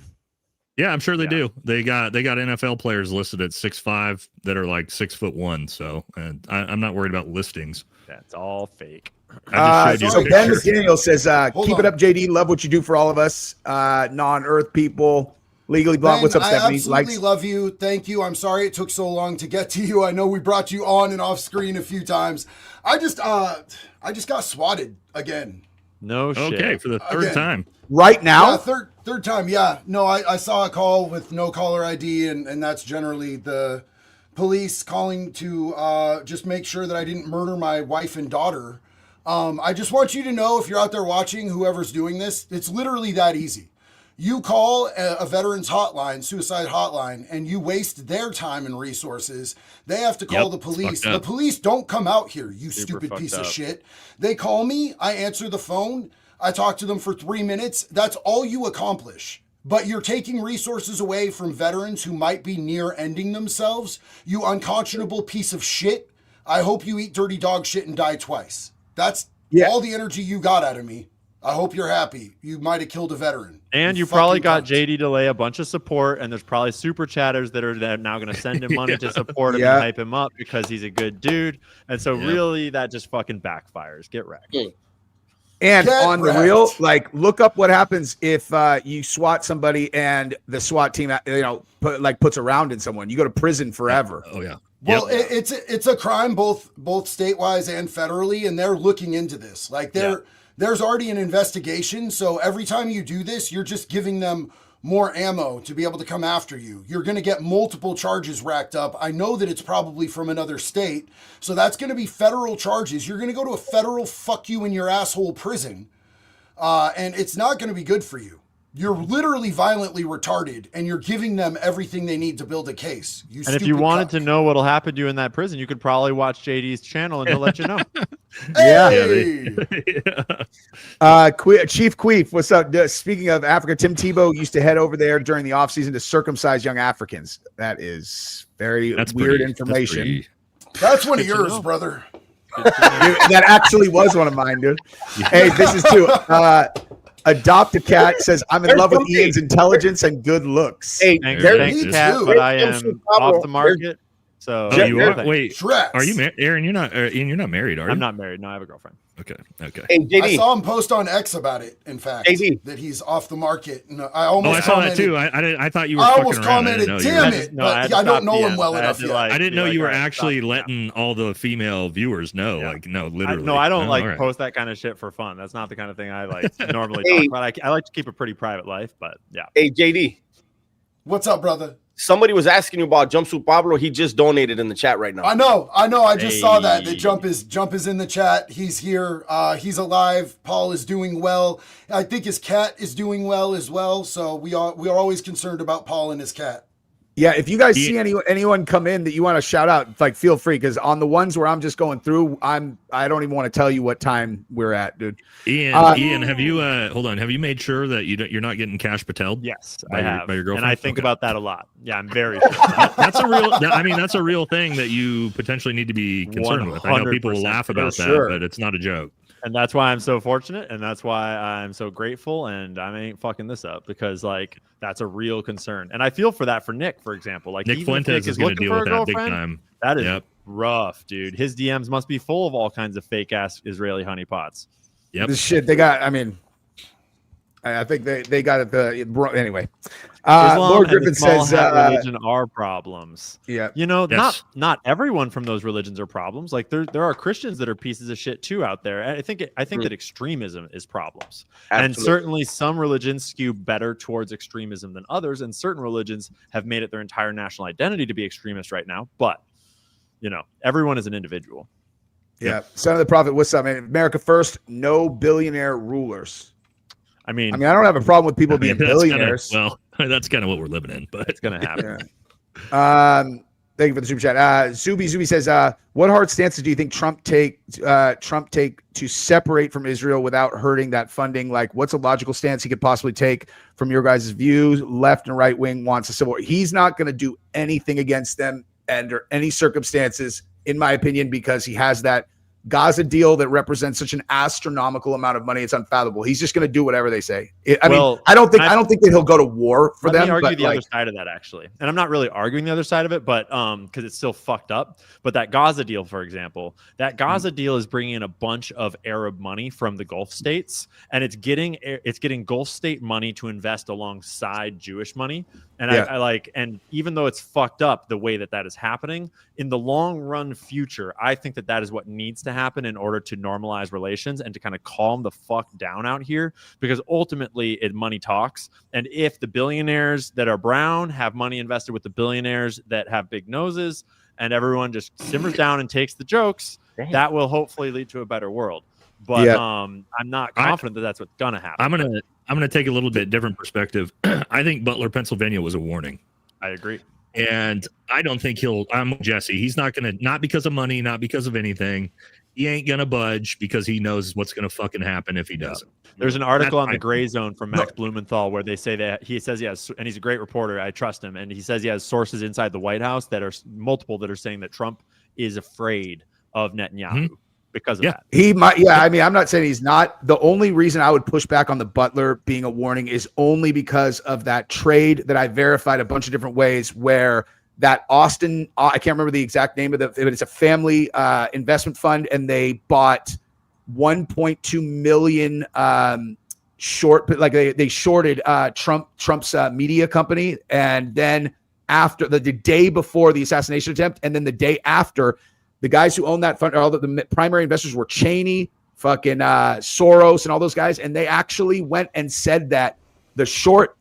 Yeah, I'm sure they do. They got NFL players listed at 6'5" that are like 6'1". So I'm not worried about listings. That's all fake. So Ben McDaniel says, keep it up, JD. Love what you do for all of us, non-Earth people. Legally Blunt. What's up, Stephanie? I absolutely love you. Thank you. I'm sorry it took so long to get to you. I know we brought you on and off screen a few times. I just got swatted again. No shit. Okay, for the third time. Right now? Yeah, third time. Yeah. No, I saw a call with no caller ID, and that's generally the police calling to just make sure that I didn't murder my wife and daughter. I just want you to know, if you're out there watching, whoever's doing this, it's literally that easy. You call a veterans hotline, suicide hotline, and you waste their time and resources. They have to call the police. The police don't come out here, you stupid piece of shit. They call me, I answer the phone, I talk to them for 3 minutes. That's all you accomplish. But you're taking resources away from veterans who might be near ending themselves. You unconscionable piece of shit. I hope you eat dirty dog shit and die twice. That's all the energy you got out of me. I hope you're happy. You might have killed a veteran. And you probably got JD to lay a bunch of support, and there's probably super chatters that are now going to send him money to support him and hype him up because he's a good dude. And so really that just fucking backfires. Get wrecked. And on the real, like, look up what happens if you SWAT somebody and the SWAT team, puts a round in someone. You go to prison forever. Oh yeah. Well, it's a crime both state-wise and federally, and they're looking into this. Like there's already an investigation, so every time you do this, you're just giving them more ammo to be able to come after you. You're going to get multiple charges racked up. I know that it's probably from another state, so that's going to be federal charges. You're going to go to a federal fuck you in your asshole prison, and it's not going to be good for you. You're literally violently retarded, and you're giving them everything they need to build a case. And if you wanted to know what'll happen to you in that prison, you could probably watch JD's channel, and he'll let you know. Hey! Chief Queef, what's up? Speaking of Africa, Tim Tebow used to head over there during the offseason to circumcise young Africans. That is that's weird information. That's one of yours, brother. That actually was one of mine, dude. Hey, this is too. Adopt a Cat says, I'm in love with Ian's intelligence and good looks. Hey, thanks, Cat, but I am off the market. So you are? Wait, Shreks. Are you married? Aaron, you're not. Ian, you're not married, are you? I'm not married. No, I have a girlfriend. Okay. Hey, JD. I saw him post on X about it. In fact, that he's off the market. And I almost I saw that too. I thought you were. I almost fucking around. commented, "Damn it!" But I don't know him well enough yet. I didn't know you were actually letting all the female viewers know. Yeah. Like, no, literally. I don't post that kind of shit for fun. That's not the kind of thing I like normally talk about. I like to keep a pretty private life, but yeah. Hey, JD. What's up, brother? Somebody was asking you about Jumpsuit Pablo. He just donated in the chat right now. I know. I just saw that. The jump is in the chat. He's here. He's alive. Paul is doing well. I think his cat is doing well as well. So we are always concerned about Paul and his cat. Yeah, if you guys see anyone come in that you want to shout out, like feel free, because on the ones where I'm just going through, I don't even want to tell you what time we're at, dude. Ian, have you hold on? Have you made sure that you're not getting cash pateled? Yes, I have. By your girlfriend, and I think about that a lot. Yeah, I'm very sure. That's a real. I mean, that's a real thing that you potentially need to be concerned with. I know people will laugh about that, but it's not a joke. And that's why I'm so fortunate, and that's why I'm so grateful, and I ain't fucking this up, because like that's a real concern. And I feel for that for Nick, for example. Like Nick Fuentes is going to deal with that big time. That is rough, dude. His DMs must be full of all kinds of fake ass Israeli honeypots. Yep. This shit they got. I mean, I think they got it. Anyway, Lord Griffin says religion are problems. Yeah, you know, not everyone from those religions are problems. Like there are Christians that are pieces of shit too out there. I think that extremism is problems, and certainly some religions skew better towards extremism than others, and certain religions have made it their entire national identity to be extremist right now. But you know, everyone is an individual. Yeah, Son of the Prophet. What's up, man? America first. No billionaire rulers. I mean, I don't have a problem with people being billionaires. That's kind of what we're living in, but it's going to happen. Yeah. Thank you for the super chat. Zuby says, what hard stances do you think Trump take to separate from Israel without hurting that funding? Like, what's a logical stance he could possibly take from your guys' views? Left and right wing wants a civil war. He's not going to do anything against them under any circumstances, in my opinion, because he has that Gaza deal that represents such an astronomical amount of money. It's unfathomable. He's just going to do whatever they say. I don't think that he'll go to war for them. Let me argue the other side of that, actually. And I'm not really arguing the other side of it, but because it's still fucked up. But that Gaza deal, for example, that Gaza deal is bringing in a bunch of Arab money from the Gulf states, and it's getting Gulf state money to invest alongside Jewish money. And I like, and even though it's fucked up the way that is happening, in the long run future, I think that is what needs to happen in order to normalize relations and to kind of calm the fuck down out here, because ultimately money talks. And if the billionaires that are brown have money invested with the billionaires that have big noses, and everyone just simmers down and takes the jokes, that will hopefully lead to a better world. But I'm not confident that that's what's gonna happen. I'm gonna take a little bit different perspective. I think Butler, Pennsylvania was a warning. I agree. And I don't think I'm Jesse. He's not going to, not because of money, not because of anything. He ain't going to budge because he knows what's going to fucking happen if he doesn't. There's an article on the Gray Zone from Max Blumenthal where they say that he says he has, and he's a great reporter. I trust him. And he says he has sources inside the White House that are multiple that are saying that Trump is afraid of Netanyahu. Because of that. He might. Yeah. I mean, I'm not saying he's not. The only reason I would push back on the Butler being a warning is only because of that trade that I verified a bunch of different ways where that Austin, I can't remember the exact name of it, but it's a family investment fund, and they bought 1.2 million short, but like they shorted Trump's media company. And then after the day before the assassination attempt, and then the day after, the guys who own that fund, all the primary investors were Cheney, fucking Soros, and all those guys. And they actually went and said that the short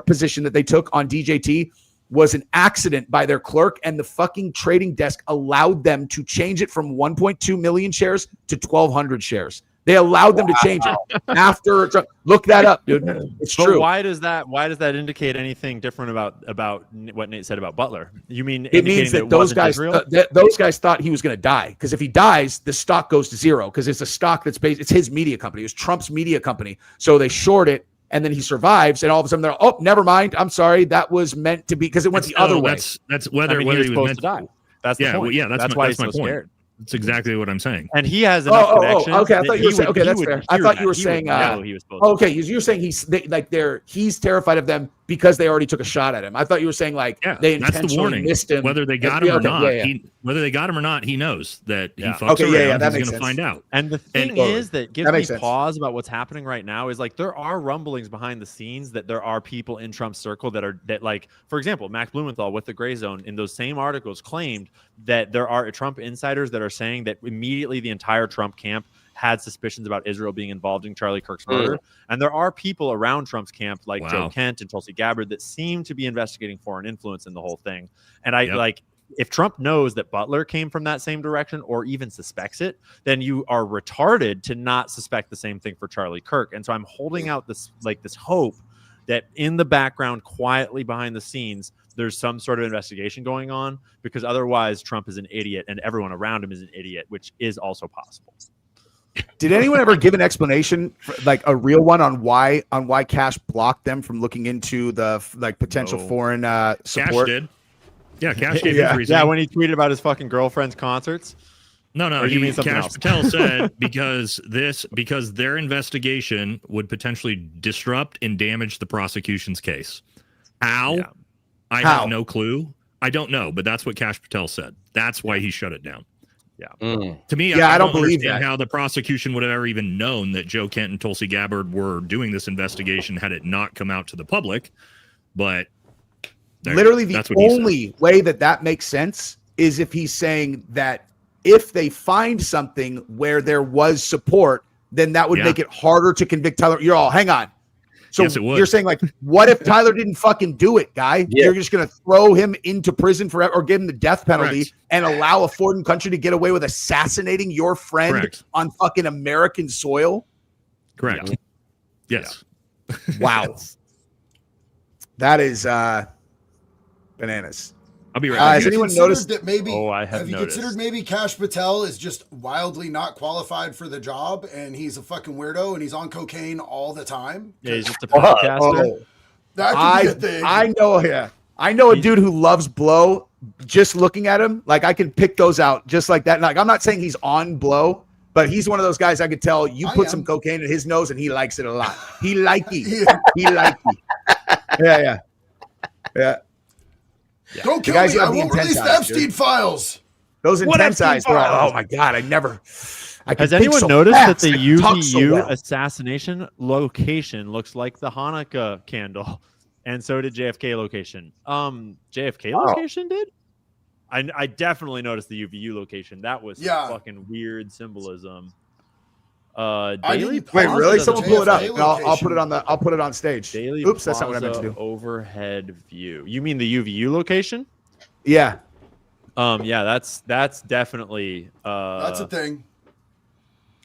position that they took on DJT was an accident by their clerk, and the fucking trading desk allowed them to change it from 1.2 million shares to 1,200 shares. They allowed them to change it after Trump. Look that up, dude. It's But true. why does that indicate anything different about what Nate said about Butler? You mean It means that those guys thought he was going to die, because if he dies, the stock goes to zero, because it's a stock that's based. It's his media company. It was Trump's media company, so they short it, and then he survives, and all of a sudden they're never mind. I'm sorry, that was meant to be, because it went the other way. That's whether he whether was he was supposed meant to die. That's the point. Well, yeah, that's why my he's so point. scared. That's exactly what I'm saying. And he has enough connection. Okay, I thought you were saying. Okay, that's would fair. I thought you were saying. Okay, you're saying he's terrified of them because they already took a shot at him. I thought you were saying they intentionally missed him. Whether they got him or not, whether they got him or not, he knows that he fucks around. He's going to find out. And the thing is that gives me pause about what's happening right now is there are rumblings behind the scenes that there are people in Trump's circle that for example, Max Blumenthal with the Gray Zone in those same articles claimed that there are Trump insiders that are saying that immediately the entire Trump camp had suspicions about Israel being involved in Charlie Kirk's murder. And there are people around Trump's camp like Joe Kent and Tulsi Gabbard that seem to be investigating foreign influence in the whole thing. And if Trump knows that Butler came from that same direction or even suspects it, then you are retarded to not suspect the same thing for Charlie Kirk. And so I'm holding out this hope that in the background, quietly behind the scenes, there's some sort of investigation going on, because otherwise Trump is an idiot and everyone around him is an idiot, which is also possible. Did anyone ever give an explanation, a real one, on why Cash blocked them from looking into the potential foreign support? Cash did. Yeah, Cash gave his reason. Yeah, when he tweeted about his fucking girlfriend's concerts. No. You mean something Cash else? Patel said because their investigation would potentially disrupt and damage the prosecution's case. How? Yeah. I have no clue. I don't know, but that's what Cash Patel said. That's why he shut it down. Yeah. To me, I don't believe that. How the prosecution would have ever even known that Joe Kent and Tulsi Gabbard were doing this investigation had it not come out to the public. But literally the only way that makes sense is if he's saying that if they find something where there was support, then that would make it harder to convict Tyler. You're all, hang on. So you're saying what if Tyler didn't fucking do it, guy? Yeah. You're just going to throw him into prison forever or give him the death penalty and allow a foreign country to get away with assassinating your friend on fucking American soil? Correct. Yeah. Yes. Wow. That is bananas. I'll be right back. Has anyone noticed that maybe? Oh, have you considered maybe Cash Patel is just wildly not qualified for the job, and he's a fucking weirdo, and he's on cocaine all the time? Yeah, he's just a podcaster. That could be a thing. I know. Yeah, I know a dude who loves blow. Just looking at him, I can pick those out just like that. I'm not saying he's on blow, but he's one of those guys I could tell you put some cocaine in his nose and he likes it a lot. He like it. He like it. Yeah. Yeah. Don't kill me. I won't release the Epstein files. Those intense eyes. Oh my God. Has anyone noticed that the UVU assassination location looks like the Hanukkah candle? And so did JFK location. JFK location did? I definitely noticed the UVU location. That was fucking weird symbolism. Wait, really? Someone pull it up. I'll put it on I'll put it on stage. Daily Oops, that's not what I meant to do. Overhead view. You mean the UVU location? Yeah. Yeah, that's definitely that's a thing.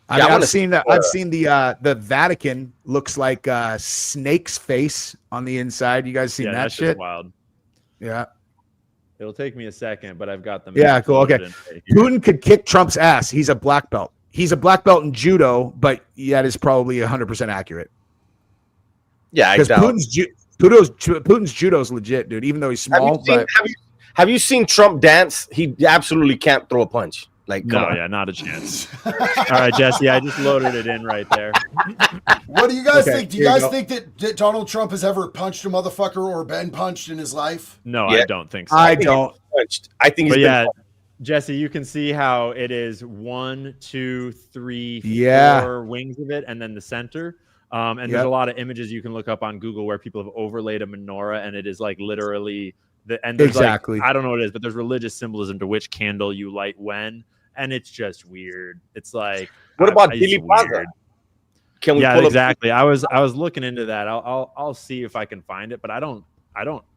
I've seen that. I've seen the Vatican looks like a snake's face on the inside. You guys seen that shit? That's wild. Yeah. It'll take me a second, but I've got them. Yeah, cool. Okay. Putin could kick Trump's ass. He's a black belt. He's a black belt in judo, but that is probably 100% accurate. Yeah, because Putin's judo is legit, dude. Even though he's small. Have you seen Trump dance? He absolutely can't throw a punch. Not a chance. All right, Jesse, I just loaded it in right there. What do you guys think? Do you guys think that Donald Trump has ever punched a motherfucker or been punched in his life? No, I don't think so. I don't. I think he's been punched. Jesse, you can see how it is 1, 2, 3, 4 wings of it, and then the center. And there's a lot of images you can look up on Google where people have overlaid a menorah, and it is literally exactly. I don't know what it is, but there's religious symbolism to which candle you light when, and it's just weird. It's what about Dili Plaza? Can we pull exactly. I was looking into that. I'll see if I can find it, but I don't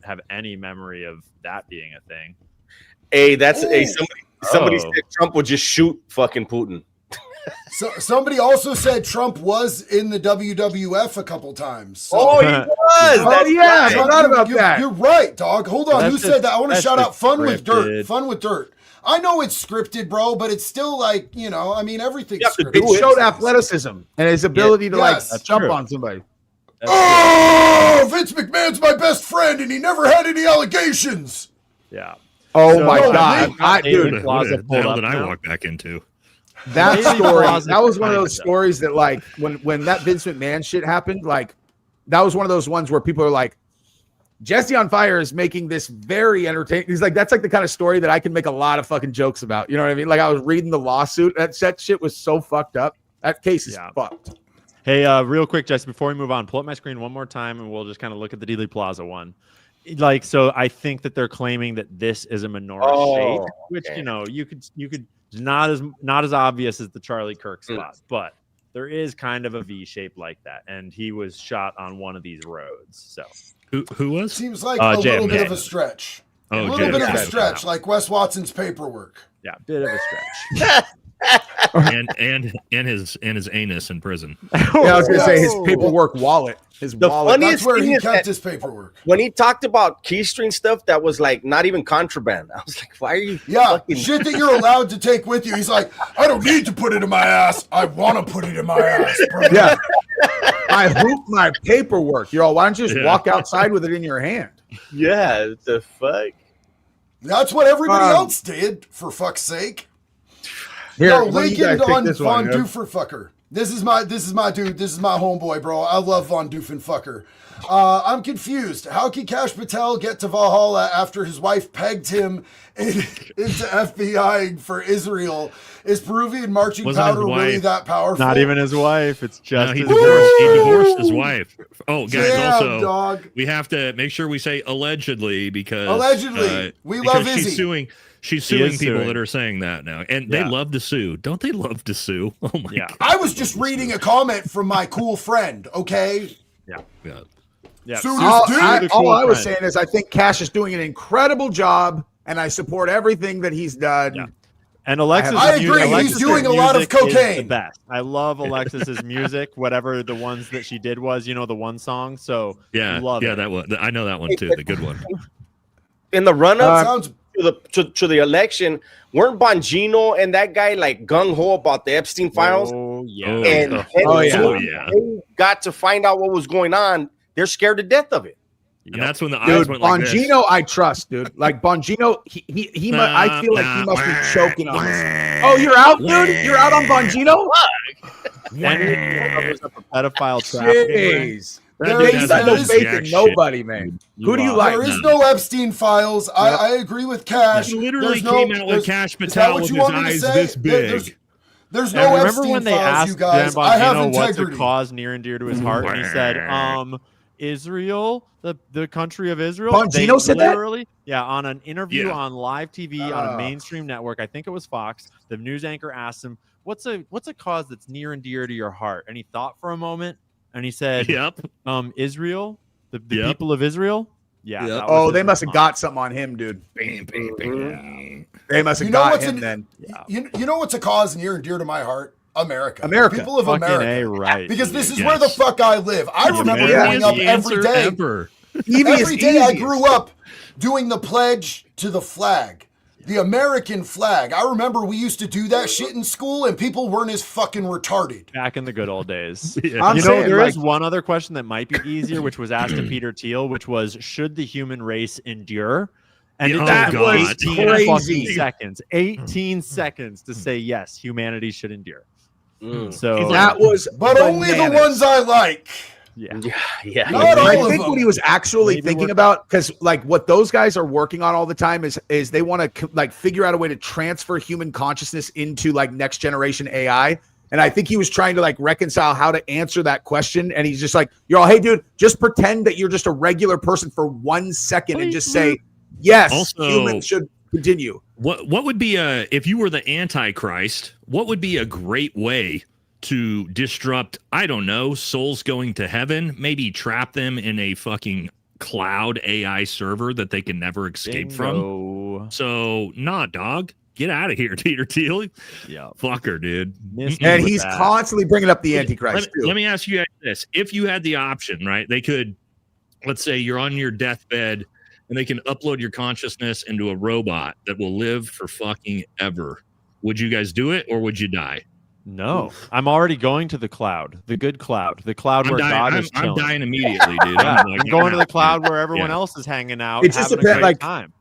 have any memory of that being a thing. Hey, somebody said Trump would just shoot fucking Putin. So somebody also said Trump was in the WWF a couple times. So. Oh, he was. Oh, That's yeah. right. I forgot about that. You're right, dog. Hold on. That's Who just- said that? I want to that's shout out just Fun with Dirt. scripted. Fun with Dirt. I know it's scripted, bro, but it's still like, you know, I mean, everything's You have to scripted. do It showed athleticism and his ability to Yes. like jump true. on somebody. Oh, Vince McMahon's my best friend, and he never had any allegations. Yeah. Oh So, my no, God. I- Dude, Daily Plaza What the pulled hell up did I now. walk back into? that Daily story, Plaza that was one of kind those of stories that like when that Vince McMahon shit happened, like that was one of those ones where people are like, Jesse on Fire is making this very entertaining. He's like, that's like the kind of story that I can make a lot of fucking jokes about. You know what I mean? Like I was reading the lawsuit. That shit was so fucked up. That case is Yeah. fucked. Hey, real quick, Jesse, before we move on, pull up my screen one more time and we'll just kind of look at the Dealey Plaza one. Like, so I think that they're claiming that this is a menorah shape, which, okay. you know, you could not as obvious as the Charlie Kirk spot, but there is kind of a V shape like that. And he was shot on one of these roads. So Who was? Seems like Uh, a little bit JFK. of a stretch. Oh, A little bit of a JFK. stretch, like Wes Watson's paperwork. yeah, bit of a stretch. and his anus in prison. Yeah, I was gonna say his Yes. paperwork wallet. His The wallet. funniest That's where thing he is kept that- his paperwork. When he talked about keystring stuff, that was like not even contraband. I was like, why are you Yeah, fucking shit that you're allowed to take with you. He's like, I don't need to put it in my ass. I want to put it in my ass, bro. Yeah. I hoop my paperwork. You're all, why don't you just Yeah. walk outside with it in your hand? Yeah, the fuck? That's what everybody Um, else did, for fuck's sake. Here, Yo, what do you guys Lincoln think on this Von one? Yeah? Dooferfucker. This is my dude. This is my homeboy, bro. I love Von Doofenfucker. I'm confused. How can Cash Patel get to Valhalla after his wife pegged him into FBI for Israel? Is Peruvian marching Wasn't his powder really wife- that powerful? Not even his wife. It's just No, he his divorced his wife. Oh, guys, Damn, also dog. we have to make sure we say allegedly because Allegedly. We love because she's Izzy. suing. She's She suing is people suing. that are saying that now, and they Yeah. love to sue. Don't they love to sue? Oh my Yeah. god! I was just reading a comment from my cool friend, okay? Yeah. Yeah. So All, Dude, I, the all cool I was friend. saying is I think Cash is doing an incredible job, and I support everything that he's done. Yeah. And Alexis, I agree. He's Alexis's doing a lot of music is cocaine. The best. I love Alexis's music, whatever the ones that she did was, the one song. So Yeah, love yeah, it. that one. I know that one too. The good one. In the run-up Sounds to the election, weren't Bongino and that guy like gung-ho about the Epstein files? Oh yeah. Oh, And, The- and Oh, yeah. so Oh, yeah. they got to find out what was going on. They're scared to death of it. And that's when the eyes Dude, went like this. Bongino, I trust, dude. Like Bongino, he mu- I feel like he must be choking on this. Oh, you're out, dude? You're out on Bongino? and was a pedophile trafficking ring. Jeez. That There dude is- He's has got no there is- faith jack in shit. nobody, man. You Who do you lost. like? There is no Epstein files. Yeah. I agree with Cash. He literally There's no- came out with there's- Cash is that Patel what with you his want me to eyes say? this There's And no remember Epstein when they files, asked you guys. Dan I have Bongino what's a integrity. cause near and dear to his heart, and he said, Israel, the country of Israel. Bongino They said that? literally, yeah, on an interview Yeah. on live TV on a mainstream network. I think it was Fox. The news anchor asked him, "What's a cause that's near and dear to your heart?" And he thought for a moment, and he said, Yep. Israel, the Yep. people of Israel. Yeah. Yep. that was Oh, his they must have response. got something on him, dude. Bam, bam, bam. They must have You know got what's him in- then. You know what's a cause near and dear to my heart? America. America. People of Fucking America. A, right? Because this is Yes. where the fuck I live. I remember Yeah. growing up every day. Ever. Every day I grew up doing the pledge to the flag, the American flag. I remember we used to do that shit in school and people weren't as fucking retarded. Back in the good old days. Yeah. I'm You know, saying, there is like- one other question that might be easier, which was asked to Peter Thiel, which was, should the human race endure? And it Oh, took him God. 18 Crazy. fucking seconds. 18 seconds to say, yes, humanity should endure. So, That was But only the bananas. ones I like. yeah. Yeah. Not all I of think them. what he was actually Maybe thinking we're- about, because like what those guys are working on all the time is they want to like figure out a way to transfer human consciousness into like next generation AI. And I think he was trying to like reconcile how to answer that question. And he's just like, you're all, hey, dude, just pretend that you're just a regular person for 1 second and just say, yes, Also- humans should continue. What would be if you were the Antichrist? What would be a great way to disrupt? I don't know, souls going to heaven. Maybe trap them in a fucking cloud AI server that they can never escape from. Bingo. So, nah, dog. get out of here, Peter Thiel. Yeah. Fucker, dude. And he's constantly bringing up the Antichrist, too. Let me ask you guys this. If you had the option, right, they could, let's say you're on your deathbed and they can upload your consciousness into a robot that will live for fucking ever. Would you guys do it or would you die? No, I'm already going to the cloud, the good cloud, the cloud where God is chilling. I'm dying immediately, dude. Yeah, I'm I'm going to the cloud where everyone else is hanging out. It just having depends, a great like, time.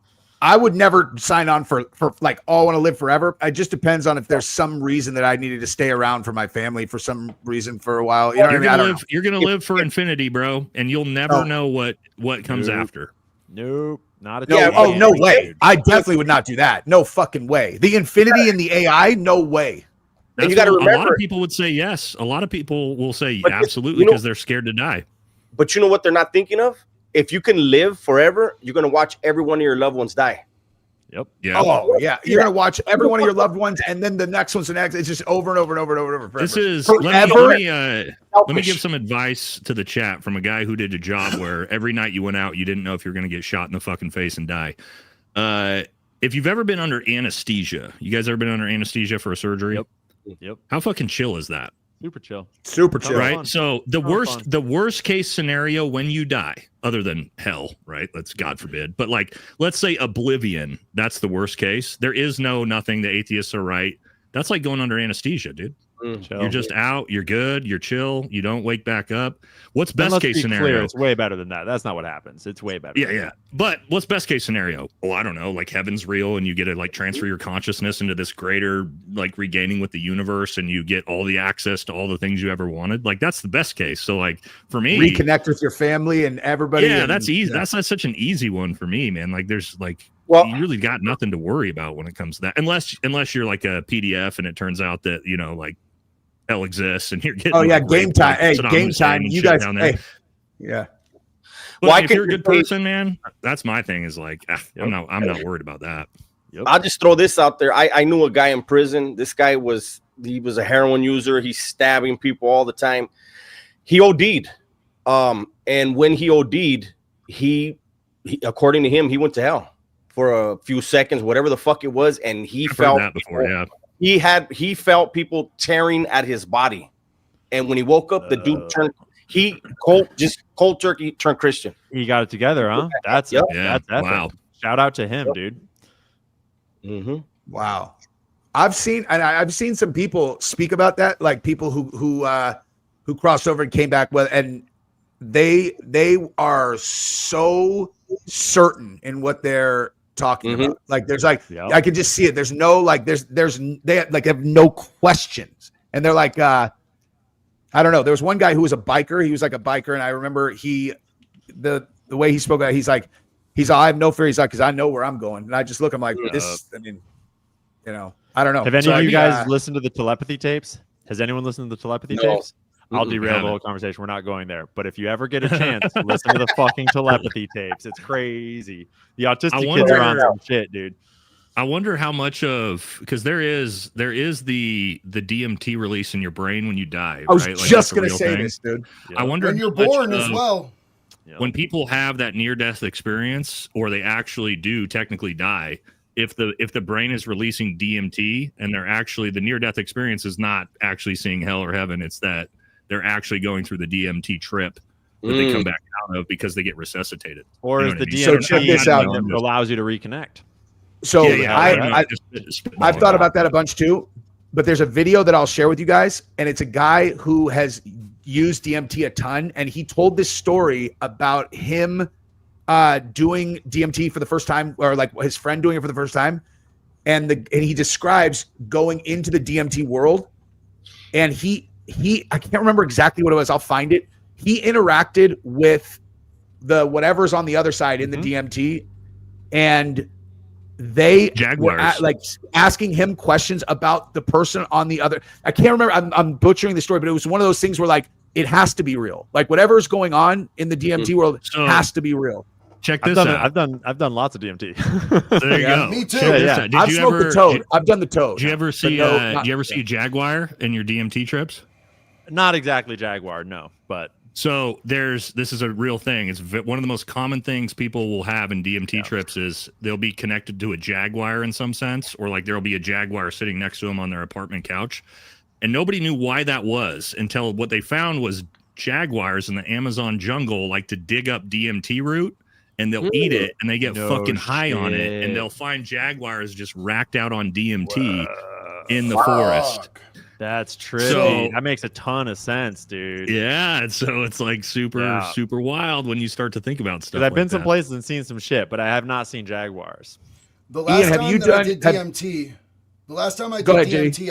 I would never sign on for like, oh, I want to live forever. It just depends on if there's some reason that I needed to stay around for my family for some reason for a while. You know what I mean? I don't know. You're gonna live for infinity, bro, and you'll never know what comes after. Nope, not at No, all. no way. I definitely would not do that. No fucking way. The infinity and the AI, no way. And you got to remember, a lot of people would say yes. A lot of people will say But absolutely you know- because they're scared to die. but you know what they're not thinking of? If you can live forever, you're going to watch every one of your loved ones die. Yep. Yeah. Oh, yeah. You're going to watch every one of your loved ones, and then the next one's the next. It's just over and over and over and over and over. Forever. This is Forever. let me give some advice to the chat from a guy who did a job where every night you went out, you didn't know if you were going to get shot in the fucking face and die. If you've ever been under anesthesia, you guys ever been under anesthesia for a surgery? Yep. How fucking chill is that? Super chill. Super chill. Right. Fun. So the worst case scenario when you die, other than hell, right? Let's God forbid. But like, let's say oblivion. That's the worst case. There is nothing. The atheists are right. That's like going under anesthesia, dude. You're just out. You're good. You're chill. You don't wake back up. What's best case scenario? Clear, it's way better than that. That's not what happens. It's way better. Yeah. But what's best case scenario? Oh, I don't know. Like heaven's real, and you get to like transfer your consciousness into this greater, like regaining with the universe, and you get all the access to all the things you ever wanted. Like that's the best case. So like for me, reconnect with your family and everybody. Yeah, and, that's easy. That's not such an easy one for me, man. Like there's like. Well, you really got nothing to worry about when it comes to that, unless you're like a PDF and it turns out that like hell exists and you're getting. Oh yeah, like, game raped, time. like, Hey, Saddam game Hussein time. and You shit guys. down there. Hey, yeah. But Well, if you're a good person, man, that's my thing. Is like I'm not worried about that. I'll just throw this out there. I knew a guy in prison. This guy was a heroin user. He's stabbing people all the time. He OD'd. And when he OD'd, he according to him, he went to hell for a few seconds, whatever the fuck it was, and he felt that before, yeah. He felt people tearing at his body. And when he woke up, the dude turned cold turkey turned Christian. He got it together, huh? That's Yep. that's epic. Wow. Shout out to him, dude. Mm-hmm. Wow. I've seen some people speak about that, like people who crossed over and came back with, and they are so certain in what they're talking about. Like there's like I can just see it. There's no like they have no questions, and they're like I don't know. There was one guy who was a biker. He was like a biker, and I remember the way he spoke about it, he's like I have no fear. He's like, because I know where I'm going, and I just look. I'm like, this. I mean, I don't know. Have any of you guys listened to the telepathy tapes? Has anyone listened to the telepathy tapes? I'll derail the whole conversation. We're not going there. But if you ever get a chance, listen to the fucking telepathy tapes. It's crazy. The autistic kids are on some shit, dude. I wonder how much of, because there is the DMT release in your brain when you die. I was right? Like, just that's a gonna real say thing. this, dude. I wonder When you're how much born as of- well. when people have that near-death experience, or they actually do technically die, if the brain is releasing DMT and they're actually, the near-death experience is not actually seeing hell or heaven, it's that they're actually going through the DMT trip that they come back out of because they get resuscitated. Or You is know the what I mean? So check this out. DMT that allows you to reconnect? So I've thought that. about that a bunch too, but there's a video that I'll share with you guys, and it's a guy who has used DMT a ton, and he told this story about him doing DMT for the first time, or like his friend doing it for the first time, and he describes going into the DMT world, and he I can't remember exactly what it was. I'll find it. He interacted with the whatever's on the other side in the DMT, and they Jaguars. were like asking him questions about the person on the other. I can't remember. I'm butchering the story, but it was one of those things where like it has to be real. Like whatever's going on in the DMT world has to be real. Check this out. I've done lots of DMT. There you go. Me too. Check this out. I've smoked the toad. I've done the toad. Did you ever see? No, did you ever see a jaguar in your DMT trips? Not exactly Jaguar, no, but So this is a real thing. It's one of the most common things people will have in DMT trips is they'll be connected to a jaguar in some sense, or like there'll be a jaguar sitting next to them on their apartment couch. And nobody knew why that was until what they found was jaguars in the Amazon jungle like to dig up DMT root and they'll eat it and they get fucking high on it. And they'll find jaguars just racked out on DMT in the forest. That's trippy. So, that makes a ton of sense, dude. Yeah, so it's like super wild when you start to think about stuff. I've been like some that. places and seen some shit, but I have not seen jaguars. The last Ian, have time you that I done- did have- DMT, the last time I Go did ahead, DMT,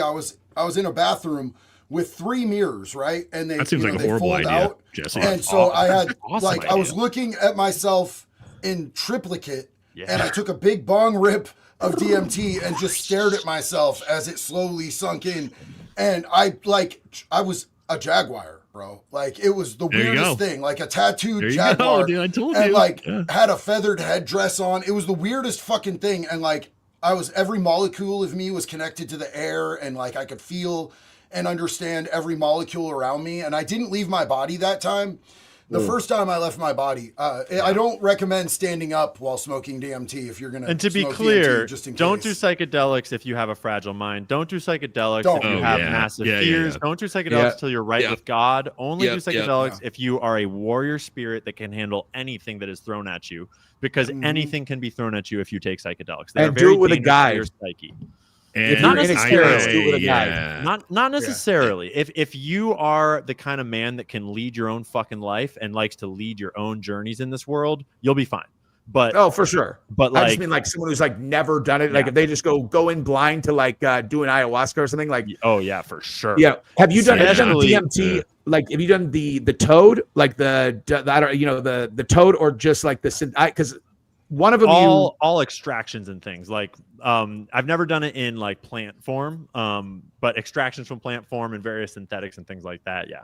I was in a bathroom with 3 mirrors, right? And they That seems like a they horrible fold idea, out. Jesse. And so I had Awesome like I was idea. looking at myself in triplicate, Yeah. and I took a big bong rip of DMT and just stared at myself as it slowly sunk in. And I was a jaguar, bro. Like it was the There you weirdest go. thing, like a tattooed There you jaguar, go, dude. I told and you. like Yeah. had a feathered headdress on. It was the weirdest fucking thing. And like every molecule of me was connected to the air, and like I could feel and understand every molecule around me. And I didn't leave my body that time. The first time I left my body, I don't recommend standing up while smoking DMT if you're gonna. And to be smoke clear, DMT, just in don't do case. psychedelics if you have a fragile mind. Don't do psychedelics Don't. if you Oh, have yeah. massive Yeah, yeah, fears. yeah. Don't do psychedelics Yeah. until you're right Yeah. with God. Only do Yep, yep. psychedelics if you are a warrior spirit that can handle anything that is thrown at you, because anything can be thrown at you if you take psychedelics. They And are do very it with a dangerous guide. for your psyche. And not inexperienced, do it with a guide. yeah. Not necessarily. If you are the kind of man that can lead your own fucking life and likes to lead your own journeys in this world, you'll be fine. But Oh, for sure. but I like just mean like someone who's like never done it. Like Yeah. if they just go in blind to like doing ayahuasca or something. Like oh yeah, for sure. yeah. Have you done Especially- DMT? Like have you done the toad? Like the I don't the toad or just like the because one of them all extractions and things like I've never done it in like plant form, but extractions from plant form and various synthetics and things like that. Yeah.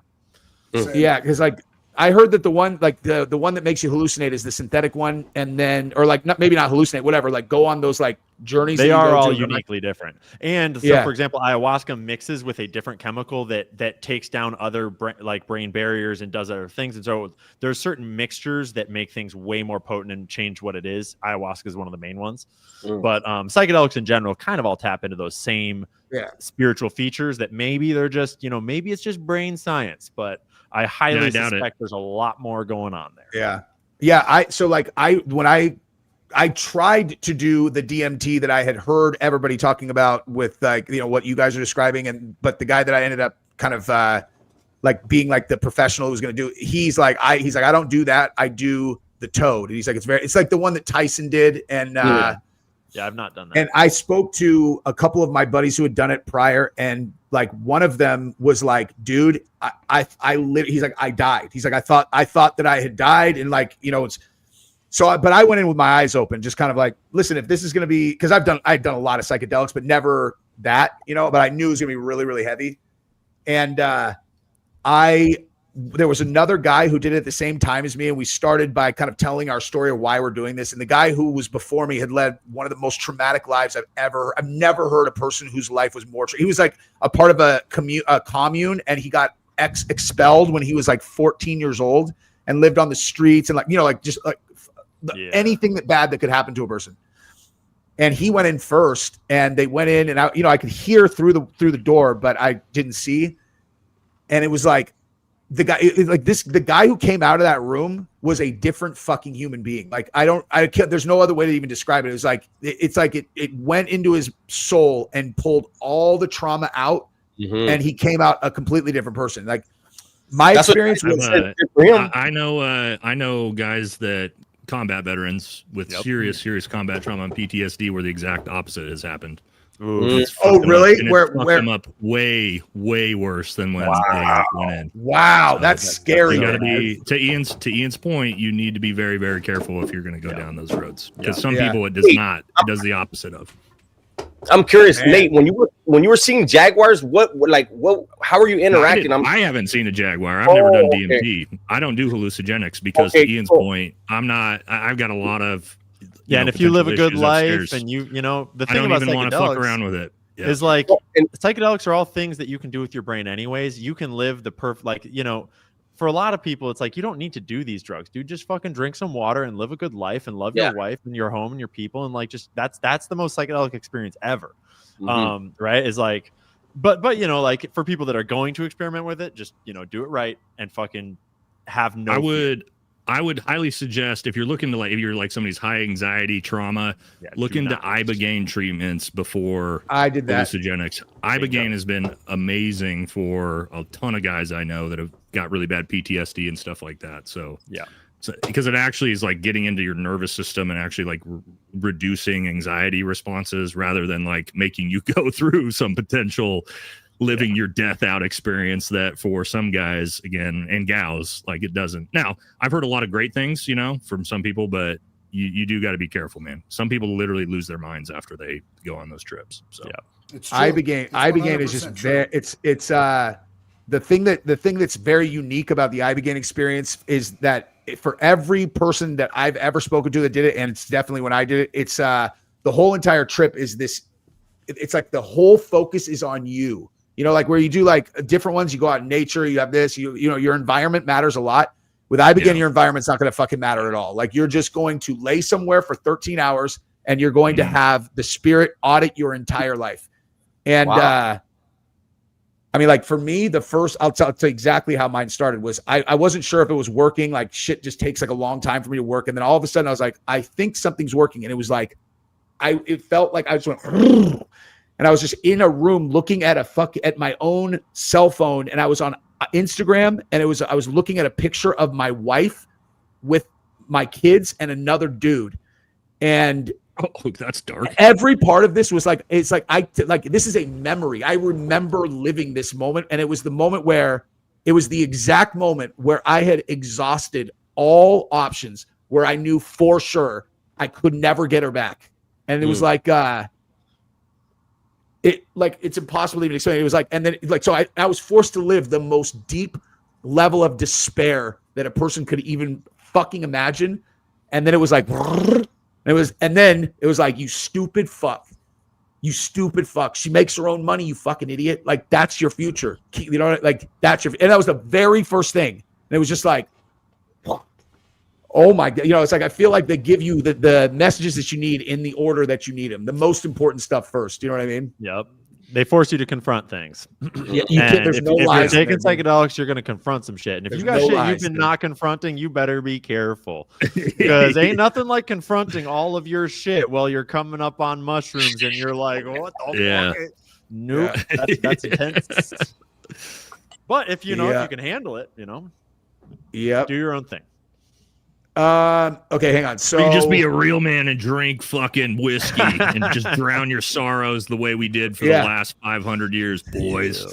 Yeah, because like I heard that the one like the one that makes you hallucinate is the synthetic one, and then or like maybe not hallucinate, whatever. Like go on those like journeys. They that you are go all to. uniquely different. And so, Yeah. for example, ayahuasca mixes with a different chemical that takes down other brain barriers and does other things. And so there's certain mixtures that make things way more potent and change what it is. Ayahuasca is one of the main ones. But psychedelics in general kind of all tap into those same spiritual features that maybe they're just, maybe it's just brain science, but I highly doubt it. suspect there's a lot more going on there. Yeah. When I tried to do the DMT that I had heard everybody talking about with like what you guys are describing, but the guy that I ended up kind of like being like the professional who's going to do, he's like I don't do that. I do the toad, and he's like it's like the one that Tyson did, and Yeah, I've not done that. and I spoke to a couple of my buddies who had done it prior, and like one of them was like, dude, he's like, I died. He's like, I thought that I had died. And like, it's so, but I went in with my eyes open, just kind of like, listen, if this is going to be, cause I've done a lot of psychedelics, but never that, but I knew it was gonna be really, really heavy. And, there was another guy who did it at the same time as me, and we started by kind of telling our story of why we're doing this. And the guy who was before me had led one of the most traumatic lives I've never heard a person whose life was more. He was like a part of a commune, and he got expelled when he was like 14 years old and lived on the streets and anything that bad that could happen to a person. And he went in first, and they went in, and I could hear through the door, but I didn't see. And it was like, the guy who came out of that room was a different fucking human being. Like there's no other way to even describe it. It was like, it went into his soul and pulled all the trauma out, and he came out a completely different person. Like my experience was, I know guys that combat veterans with serious combat trauma and PTSD where the exact opposite has happened. oh really? Where them up way worse than when they went in. Wow, that's scary. You got to be to Ian's point. You need to be very, very careful if you're going to go down those roads, because some people it does the opposite of. I'm curious, Nate. When you were seeing jaguars, how are you interacting? I haven't seen a jaguar. I've never done DMT. Okay. I don't do hallucinogenics because to Ian's point, I'm not. I've got a lot of. And if you live a good life and the thing about even want to fuck around psychedelics with it. is like psychedelics are all things that you can do with your brain anyways. You can live the perfect, for a lot of people, it's like, you don't need to do these drugs, dude. Just fucking drink some water and live a good life and love your wife and your home and your people. And like, just that's the most psychedelic experience ever. Right. Is like, but you know, like for people that are going to experiment with it, just, you know, do it right and fucking have no I would highly suggest, if you're looking to, like, if you're like somebody's high anxiety trauma, look into ibogaine treatments before I did that. hallucinogenics. Ibogaine has been amazing for a ton of guys I know that have got really bad PTSD and stuff like that. So because it actually is like getting into your nervous system and actually like reducing anxiety responses rather than like making you go through some potential living your death out experience that for some guys, again, and gals, like it doesn't. Now, I've heard a lot of great things, you know, from some people, but you do got to be careful, man. Some people literally lose their minds after they go on those trips. So Ibogaine is just very, it's the thing that's very unique about the Ibogaine experience is that for every person that I've ever spoken to that did it, and it's definitely when I did it, it's the whole entire trip is this. It's like the whole focus is on you. You know, like where you do like different ones, you go out in nature, you have this, you know, your environment matters a lot. With Ibogaine, your environment's not going to fucking matter at all. Like you're just going to lay somewhere for 13 hours and you're going to have the spirit audit your entire life. And I mean, like for me, the first, I'll tell exactly how mine started was I wasn't sure if it was working. Like shit just takes like a long time for me to work. And then all of a sudden I was like, I think something's working. And it was like, it felt like I just went, and I was just in a room looking at at my own cell phone, and I was on Instagram, and I was looking at a picture of my wife with my kids and another dude, and that's dark. Every part of this was like this is a memory. I remember living this moment, and it was the moment where it was the exact moment where I had exhausted all options, where I knew for sure I could never get her back, and it was like. It's impossible to even explain. It was like, and then like, so I was forced to live the most deep level of despair that a person could even fucking imagine. And then it was like, and then it was like, you stupid fuck. She makes her own money, you fucking idiot. Like that's your future. You know, like that's your, and that was the very first thing. And it was just like, oh my God. You know, it's like, I feel like they give you the messages that you need in the order that you need them. The most important stuff first. You know what I mean? Yep. They force you to confront things. Yeah, if you're taking psychedelics, you're going to confront some shit. And if you got shit you've been not confronting, you better be careful. Because ain't nothing like confronting all of your shit while you're coming up on mushrooms and you're like, what the fuck? Nope. That's intense. But if you know, if you can handle it, you know, do your own thing. Okay, hang on. So you can just be a real man and drink fucking whiskey and just drown your sorrows the way we did for the last 500 years, boys.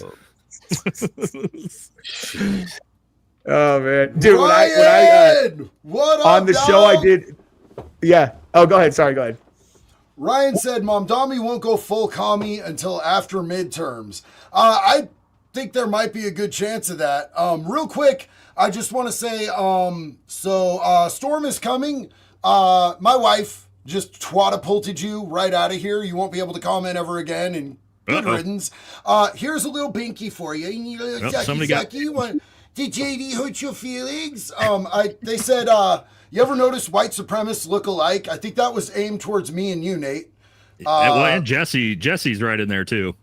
Oh man, dude! Ryan! What up, on the show I did. Yeah. Oh, go ahead. Sorry, go ahead. Ryan said, "Mom Dami won't go full commie until after midterms." I think there might be a good chance of that. Real quick. I just want to say, Storm is coming. My wife just twatapulted you right out of here. You won't be able to comment ever again, and good riddance. Here's a little binky for you. Sucky. Did JD hurt your feelings? They said, you ever notice white supremacists look alike? I think that was aimed towards me and you, Nate. And Jesse's right in there too.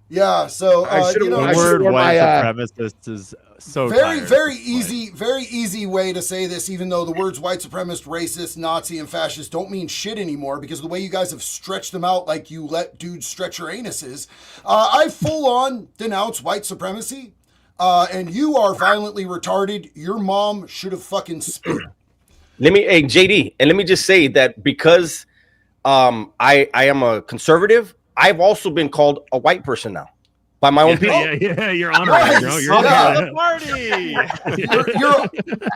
Yeah, so the word white supremacist is so very easy way to say this, even though the words white supremacist, racist, Nazi, and fascist don't mean shit anymore because of the way you guys have stretched them out like you let dudes stretch your anuses. I full on denounce white supremacy, and you are violently retarded. Your mom should have fucking spit. JD, and let me just say that because I am a conservative, I've also been called a white person now by my own people. Yeah, you're honored, bro. You're the party.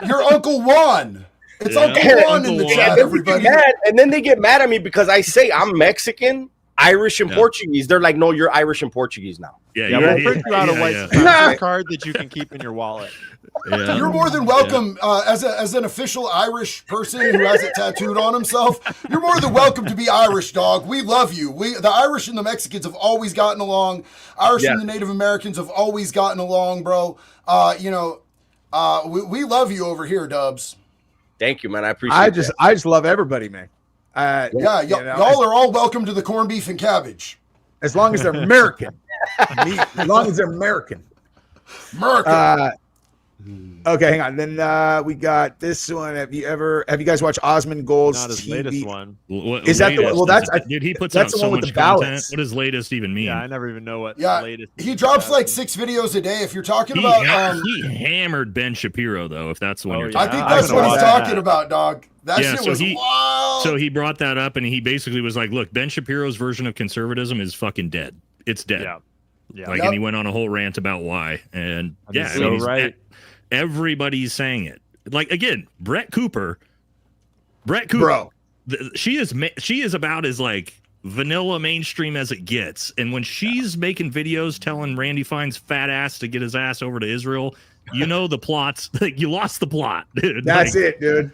You're Uncle Juan. It's Uncle Juan in the chat, everybody. And then they get mad at me because I say I'm Mexican, Irish, and Portuguese. They're like, no, you're Irish and Portuguese now. We'll print you out a white supremacist card that you can keep in your wallet. Yeah. You're more than welcome as an official Irish person who has it tattooed on himself. You're more than welcome to be Irish, dog. We love you. The Irish and the Mexicans have always gotten along. Irish and the Native Americans have always gotten along, bro. We love you over here, Dubs. Thank you, man. I appreciate that. I just love everybody, man. Y'all are all welcome to the corned beef and cabbage. As long as they're American. As long as they're American. Okay, hang on. Then we got this one. Have you guys watched Osmond Gold's Not his TV? latest one. Is that the one? Well, that's dude. He puts that's out the one so with much the content. ballots. What does latest even mean? Yeah, I never even know what Yeah, latest. he drops like 6 videos a day. If you're talking He, about, he hammered Ben Shapiro though. If that's the one Oh, you're yeah. I talking think I that's haven't what he's watched talking that. about, dog. That Yeah, shit so was he- wild. So he brought that up, and he basically was like, "Look, Ben Shapiro's version of conservatism is fucking dead. It's dead." Yeah. Yeah. Like, Yep. and he went on a whole rant about why. And That is I mean, so right. everybody's saying it. Like again, Brett Cooper, Bro. she is about as like vanilla mainstream as it gets. And when she's making videos telling Randy Fine's fat ass to get his ass over to Israel, you know the plot's like you lost the plot, dude. That's Like, it, dude.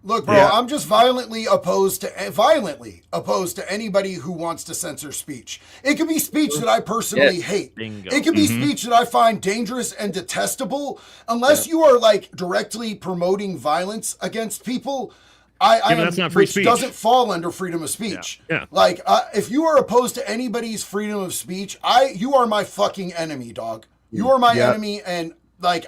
Look, bro, Yeah. I'm just violently opposed to anybody who wants to censor speech. It could be speech that I personally hate. Bingo. It could be speech that I find dangerous and detestable. Unless you are like directly promoting violence against people, I but am, that's not free which speech. doesn't fall under freedom of speech. Yeah. Like, if you are opposed to anybody's freedom of speech, you are my fucking enemy, dog. You are my enemy, and like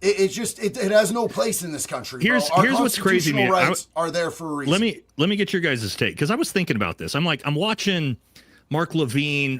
it has no place in this country. Here's what's crazy, Constitutional man. rights are there for a reason. let me get your guys' take, because I was thinking about this. I'm watching Mark Levine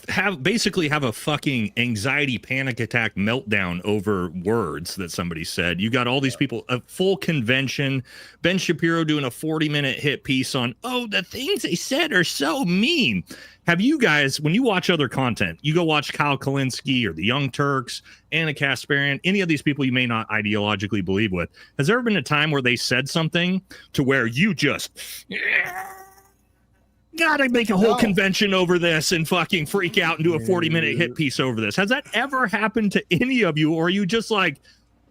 have a fucking anxiety panic attack meltdown over words that somebody said. You got all these people, a full convention, Ben Shapiro doing a 40-minute hit piece on, oh, the things they said are so mean. Have you guys, when you watch other content, you go watch Kyle Kalinske or the Young Turks, Anna Kasparian, any of these people you may not ideologically believe with, has there ever been a time where they said something to where you just gotta make a whole convention over this and fucking freak out and do a 40-minute hit piece over this? Has that ever happened to any of you, or are you just like,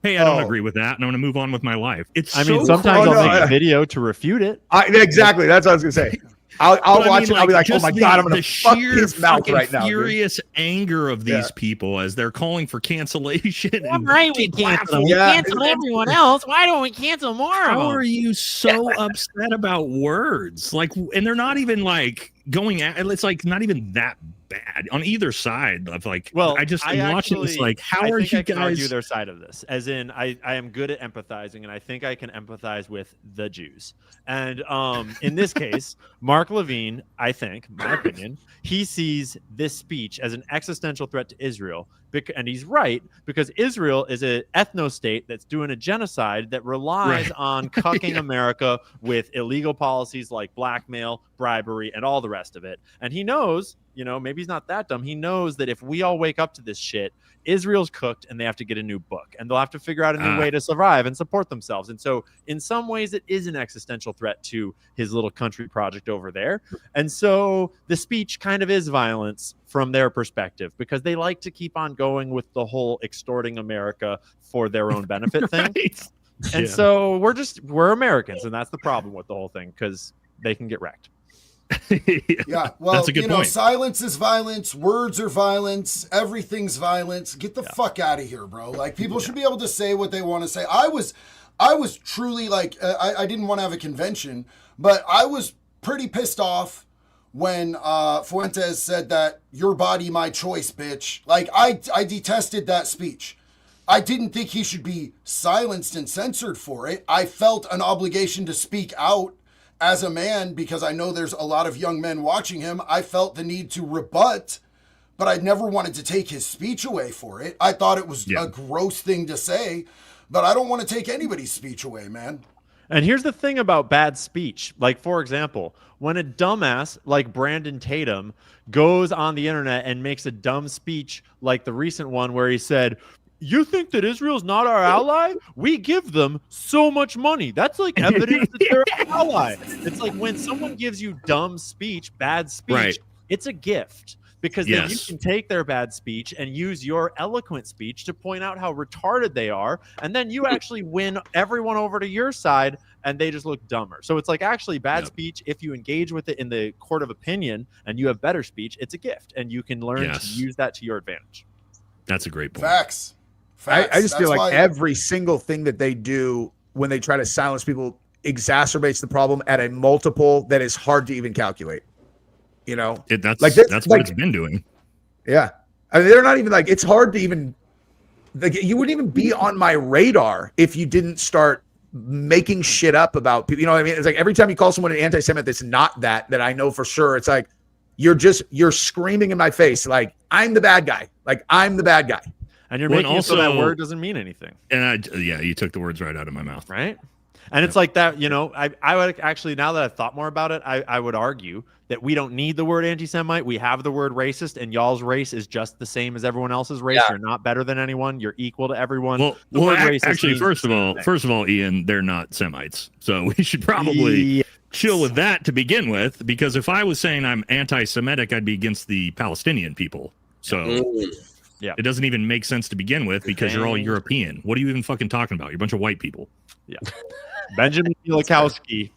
hey, I don't agree with that and I'm gonna move on with my life? I mean, sometimes I'll make a video to refute it. Exactly. That's what I was gonna say. I'll watch it. I'll be like, oh my god, I'm gonna fuck sheer his mouth fucking right now. Dude. Furious anger of these people as they're calling for cancellation. I'm right, we cancel them. We cancel everyone else. Why don't we cancel more of them? How are you so upset about words? Like, and they're not even like going at. It's like not even that bad on either side of like. Well, I'm watching this like, how I are think you I can guys? argue their side of this? As in, I am good at empathizing, and I think I can empathize with the Jews. And in this case, Mark Levine, I think, my opinion, he sees this speech as an existential threat to Israel. And he's right, because Israel is an ethno-state that's doing a genocide that relies on cucking America with illegal policies like blackmail, bribery, and all the rest of it. And he knows, maybe he's not that dumb. He knows that if we all wake up to this shit, Israel's cooked and they have to get a new book, and they'll have to figure out a new way to survive and support themselves. And so in some ways it is an existential threat to his little country project over there. And so the speech kind of is violence from their perspective, because they like to keep on going with the whole extorting America for their own benefit thing. And so we're Americans, and that's the problem with the whole thing, because they can get wrecked. Yeah, well, that's a good point. Silence is violence. Words are violence. Everything's violence. Get the fuck out of here, bro. Like, people should be able to say what they want to say. I was truly like, I didn't want to have a convention, but I was pretty pissed off when Fuentes said that your body, my choice, bitch. Like, I detested that speech. I didn't think he should be silenced and censored for it. I felt an obligation to speak out as a man, because I know there's a lot of young men watching him. I felt the need to rebut, but I never wanted to take his speech away for it. I thought it was a gross thing to say, but I don't want to take anybody's speech away, man. And here's the thing about bad speech. Like, for example, when a dumbass like Brandon Tatum goes on the internet and makes a dumb speech like the recent one where he said, you think that Israel's not our ally? We give them so much money. That's like evidence that they're our ally. It's like when someone gives you dumb speech, bad speech, it's a gift. Because then you can take their bad speech and use your eloquent speech to point out how retarded they are. And then you actually win everyone over to your side, and they just look dumber. So it's like actually bad speech, if you engage with it in the court of opinion and you have better speech, it's a gift. And you can learn to use that to your advantage. That's a great point. Facts. Facts. I just feel That's like why- every single thing that they do when they try to silence people exacerbates the problem at a multiple that is hard to even calculate. You know, That's like what like, it's been doing. Yeah, I mean, they're not even like, it's hard to even, like, you wouldn't even be on my radar if you didn't start making shit up about people. You know what I mean? It's like every time you call someone an anti-Semite that's not that I know for sure, it's like you're screaming in my face like I'm the bad guy. Like I'm the bad guy. And you're When making it so that also- word doesn't mean anything. And you took the words right out of my mouth. Right. And it's like that, you know, I would actually, now that I've thought more about it, I would argue that we don't need the word anti-Semite. We have the word racist, and y'all's race is just the same as everyone else's race. Yeah. You're not better than anyone. You're equal to everyone. Well, The word racist actually, means first the same of thing. all, Ian, they're not Semites, so we should probably Yeah. chill with that to begin with. Because if I was saying I'm anti-Semitic, I'd be against the Palestinian people. So Yeah. it doesn't even make sense to begin with because you're all Dang. European. What are you even fucking talking about? You're a bunch of white people. Benjamin Milikowski.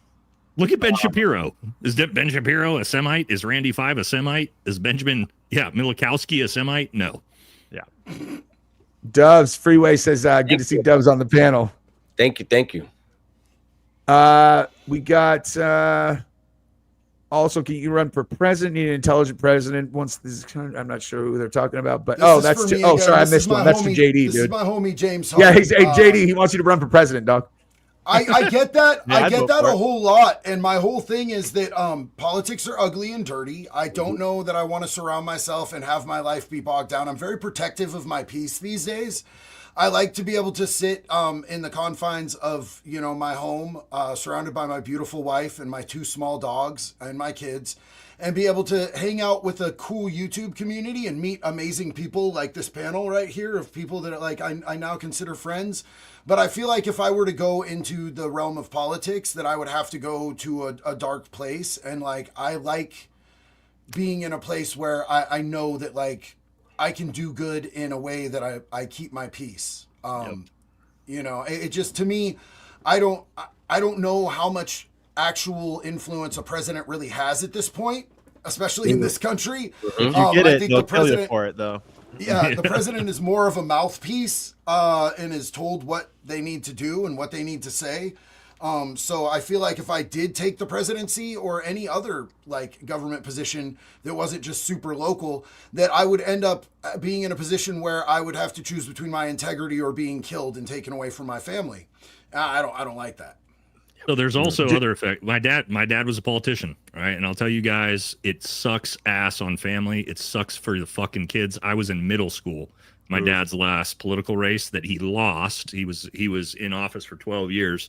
Look at Ben Shapiro. Is Ben Shapiro a Semite? Is Randy Five a Semite? Is Milikowski a Semite? No. Doves Freeway says, good to see Doves on the panel. Thank you. We got also, can you run for president? Need an intelligent president. Once this is, I'm not sure who they're talking about, but This is that's for too, me oh again. sorry, I This is missed my one. That's for homie- JD, This dude. is my homie James. Yeah, Hunt. hey JD, he wants you to run for president, dog. I get that. Yeah, I I'd get vote that for a it. whole lot. And my whole thing is that politics are ugly and dirty. I don't know that I want to surround myself and have my life be bogged down. I'm very protective of my peace these days. I like to be able to sit in the confines of, you know, my home, surrounded by my beautiful wife and my 2 small dogs and my kids, and be able to hang out with a cool YouTube community and meet amazing people like this panel right here of people that are like I now consider friends. But I feel like if I were to go into the realm of politics, that I would have to go to a dark place. And like I like being in a place where I know that like I can do good in a way that I keep my peace. You know, it just, to me, I don't know how much actual influence a president really has at this point, especially in this country. If you get I it, think they'll the kill you president, for it, though. yeah, the president is more of a mouthpiece and is told what they need to do and what they need to say. So I feel like if I did take the presidency or any other like government position that wasn't just super local, that I would end up being in a position where I would have to choose between my integrity or being killed and taken away from my family. I don't like that. So there's also other effect. My dad was a politician, right? And I'll tell you guys, it sucks ass on family. It sucks for the fucking kids. I was in middle school. My dad's last political race that he lost. He was in office for 12 years.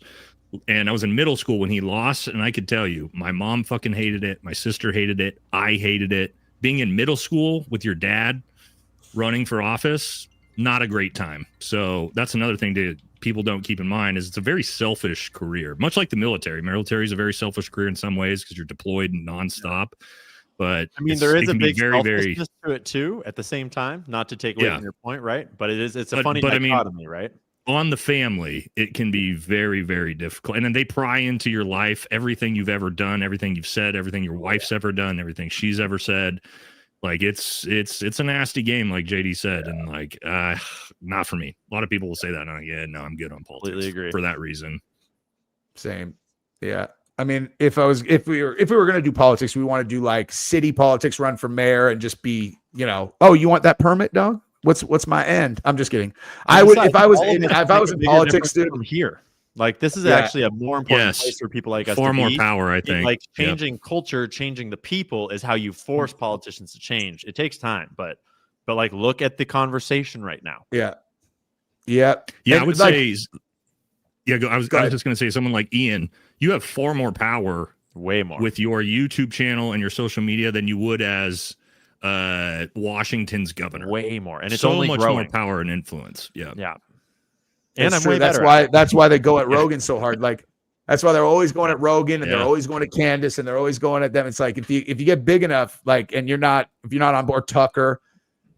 And I was in middle school when he lost, and I could tell you, my mom fucking hated it. My sister hated it. I hated it. Being in middle school with your dad running for office, not a great time. So that's another thing that people don't keep in mind is it's a very selfish career, much like the military. Military is a very selfish career in some ways because you're deployed nonstop. But I mean, there is a big very, very selfishness to it too. At the same time, not to take away Yeah. from your point, right? But it's a But- funny but I mean- dichotomy, right? on the family, it can be very, very difficult. And then they pry into your life, everything you've ever done, everything you've said, everything your wife's ever done, everything she's ever said. Like it's a nasty game, like JD said, and like not for me. A lot of people will say that. And I'm like, yeah, no, I'm good on politics. Completely agree. For that reason. Same. Yeah. I mean, if we were going to do politics, we want to do like city politics, run for mayor and just be, you know, oh, you want that permit, dog? What's my end? I'm just kidding. I would, if I was in politics, dude. From here, like this is Yeah. actually a more important Yes. place for people like us. Far to more be. power, I think. Like Yeah. changing culture, changing the people is how you force politicians to change. It takes time, but like look at the conversation right now. Yeah. Yeah. Yeah, And I would like- say I was ahead. just gonna say someone like Ian, you have far more power Way more. with your YouTube channel and your social media than you would as Washington's governor. way more, and it's so only much growing. more power and influence. Yeah. Yeah, and That's I'm true. way That's better. why they go at Rogan so hard. Like that's why they're always going at Rogan and they're Yeah. always going to Candace and they're always going at them. It's like if you get big enough, like, and if you're not on board Tucker,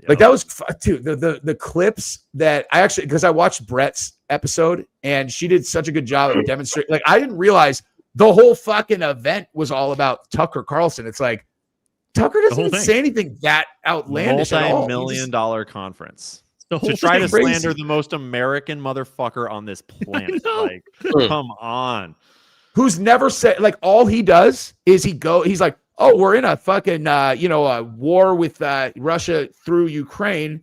like that was dude, the clips that I actually, because I watched Brett's episode and she did such a good job of demonstrating. Like I didn't realize the whole fucking event was all about Tucker Carlson. It's like Tucker doesn't whole even thing. say anything that outlandish at all. He just- multi-million-dollar conference. The whole to try to thing crazy. slander the most American motherfucker on this planet. know. Like, come on. Who's never said, like, all he does is he's like, oh, we're in a fucking a war with Russia through Ukraine.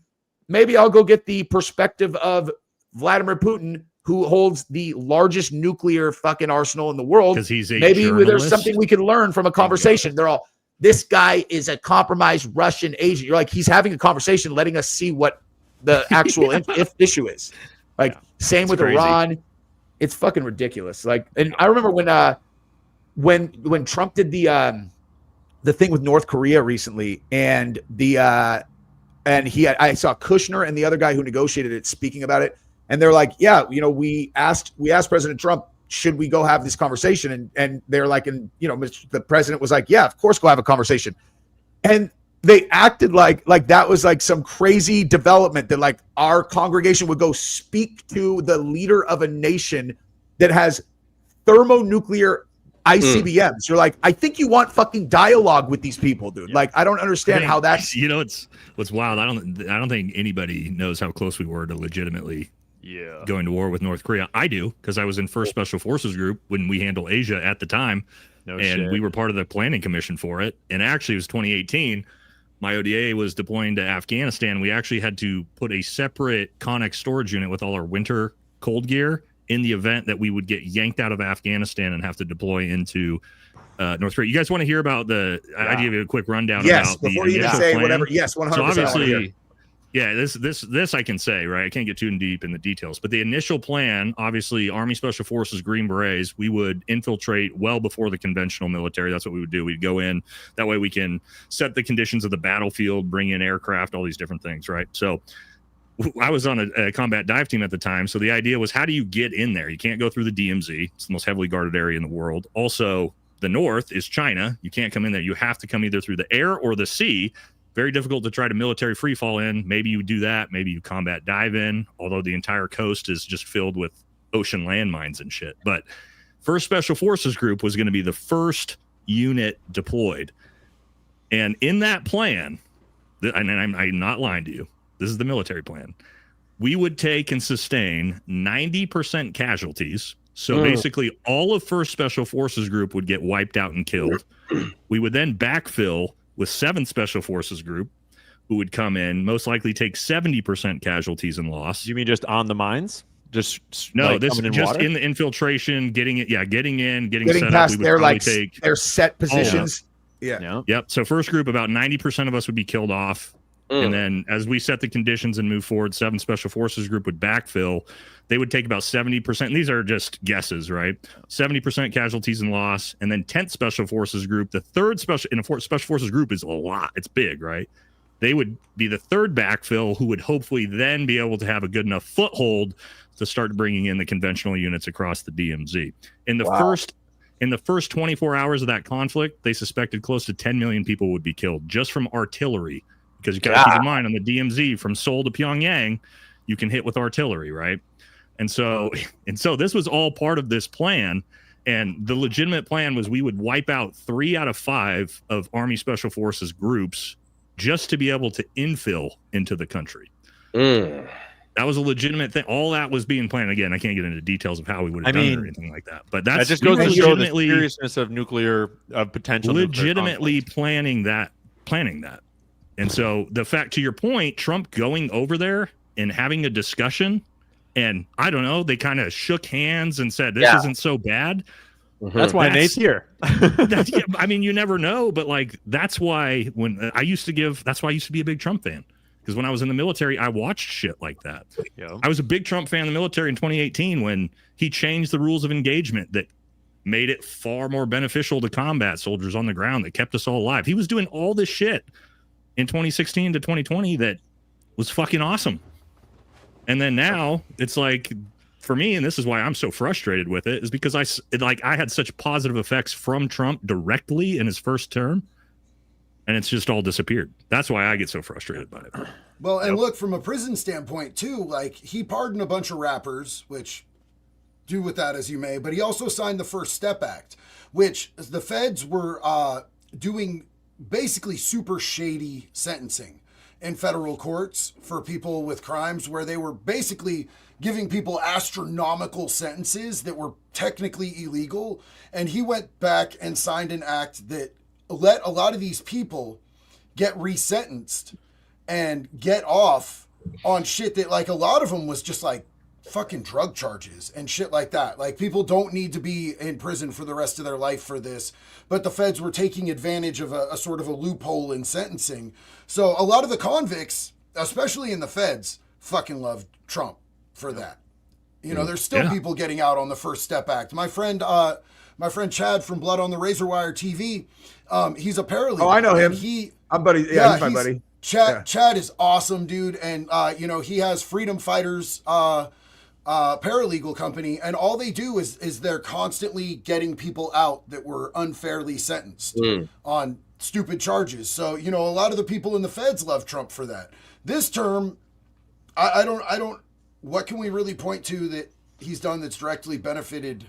Maybe I'll go get the perspective of Vladimir Putin, who holds the largest nuclear fucking arsenal in the world. Because he's a Maybe there's journalist. something we can learn from a conversation. They're all, this guy is a compromised Russian agent. You're like, he's having a conversation, letting us see what the actual issue is. Like, same with crazy. Iran. It's fucking ridiculous. Like, and I remember when Trump did the thing with North Korea recently, and I saw Kushner and the other guy who negotiated it speaking about it, and they're like, yeah, we asked President Trump, should we go have this conversation? And they're like, and the president was like, yeah, of course, go have a conversation. And they acted like that was like some crazy development, that like our congregation would go speak to the leader of a nation that has thermonuclear ICBMs. You're like, I think you want fucking dialogue with these people, dude. Yeah. Like, I don't understand how that's. It's what's wild. I don't think anybody knows how close we were to legitimately going to war with North Korea. I do, because I was in First Special Forces Group when we handled Asia at the time, we were part of the planning commission for it. And actually, it was 2018. My ODA was deploying to Afghanistan. We actually had to put a separate Connex storage unit with all our winter cold gear in the event that we would get yanked out of Afghanistan and have to deploy into North Korea. You guys want to hear about I give you a quick rundown about before the you even initial say plan? whatever. Yes, 100%. So obviously, this I can say, right? I can't get too deep in the details, but the initial plan, obviously, Army Special Forces, Green Berets, we would infiltrate well before the conventional military. That's what we would do. We'd go in. That way we can set the conditions of the battlefield, bring in aircraft, all these different things, right? So I was on a combat dive team at the time. So the idea was, how do you get in there? You can't go through the DMZ. It's the most heavily guarded area in the world. Also, the north is China. You can't come in there. You have to come either through the air or the sea. Very difficult to try to military free fall in. Maybe you do that. Maybe you combat dive in, although the entire coast is just filled with ocean landmines and shit. But First Special Forces Group was going to be the first unit deployed. And in that plan, and I'm not lying to you, this is the military plan, we would take and sustain 90% casualties. So basically all of First Special Forces Group would get wiped out and killed. We would then backfill with 7th Special Forces Group, who would come in, most likely take 70% casualties and loss. You mean just on the mines? Just no, like, this is just water? in the infiltration, getting set past up. We their would take their set positions. Yep. So first group, about 90% of us would be killed off. And then as we set the conditions and move forward, 7th Special Forces Group would backfill. They would take about 70%. And these are just guesses, right? 70% casualties and loss. And then 10th Special Forces Group, the third Special Forces Group is a lot. It's big, right? They would be the third backfill, who would hopefully then be able to have a good enough foothold to start bringing in the conventional units across the DMZ. In the first 24 hours of that conflict, they suspected close to 10 million people would be killed just from artillery. Because you got to keep in mind, on the DMZ from Seoul to Pyongyang, you can hit with artillery, right? And so this was all part of this plan. And the legitimate plan was we would wipe out 3 out of 5 of Army Special Forces groups just to be able to infill into the country. That was a legitimate thing. All that was being planned. Again, I can't get into details of how we would have done it or anything like that. But that just goes to show the seriousness of nuclear potential. Legitimately planning that. And so the fact, to your point, Trump going over there and having a discussion, and I don't know, they kind of shook hands and said, this isn't so bad. That's why Nate's here. I mean, you never know, but like, that's why that's why I used to be a big Trump fan. Because when I was in the military, I watched shit like that. Yeah. I was a big Trump fan in the military in 2018 when he changed the rules of engagement that made it far more beneficial to combat soldiers on the ground, that kept us all alive. He was doing all this shit in 2016 to 2020 that was fucking awesome. And then now it's like, for me, and this is why I'm so frustrated with it, is because I had such positive effects from Trump directly in his first term, and it's just all disappeared. That's why I get so frustrated by it. Well, and look, from a prison standpoint too, like, he pardoned a bunch of rappers, which do with that as you may, but he also signed the First Step Act, which the feds were doing basically super shady sentencing. in federal courts for people with crimes where they were basically giving people astronomical sentences that were technically illegal. And he went back and signed an act that let a lot of these people get resentenced and get off on shit that, like, a lot of them was just like fucking drug charges and shit like that. Like, people don't need to be in prison for the rest of their life for this, but the feds were taking advantage of a sort of a loophole in sentencing. So a lot of the convicts, especially in the feds, fucking love Trump for that. You know, there's still people getting out on the First Step Act. My friend Chad from Blood on the Razor Wire TV, he's a paralegal. Oh, I know him. I'm buddy. Yeah, he's my buddy. Chad is awesome, dude. And, you know, he has Freedom Fighters paralegal company, and all they do is they're constantly getting people out that were unfairly sentenced on stupid charges. So, you know, a lot of the people in the feds love Trump for that. This term, I don't, what can we really point to that he's done that's directly benefited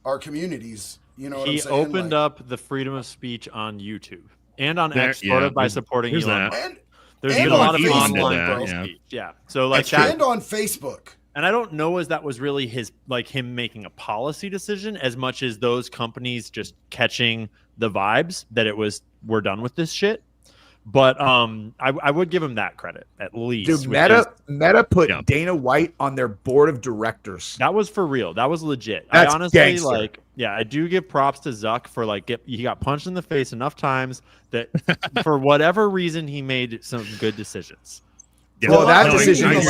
our communities? You know what I'm saying? He opened up the freedom of speech on YouTube and on X by supporting Elon Musk. There's been a lot of online speech. Yeah. So like that, and on Facebook. And I don't know as that was really him making a policy decision as much as those companies just catching the vibes that we're done with this shit. But I would give him that credit at least. Dude, Meta put Dana White on their board of directors. That was for real. That was legit. That's I honestly gangster. I do give props to Zuck for he got punched in the face enough times that for whatever reason he made some good decisions. Yeah. Well, that decision is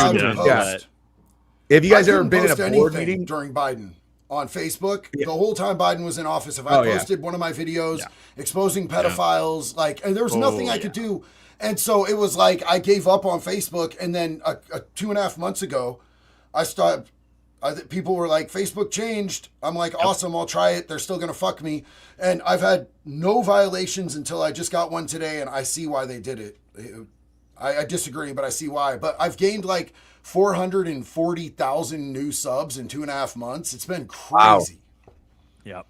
If you guys ever been in a board meeting during Biden on Facebook, the whole time Biden was in office, if I posted one of my videos exposing pedophiles, and there was nothing I could do. And so it was like I gave up on Facebook. And then 2.5 months ago, people were like, Facebook changed. I'm like, awesome, I'll try it. They're still going to fuck me. And I've had no violations until I just got one today, and I see why they did it. I disagree, but I see why. But I've gained 440,000 new subs in 2.5 months. It's been crazy. Wow.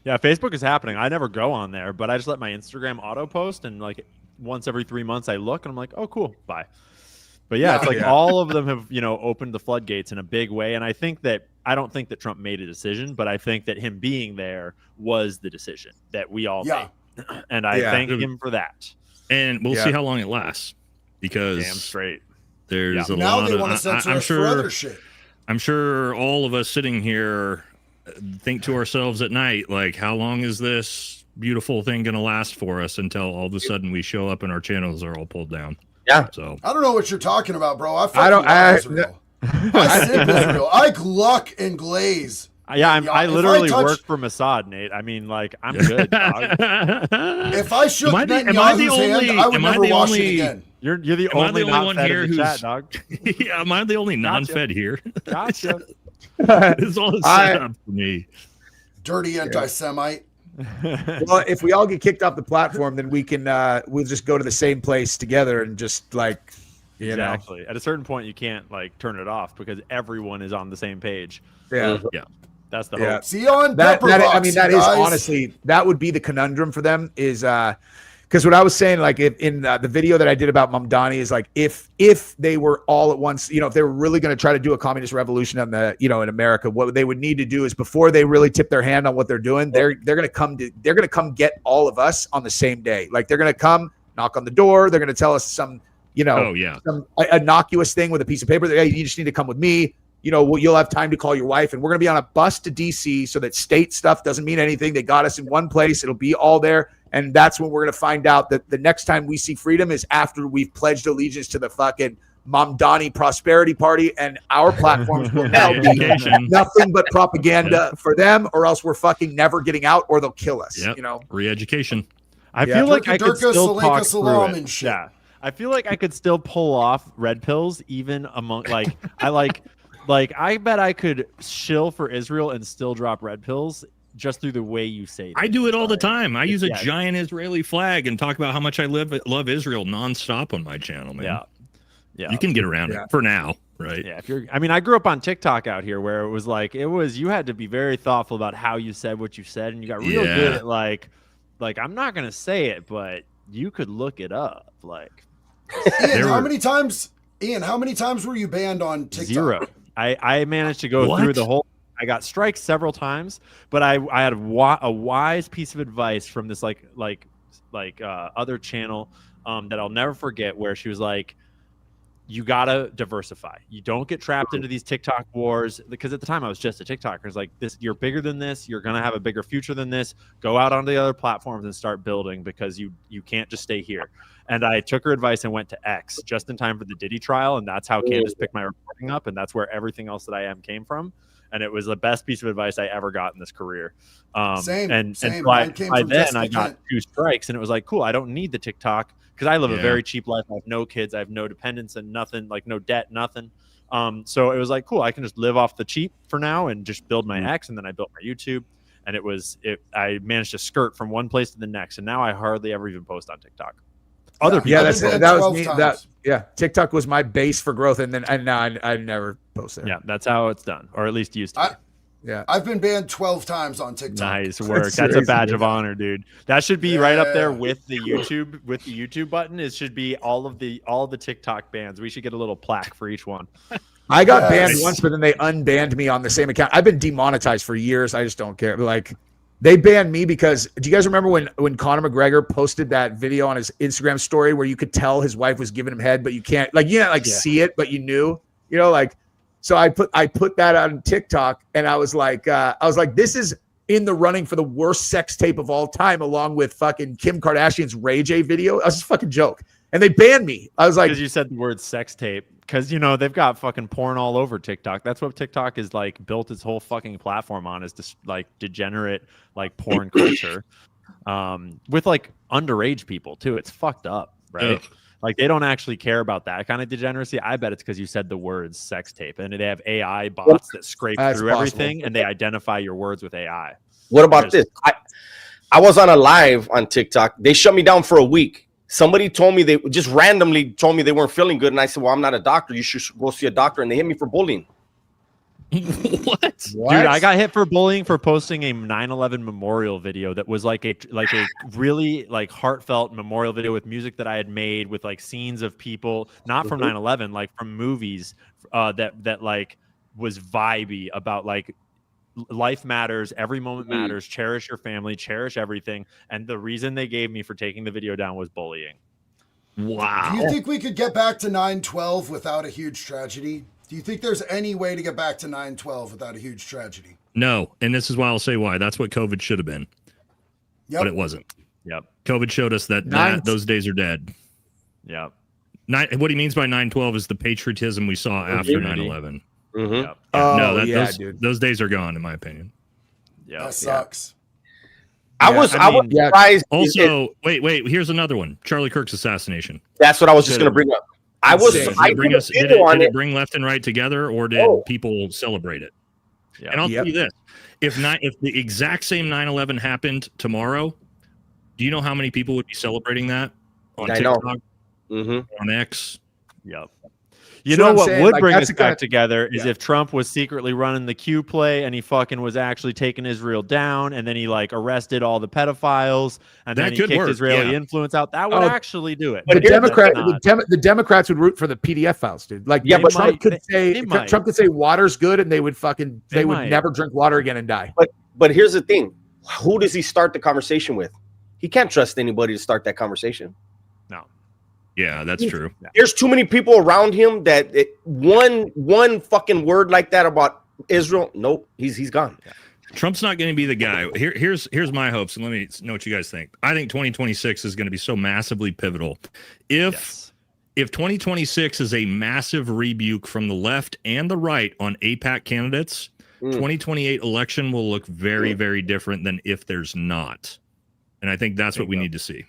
Yeah, Facebook is happening. I never go on there, but I just let my Instagram auto post, and once every 3 months I look and I'm like, oh, cool, bye. But it's all of them have, opened the floodgates in a big way. And I don't think that Trump made a decision, but I think that him being there was the decision that we all made. And I thank him for that. And we'll see how long it lasts, because damn straight. There's a now lot they of. want to censor us for other shit. I'm sure all of us sitting here think to ourselves at night, like, how long is this beautiful thing going to last for us until all of a sudden we show up and our channels are all pulled down? Yeah. So I don't know what you're talking about, bro. I sip Israel. I gluck and glaze. Yeah, I literally work for Mossad, Nate. I mean, I'm good, dog. If I shook Netanyahu's hand, I would never wash it again. You're the only one here who's chat, dog. Yeah, am I the only non-fed here? Gotcha. It's all set up for me. Dirty anti-Semite. Well, if we all get kicked off the platform, then we can we'll just go to the same place together and just exactly. At a certain point, you can't turn it off because everyone is on the same page. Yeah. That's the hope. See you on that is guys. honestly, that would be the conundrum for them is because what I was saying, in the video that I did about Mamdani is if they were all at once, if they were really going to try to do a communist revolution in America, what they would need to do is before they really tip their hand on what they're doing, they're going to come get all of us on the same day. They're going to come knock on the door. They're going to tell us some some innocuous thing with a piece of paper that, hey, you just need to come with me. You'll have time to call your wife, and we're going to be on a bus to DC so that state stuff doesn't mean anything. They got us in one place. It'll be all there. And that's when we're going to find out that the next time we see freedom is after we've pledged allegiance to the fucking Mamdani Prosperity Party, and our platforms will now be nothing but propaganda for them, or else we're fucking never getting out, or they'll kill us. Re-education. I feel like I could still talk through it. Yeah. I feel like I could still pull off red pills even among I bet I could shill for Israel and still drop red pills just through the way you say it. I do it all the time. I use a giant Israeli flag and talk about how much I love Israel nonstop on my channel, man. Yeah. You can get around it for now, right? Yeah. I grew up on TikTok out here where it was you had to be very thoughtful about how you said what you said, and you got real good at I'm not gonna say it, but you could look it up. Ian, how many times were you banned on TikTok? 0. I managed to go through the whole. I got strikes several times, but I had a wise piece of advice from this other channel that I'll never forget, where she was like, you gotta diversify. You don't get trapped into these TikTok wars, because at the time I was just a TikToker. It's like, this, you're bigger than this. You're gonna have a bigger future than this. Go out on the other platforms and start building, because you can't just stay here. And I took her advice and went to X just in time for the Diddy trial, and that's how Candace picked my reporting up, and that's where everything else that I am came from. And it was the best piece of advice I ever got in this career. Same. And by then I got 2 strikes, and it was like, cool, I don't need the TikTok, because I live a very cheap life. I have no kids. I have no dependents and nothing, like no debt, nothing. So it was like, cool, I can just live off the cheap for now and just build my X. And then I built my YouTube, and I managed to skirt from one place to the next. And now I hardly ever even post on TikTok. Other people. Yeah, that was me. TikTok was my base for growth. And now I never post there. Yeah, that's how it's done, or at least used to. I've been banned 12 times on TikTok. Nice work. That's a badge of honor, dude. That should be right up there with the YouTube button. It should be all the TikTok bans. We should get a little plaque for each one. I got banned once, but then they unbanned me on the same account. I've been demonetized for years. I just don't care. Like, they banned me because, do you guys remember when Conor McGregor posted that video on his Instagram story where you could tell his wife was giving him head, but you can't see it, but you knew, So I put that on TikTok, and I was like, this is in the running for the worst sex tape of all time, along with fucking Kim Kardashian's Ray J video. That was a fucking joke. And they banned me. I was like, because you said the word sex tape, because they've got fucking porn all over TikTok. That's what TikTok is like built its whole fucking platform on, is just like degenerate like porn culture, with like underage people too. It's fucked up, right? Ugh. Like, they don't actually care about that kind of degeneracy. I bet it's because you said the words sex tape, and they have AI bots that scrape through everything, and they identify your words with AI. What about this? I was on a live on TikTok. They shut me down for a week. Somebody told me, they just randomly told me they weren't feeling good. And I said, well, I'm not a doctor. You should go see a doctor. And they hit me for bullying. What? Dude, I got hit for bullying for posting a 9/11 memorial video that was like a really like heartfelt memorial video with music that I had made with like scenes of people, not from 9/11, like from movies that like was vibey about like life matters, every moment matters, cherish your family, cherish everything. And the reason they gave me for taking the video down was bullying. Wow. Do you think we could get back to 9/12 without a huge tragedy? Do you think there's any way to get back to 9/12 without a huge tragedy? No, and this is why I'll say why. That's what COVID should have been. Yep. But it wasn't. Yep. COVID showed us that those days are dead. Yep. What he means by 9/12 is the patriotism we saw after 9/11. Mm-hmm. Yep. No, those days are gone, in my opinion. Yeah, that sucks. I was surprised. Also, wait. Here's another one: Charlie Kirk's assassination. That's what I was just going to bring up. Did it bring left and right together, or did people celebrate it? Yeah. And I'll tell you this: if the exact same 9/11 happened tomorrow, do you know how many people would be celebrating that on TikTok, on X? Yep. You know what would bring us back together is if Trump was secretly running the Q play and he fucking was actually taking Israel down, and then he like arrested all the pedophiles, and then he kicked Israeli influence out. That would actually do it. But the Democrats would root for the PDF files, dude. Like, but Trump could say water's good, and they would never drink water again and die. But here's the thing: who does he start the conversation with? He can't trust anybody to start that conversation. No. Yeah, that's true. There's too many people around him that one fucking word like that about Israel, nope, he's gone. Yeah. Trump's not going to be the guy. Here's my hopes, and let me know what you guys think. I think 2026 is going to be so massively pivotal. If 2026 is a massive rebuke from the left and the right on AIPAC candidates, 2028 election will look very, very different than if there's not. And I think that's what we need to see,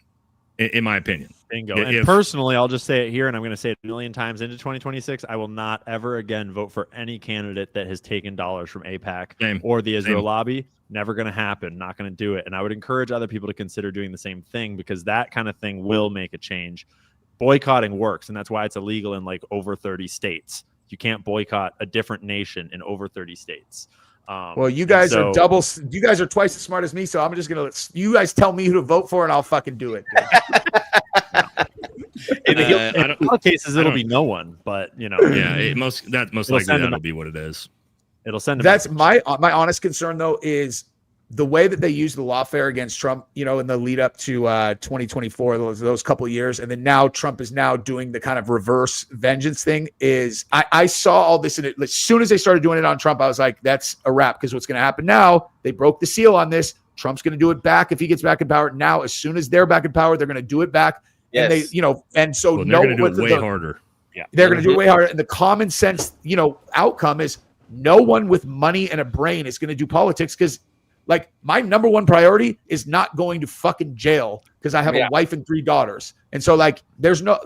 in my opinion. Bingo. And personally, I'll just say it here, and I'm going to say it a million times into 2026. I will not ever again vote for any candidate that has taken dollars from AIPAC or the Israel lobby. Never going to happen. Not going to do it. And I would encourage other people to consider doing the same thing, because that kind of thing will make a change. Boycotting works, and that's why it's illegal in like over 30 states. You can't boycott a different nation in over 30 states. Well, you guys are you guys are twice as smart as me, so I'm just gonna let you guys tell me who to vote for, and I'll fucking do it. And he'll- In a lot of cases, it'll be no one, but Yeah, most likely send them that'll be what it is. it'll send. That's my honest concern though, is the way that they use the lawfare against Trump, in the lead up to 2024, those couple of years, and then now Trump is now doing the kind of reverse vengeance thing. Is I saw all this, and as soon as they started doing it on Trump, I was like, that's a wrap, because what's going to happen now? They broke the seal on this. Trump's going to do it back if he gets back in power. Now, as soon as they're back in power, they're going to do it back. Yes. And they, and so They're going to do it way harder. Yeah, they're going to do it way harder. And the common sense, outcome is no one with money and a brain is going to do politics, because like my number one priority is not going to fucking jail because I have a wife and 3 daughters. And so like, there's no,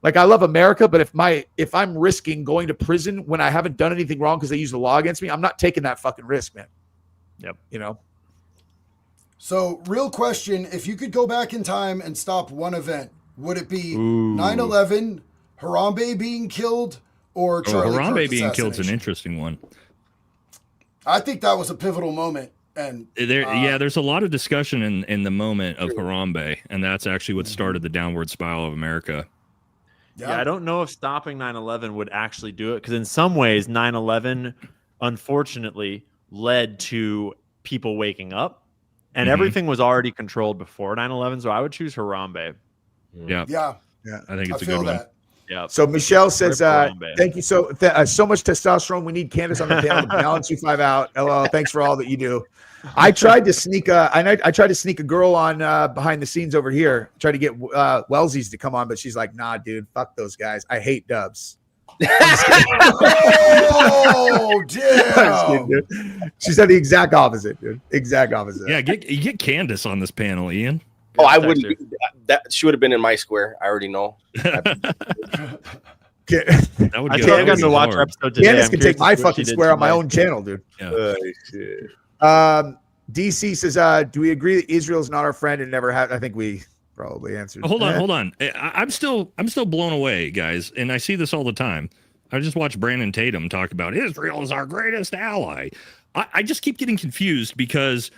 like, I love America, but if I'm risking going to prison when I haven't done anything wrong because they use the law against me, I'm not taking that fucking risk, man. Yep. So, real question, if you could go back in time and stop one event, would it be 9/11, Harambe being killed, or Charlie Kirk Harambe being killed's an assassination? interesting one. I think that was a pivotal moment. And there's a lot of discussion in the moment of Harambe, and that's actually what started the downward spiral of America. Yeah, I don't know if stopping 9/11 would actually do it, because in some ways 9/11 unfortunately led to people waking up, and everything was already controlled before 9/11, so I would choose Harambe. Yeah, I think it's a good one. Yeah. So Michelle says, thank you so much testosterone. We need Candace on the panel to balance you 5 out. LOL. Thanks for all that you do. I tried to sneak a girl on behind the scenes over here. Tried to get Wellesley's to come on, but she's like, nah, dude, fuck those guys. I hate dubs. Oh, damn. She said the exact opposite, dude. Exact opposite. Yeah, get Candace on this panel, Ian. Oh, I wouldn't. That she would have been in my square. I already know. That would I go think I got to watch her hard. episode today. Candace I'm can curious take to my see what fucking she did square on my tonight. own channel, dude. Yeah. DC says, do we agree that Israel's not our friend and never had? I think we probably answered. Hold on. I'm still blown away, guys, and I see this all the time. I just watched Brandon Tatum talk about Israel is our greatest ally. I just keep getting confused because,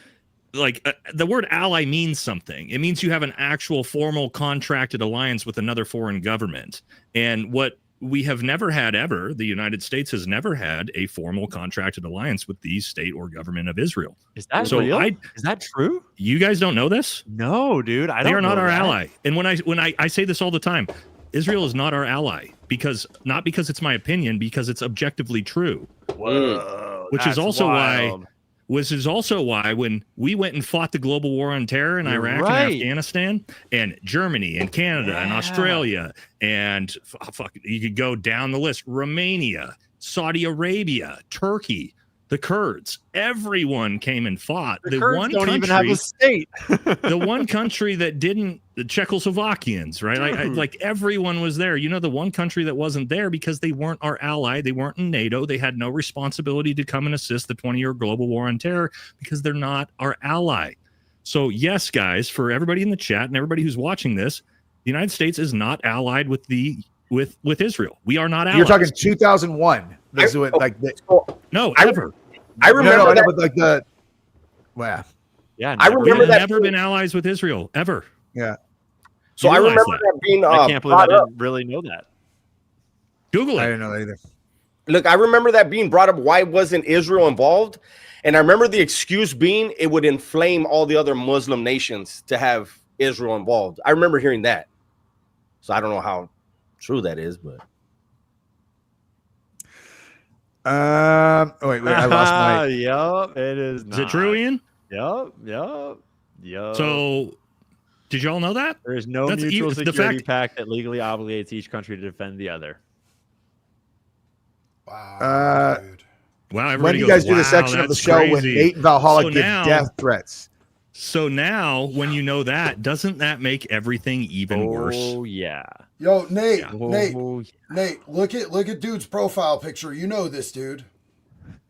like, the word ally means something. It means you have an actual formal contracted alliance with another foreign government. And what we have never had ever, the United States has never had a formal contracted alliance with the state or government of Israel. Is that So real? I- Is that true? You guys don't know this? No, dude. I don't. They are not know our that. ally. And when I say this all the time, Israel is not our ally, not because it's my opinion, because it's objectively true. Whoa, Which is also why when we went and fought the global war on terror in Iraq and Afghanistan, and Germany and Canada and Australia, and you could go down the list, Romania, Saudi Arabia, Turkey, the Kurds, everyone came and fought. The Kurds don't even have a state. The one country that didn't, the Czechoslovakians, right? Like everyone was there. The one country that wasn't there because they weren't our ally. They weren't in NATO. They had no responsibility to come and assist the 20-year global war on terror because they're not our ally. So yes, guys, for everybody in the chat and everybody who's watching this, the United States is not allied with Israel. We are not allies. You're talking 2001. This is what, like, no, ever. I remember that. But like the, wow. Yeah, I remember that. Never been allies with Israel ever. Yeah. So I remember that being. I can't believe I brought up. didn't really know that. Google I it. didn't know that either. Look, I remember that being brought up. Why wasn't Israel involved? And I remember the excuse being it would inflame all the other Muslim nations to have Israel involved. I remember hearing that. So I don't know how true that is, but. Oh wait, I lost my. Yup, it is. Is it true, Ian? Yup. So, did y'all know that? There is no That's mutual the security fact- pact that legally obligates each country to defend the other. Wow, dude. Wow, When everybody do you guys goes, do the wow, section of the that's show when crazy. Nate and Valhalla So give now- death threats? So now, when you know that, doesn't that make everything even worse? Oh yeah. Yo, Nate, Yeah. Nate, look at dude's profile picture. You know this dude.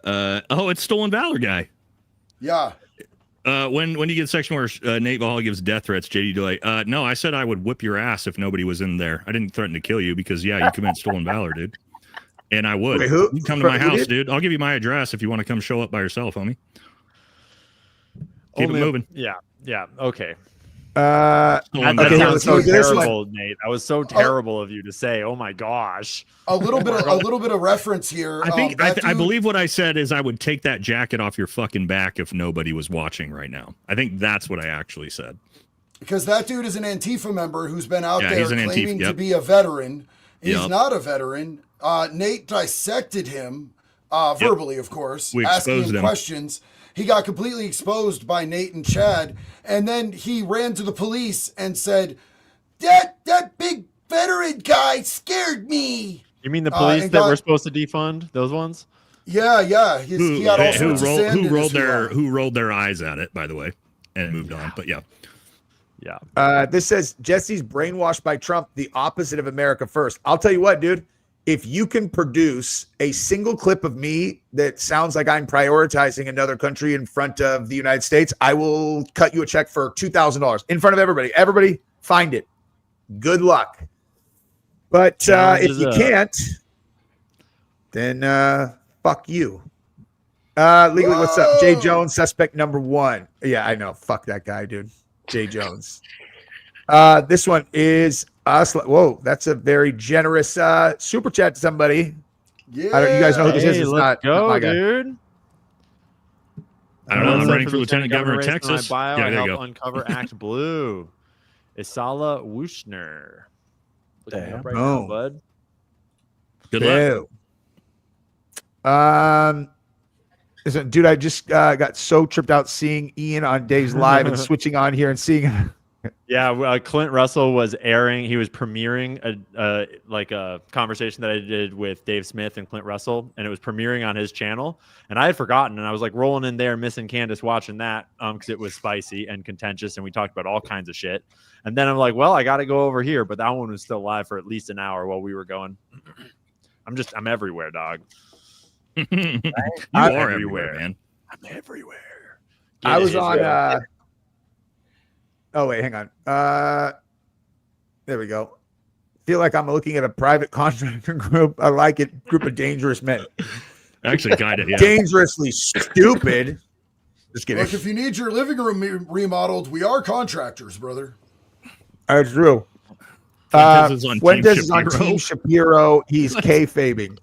It's Stolen Valor guy. Yeah. When you get a section where Nate Valhalla gives death threats, JD Delay. No, I said I would whip your ass if nobody was in there. I didn't threaten to kill you because you commit Stolen Valor, dude. And I would. Wait, who? You come to my Who house, did? dude. I'll give you my address if you want to come show up by yourself, homie. Keep it moving. Yeah. Okay. That Okay, sounds so let's do this one. terrible, Nate. That was so terrible of you to say. Oh my gosh. A little bit of reference here. I think that I dude- believe what I said is I would take that jacket off your fucking back if nobody was watching right now. I think that's what I actually said. Because that dude is an Antifa member who's been out there he's an claiming Antifa, to be a veteran. He's Yep. not a veteran. Nate dissected him, verbally, of course, We asking exposed him him. questions. He got completely exposed by Nate and Chad, and then he ran to the police and said, that big veteran guy scared me. You mean the police and that got- we're supposed to defund? Those ones? Yeah. He had all sorts of sand in his eye. who rolled their eyes at it, by the way, and moved on. But yeah. Yeah. This says Jesse's brainwashed by Trump, the opposite of America first. I'll tell you what, dude. If you can produce a single clip of me that sounds like I'm prioritizing another country in front of the United States, I will cut you a check for $2,000 in front of everybody. Everybody, find it. Good luck. But if you can't, then fuck you. Legally, what's up? Jay Jones, suspect number 1. Yeah, I know. Fuck that guy, dude. Jay Jones. This one is us. Whoa, that's a very generous super chat to somebody. Yeah. You guys know who this is? Hey, It's let's not my guy. dude. I don't know. I'm What's up running for Lieutenant Governor of race in my Texas. Bio. Yeah, I there you help go. uncover Act Blue. Isala Wushner. Looking me up right Oh. now, bud. Good luck. Ew. Listen, dude, I just got so tripped out seeing Ian on Dave's live and switching on here and seeing him. Yeah, Clint Russell was airing. He was premiering a conversation that I did with Dave Smith and Clint Russell, and it was premiering on his channel. And I had forgotten, and I was like rolling in there, missing Candace watching that because it was spicy and contentious, and we talked about all kinds of shit. And then I'm like, well, I got to go over here, but that one was still live for at least an hour while we were going. I'm everywhere, dog. You I'm are everywhere, man. I'm everywhere. I was on. Oh wait, hang on. There we go. Feel like I'm looking at a private contractor group. I like it. Group of dangerous men. Actually, kind of, yeah. Dangerously stupid. Just kidding. Look, if you need your living room remodeled, we are contractors, brother. That's true. Fuentes is on Team Team Shapiro. He's kayfabing.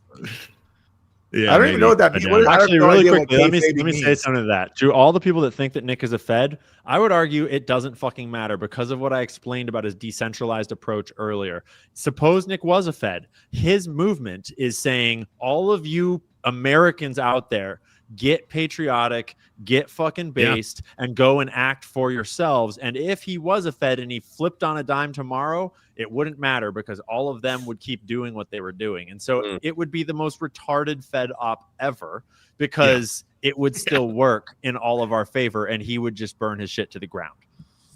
Yeah, I don't even know what that means. I have Actually, no really idea what quickly, let me kayfabing say means. something to that. To all the people that think that Nick is a Fed, I would argue it doesn't fucking matter because of what I explained about his decentralized approach earlier. Suppose Nick was a Fed. His movement is saying, all of you Americans out there, get patriotic, get fucking based, and go and act for yourselves. And if he was a Fed and he flipped on a dime tomorrow, it wouldn't matter because all of them would keep doing what they were doing. And so it would be the most retarded Fed op ever because it would still work in all of our favor and he would just burn his shit to the ground.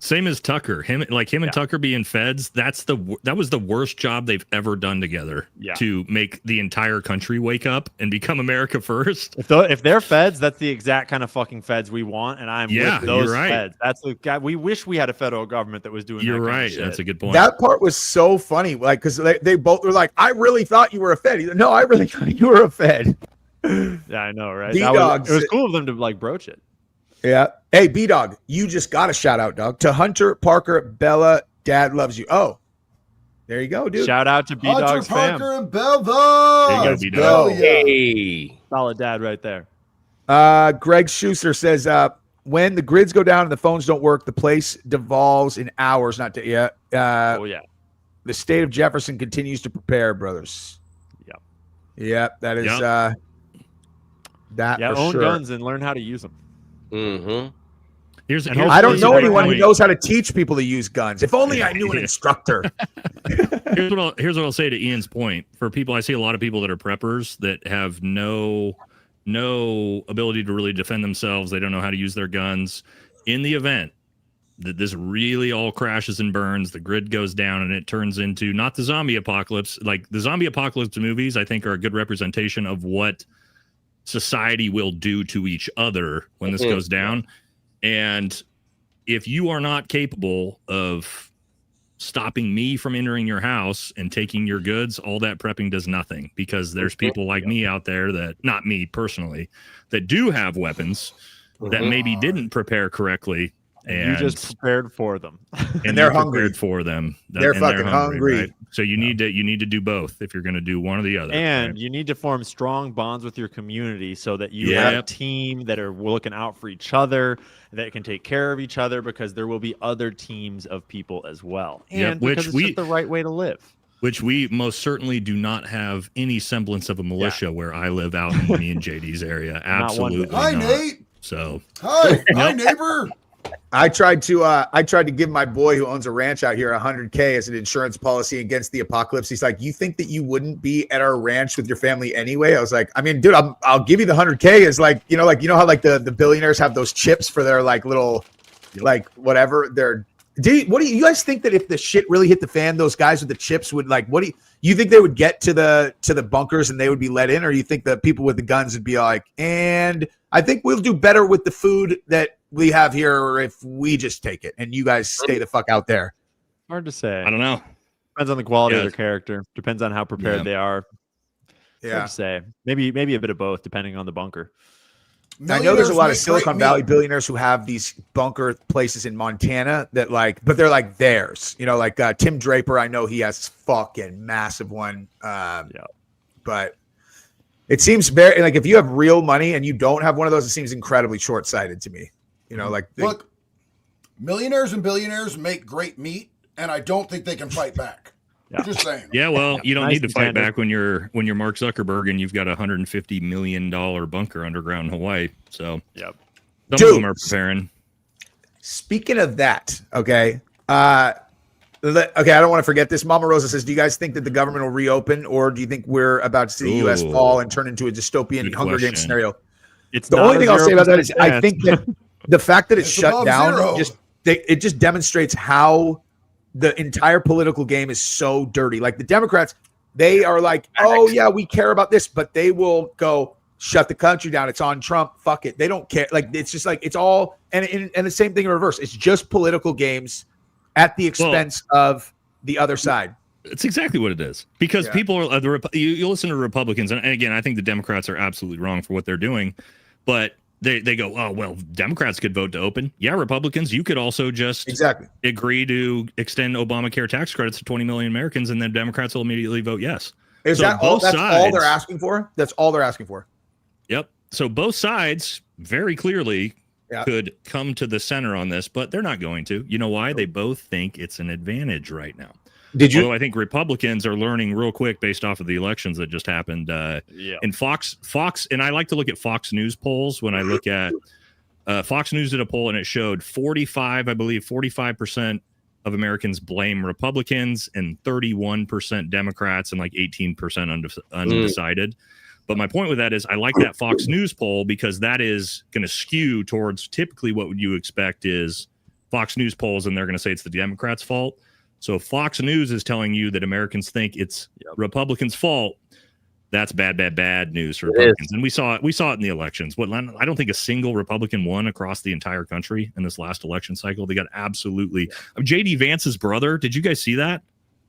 Same as Tucker. Him and Tucker being feds. That was the worst job they've ever done together to make the entire country wake up and become America first. If they're feds, that's the exact kind of fucking feds we want, and I'm with those you're right. feds. That's the guy. We wish we had a federal government that was doing. You're that kind right. of shit. That's a good point. That part was so funny, like because they both were like, "I really thought you were a Fed." He's like, "No, I really thought you were a Fed." Yeah, I know, right? D-Dog It was cool of them to like broach it. Yeah. Hey, B-Dog, you just got a shout out, dog. To Hunter, Parker, Bella, Dad loves you. Oh, there you go, dude. Shout out to B-Dog's Hunter, fam. Parker, and Belva. There you go, Let's B-Dog. go, yeah. Hey. Solid dad right there. Greg Schuster says, when the grids go down and the phones don't work, the place devolves in hours, not to yet. Oh yeah. The state of Jefferson continues to prepare, brothers. Yep. Yep, that is Yep. that Yeah, for own sure. guns and learn how to use them. Mm-hmm. Here's I don't know here's anyone the who point. knows how to teach people to use guns. If only I knew an instructor. Here's what I'll say to Ian's point. For people, I see a lot of people that are preppers that have no ability to really defend themselves. They don't know how to use their guns. In the event that this really all crashes and burns, the grid goes down, and it turns into not the zombie apocalypse. Like the zombie apocalypse movies, I think are a good representation of what society will do to each other when this goes down. And if you are not capable of stopping me from entering your house and taking your goods, all that prepping does nothing, because there's people like me out there that, not me personally, that do have weapons that maybe didn't prepare correctly And you just prepared for them. And they're you hungry. prepared for them. They're fucking hungry. Right? So you need to do both if you're going to do one or the other. And right? you need to form strong bonds with your community so that you Yep. have a team that are looking out for each other, that can take care of each other, because there will be other teams of people as well. And Yep, because it's just the right way to live. Which we most certainly do not have any semblance of a militia where I live out in me and JD's area. Absolutely Hi, not. Nate. So Hi, neighbor. I tried to give my boy who owns a ranch out here $100K as an insurance policy against the apocalypse. He's like, you think that you wouldn't be at our ranch with your family anyway? I was like, I mean, dude, I'll give you the $100K. Is like how like the billionaires have those chips for their like little like whatever they're. What do you guys think that if the shit really hit the fan, those guys with the chips would like? What do you think they would get to the bunkers and they would be let in, or you think the people with the guns would be like, and I think we'll do better with the food that we have here if we just take it and you guys stay the fuck out there? Hard to say. I don't know. Depends on the quality of their character. Depends on how prepared they are. Yeah. Hard to say. Maybe a bit of both, depending on the bunker. I know there's a lot of Silicon Valley billionaires who have these bunker places in Montana that but they're like theirs, like Tim Draper. I know he has fucking massive one. But it seems very like if you have real money and you don't have one of those, it seems incredibly short-sighted to me. Look, millionaires and billionaires make great meat, and I don't think they can fight back. Just saying. Yeah, well, you don't Nice need to fight contender. back when you're Mark Zuckerberg and you've got a $150 million bunker underground in Hawaii. So Yep. some of them are preparing. Speaking of that, okay. I don't want to forget this. Mama Rosa says, do you guys think that the government will reopen, or do you think we're about to see the U.S. fall and turn into a dystopian Good Hunger Games question. scenario? It's The not only a thing I'll say about that 0% is I think that the fact that it's It's shut above down zero. it just demonstrates how the entire political game is so dirty. Like the Democrats, they are like, oh yeah, we care about this, but they will go shut the country down. It's on Trump. Fuck it. They don't care. Like it's just like it's all and the same thing in reverse. It's just political games at the expense of the other side. It's exactly what it is, because people are you listen to Republicans, and again, I think the Democrats are absolutely wrong for what they're doing, but they go, oh, well, Democrats could vote to open. Yeah, Republicans, you could also just agree to extend Obamacare tax credits to 20 million Americans, and then Democrats will immediately vote yes. Is so that all? both That's sides, all they're asking for? That's all they're asking for. Yep. So both sides very clearly could come to the center on this, but they're not going to. You know why? They both think it's an advantage right now. Although I think Republicans are learning real quick based off of the elections that just happened. And Fox, and I like to look at Fox News polls when I look at Fox News did a poll and it showed 45% of Americans blame Republicans and 31% Democrats and like 18% undecided. But my point with that is I like that Fox News poll because that is going to skew towards typically what you expect is Fox News polls, and they're going to say it's the Democrats' fault. So if Fox News is telling you that Americans think it's Republicans' fault, that's bad news for Republicans. And we saw it in the elections. I don't think a single Republican won across the entire country in this last election cycle. They got absolutely JD Vance's brother. Did you guys see that?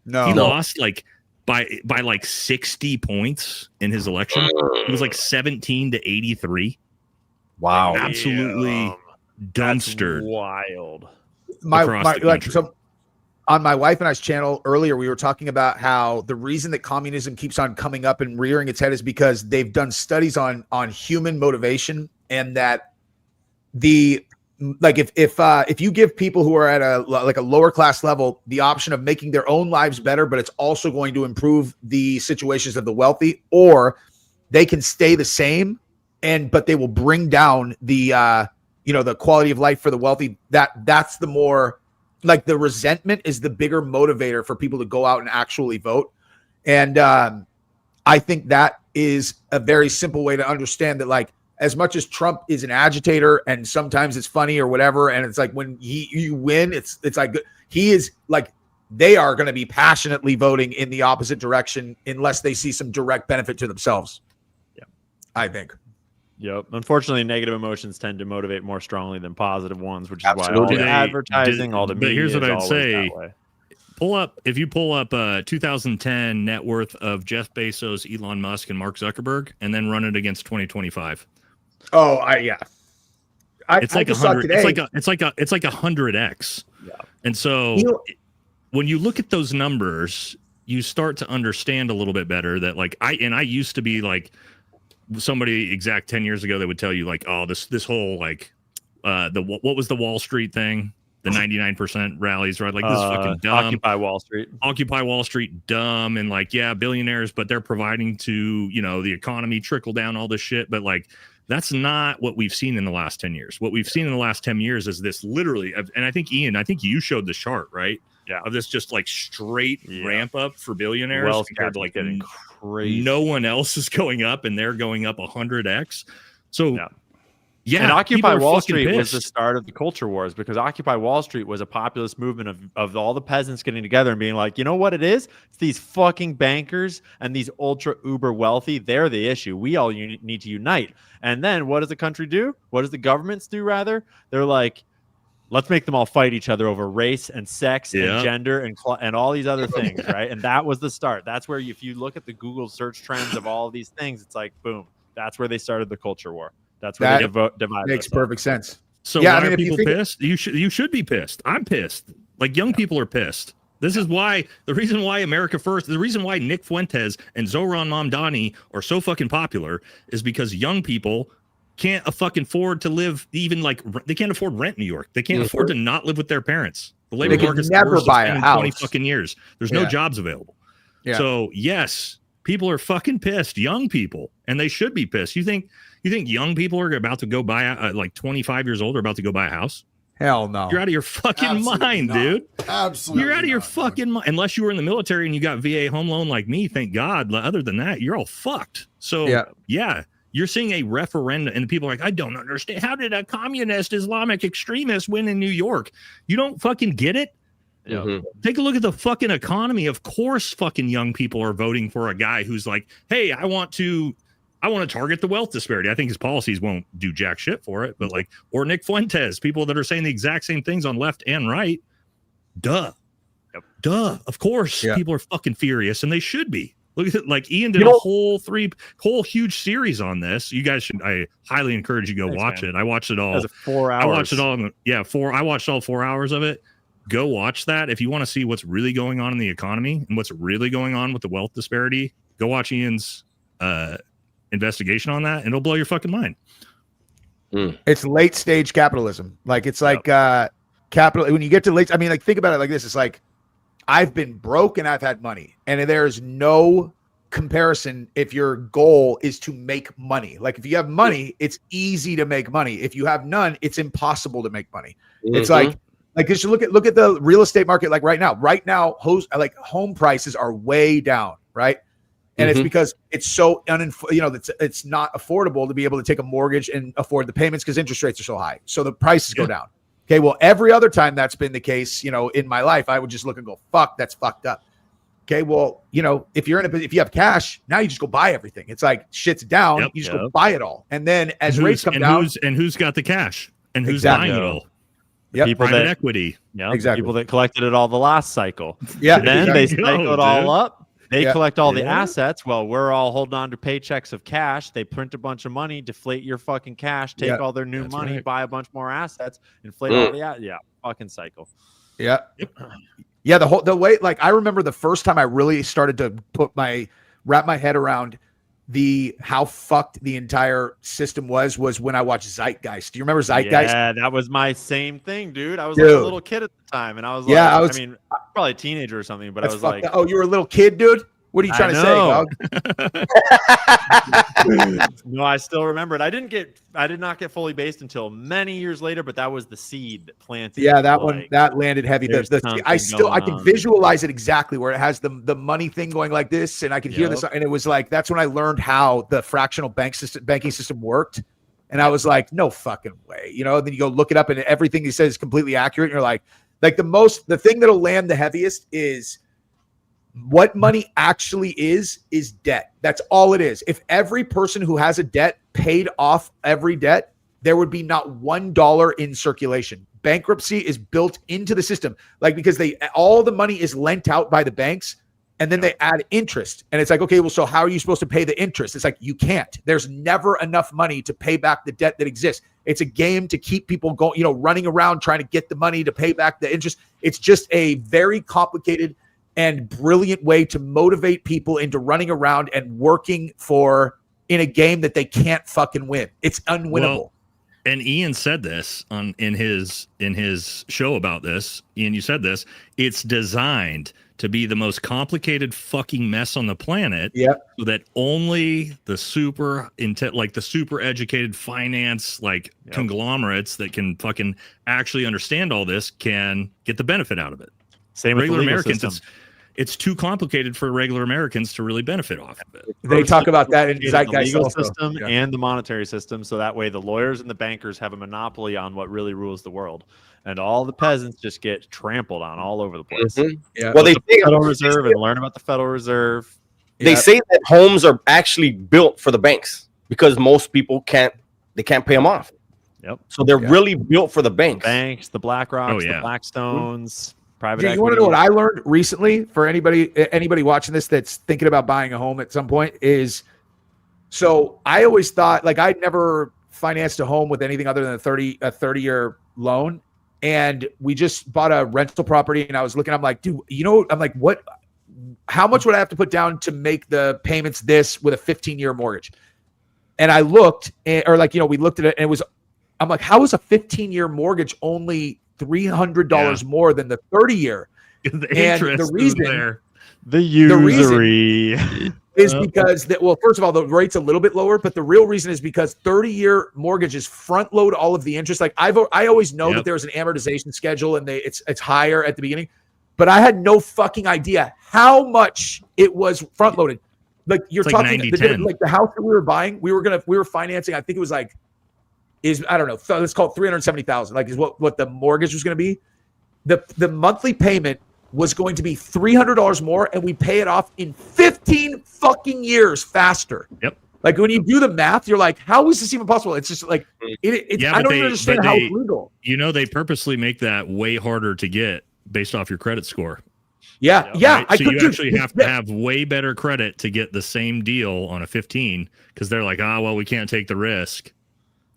No. He lost like by like 60 points in his election. It was like 17-83. Wow. Absolutely dunstered. Wild. On my wife and I's channel earlier, we were talking about how the reason that communism keeps on coming up and rearing its head is because they've done studies on human motivation, and that if you give people who are at a lower class level the option of making their own lives better, but it's also going to improve the situations of the wealthy, or they can stay the same but they will bring down the the quality of life for the wealthy. That's the more. Like the resentment is the bigger motivator for people to go out and actually vote. And I think that is a very simple way to understand that, like, as much as Trump is an agitator and sometimes it's funny or whatever, and it's like when you win, it's like he is like they are going to be passionately voting in the opposite direction unless they see some direct benefit to themselves. Yeah, I think. Yep. Unfortunately, negative emotions tend to motivate more strongly than positive ones, which is why all the advertising, all the media. But here's what is I'd always say: that way. if you pull up 2010 net worth of Jeff Bezos, Elon Musk, and Mark Zuckerberg, and then run it against 2025. Oh, yeah. It's like just saw 100. today. It's like 100x. Yeah. And so when you look at those numbers, you start to understand a little bit better that like I used to be like somebody exact 10 years ago that would tell you like, oh, this whole like what was the Wall Street thing? The 99% rallies, right? Like this is fucking dumb. Occupy Wall Street. Occupy Wall Street, dumb, and like, yeah, billionaires, but they're providing to, the economy, trickle down, all this shit. But like, that's not what we've seen in the last 10 years. What we've seen in the last 10 years is this literally, and I think Ian, you showed the chart, right? Yeah. Of this just like straight ramp up for billionaires Wealth compared to like getting crazy. No one else is going up and they're going up 100x. So yeah, and Occupy Wall Street pissed. was the start of the culture wars, because Occupy Wall Street was a populist movement of all the peasants getting together and being like, you know what it is? It's these fucking bankers and these ultra uber wealthy. They're the issue. We all need to unite. And then what does the country do? What does the governments do, rather? They're like, let's make them all fight each other over race and sex and gender and all these other things, right? And that was the start. That's where if you look at the Google search trends of all of these things, it's like, boom, that's where they started the culture war. That's where they divide. Makes perfect sense. So why are people pissed? You should be pissed. I'm pissed. Like young people are pissed. This is why the reason why America First, the reason why Nick Fuentes and Zohran Mamdani are so fucking popular is because young people can't fucking afford to live, even like they can't afford rent in New York. They can't afford to not live with their parents. The labor market's never buy a house 20 fucking years. There's no jobs available. Yeah. So yes, people are fucking pissed. Young people, and they should be pissed. You think young people are about to go buy like 25 years old are about to go buy a house? Hell no. You're out of your fucking mind, dude. Absolutely. You're out of your fucking mind. Unless you were in the military and you got VA home loan like me, thank God. Other than that, you're all fucked. So yeah, you're seeing a referendum and people are like, I don't understand. How did a communist Islamic extremist win in New York? You don't fucking get it? Take a look at the fucking economy. Of course, fucking young people are voting for a guy who's like, hey, I want to target the wealth disparity. I think his policies won't do jack shit for it, but like, or Nick Fuentes, people that are saying the exact same things on left and right. Duh. Of course, people are fucking furious, and they should be. Look at it. Like Ian did a whole huge series on this. You guys should. I highly encourage you go watch it. I watched it all. 4 hours. I watched it all. I watched all 4 hours of it. Go watch that if you want to see what's really going on in the economy and what's really going on with the wealth disparity. Go watch Ian's investigation on that, and it'll blow your fucking mind. It's late stage capitalism. Like it's like capital. When you get to late, I mean, like think about it like this. It's like I've been broke and I've had money, and there's no comparison if your goal is to make money. Like if you have money, it's easy to make money. If you have none, it's impossible to make money. It's like just look at the real estate market. Like right now, home prices are way down, right? And it's because it's so it's not affordable to be able to take a mortgage and afford the payments because interest rates are so high. So the prices go down. Okay, well, every other time that's been the case, in my life, I would just look and go, "Fuck, that's fucked up." Okay, well, if you have cash, now you just go buy everything. It's like shit's down, you just go buy it all, and then as rates come down, who's got the cash and who's buying it all? People private equity. Yeah, exactly. People that collected it all the last cycle. Yeah, and then they cycle it all up. They collect all the assets. Well, we're all holding on to paychecks of cash. They print a bunch of money, deflate your fucking cash, take all their new money, buy a bunch more assets, inflate all the fucking cycle. Yeah. Yeah, the way, like, I remember the first time I really started to wrap my head around how fucked the entire system was when I watched Zeitgeist. Do you remember Zeitgeist? Yeah, that was my same thing, dude. I was like a little kid at the time, and I was probably a teenager or something, but I was like, oh, you were a little kid, dude? What are you trying to say, dog? No, I still remember it. I did not get fully based until many years later, but that was the seed that planted. Yeah, that landed heavy. I can visualize it exactly where it has the money thing going like this, and I could hear this, and it was like that's when I learned how the fractional banking system worked. And I was like, no fucking way. Then you go look it up, and everything he says is completely accurate. And you're like the thing that'll land the heaviest is what money actually is debt. That's all it is. If every person who has a debt paid off every debt, there would be not $1 in circulation. Bankruptcy is built into the system, like because all the money is lent out by the banks And then they add interest. And it's like, okay, well, so how are you supposed to pay the interest? It's like, you can't. There's never enough money to pay back the debt that exists. It's a game to keep people going, running around trying to get the money to pay back the interest. It's just a very complicated and brilliant way to motivate people into running around and working in a game that they can't fucking win. It's unwinnable. Well, and Ian said this in his show about this. Ian, you said this. It's designed to be the most complicated fucking mess on the planet. Yep. So that only the super educated finance conglomerates that can fucking actually understand all this can get the benefit out of it. Same with regular the legal Americans. system. It's too complicated for regular Americans to really benefit off of it. They talk about that in The Zeitgeist legal also. system and the monetary system, so that way the lawyers and the bankers have a monopoly on what really rules the world, and all the peasants just get trampled on all over the place. Yeah. Well, they The say, Federal Reserve and learn about the Federal Reserve. they say that homes are actually built for the banks because most people can't pay them off. Yep. So they're really built for the banks. Banks, the BlackRocks, Oh, yeah. the Blackstones, private You want to equity. know what I learned recently for anybody watching this that's thinking about buying a home at some point is, so I always thought, like, I'd never financed a home with anything other than a 30-year loan. And we just bought a rental property and I was looking, I'm like, dude, how much would I have to put down to make the payments this with a 15-year mortgage? And I looked, we looked at it and I'm like, how is a 15-year mortgage only $300 more than the 30-year? The And interest the reason is there. The usury. is because first of all, the rate's a little bit lower, but the real reason is because 30-year mortgages front load all of the interest. Like I always know that there's an amortization schedule and it's higher at the beginning, but I had no fucking idea how much it was front loaded. Like you're talking like the house that we were buying, we were financing. I think it was I don't know. So let's call it $370,000. Like is what the mortgage was going to be. The monthly payment was going to be $300 more, and we pay it off in 15 fucking years faster. Yep. Like when you do the math, you're like, how is this even possible? It's just like I don't even understand how it's legal. They purposely make that way harder to get based off your credit score. Yeah, yeah. Right? So you actually have to have way better credit to get the same deal on a 15 because they're like, we can't take the risk.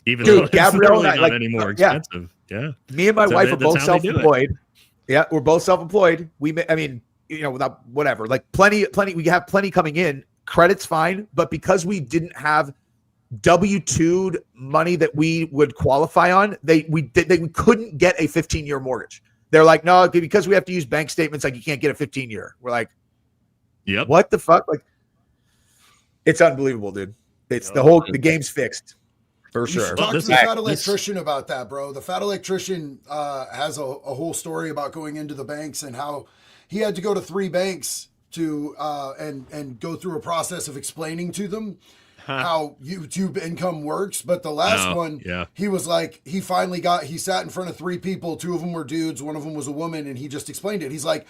Even though it's Gabrielle really and I, not any more expensive. Yeah. Me and my wife are both that's how they do it. self-employed. Yeah, we're both self-employed. Without whatever, like plenty. We have plenty coming in. Credit's fine, but because we didn't have W-2'd money that we would qualify on, we couldn't get a 15-year mortgage. They're like, no, because we have to use bank statements. Like you can't get a 15-year. We're like, yep. What the fuck? Like, it's unbelievable, dude. It's the game's fixed. For sure. Talk to the fat electrician about that, bro. The fat electrician has a whole story about going into the banks and how he had to go to 3 banks to and go through a process of explaining to them how YouTube income works. But the last one, he was like, he sat in front of 3 people. 2 of them were dudes. 1 of them was a woman. And he just explained it. He's like,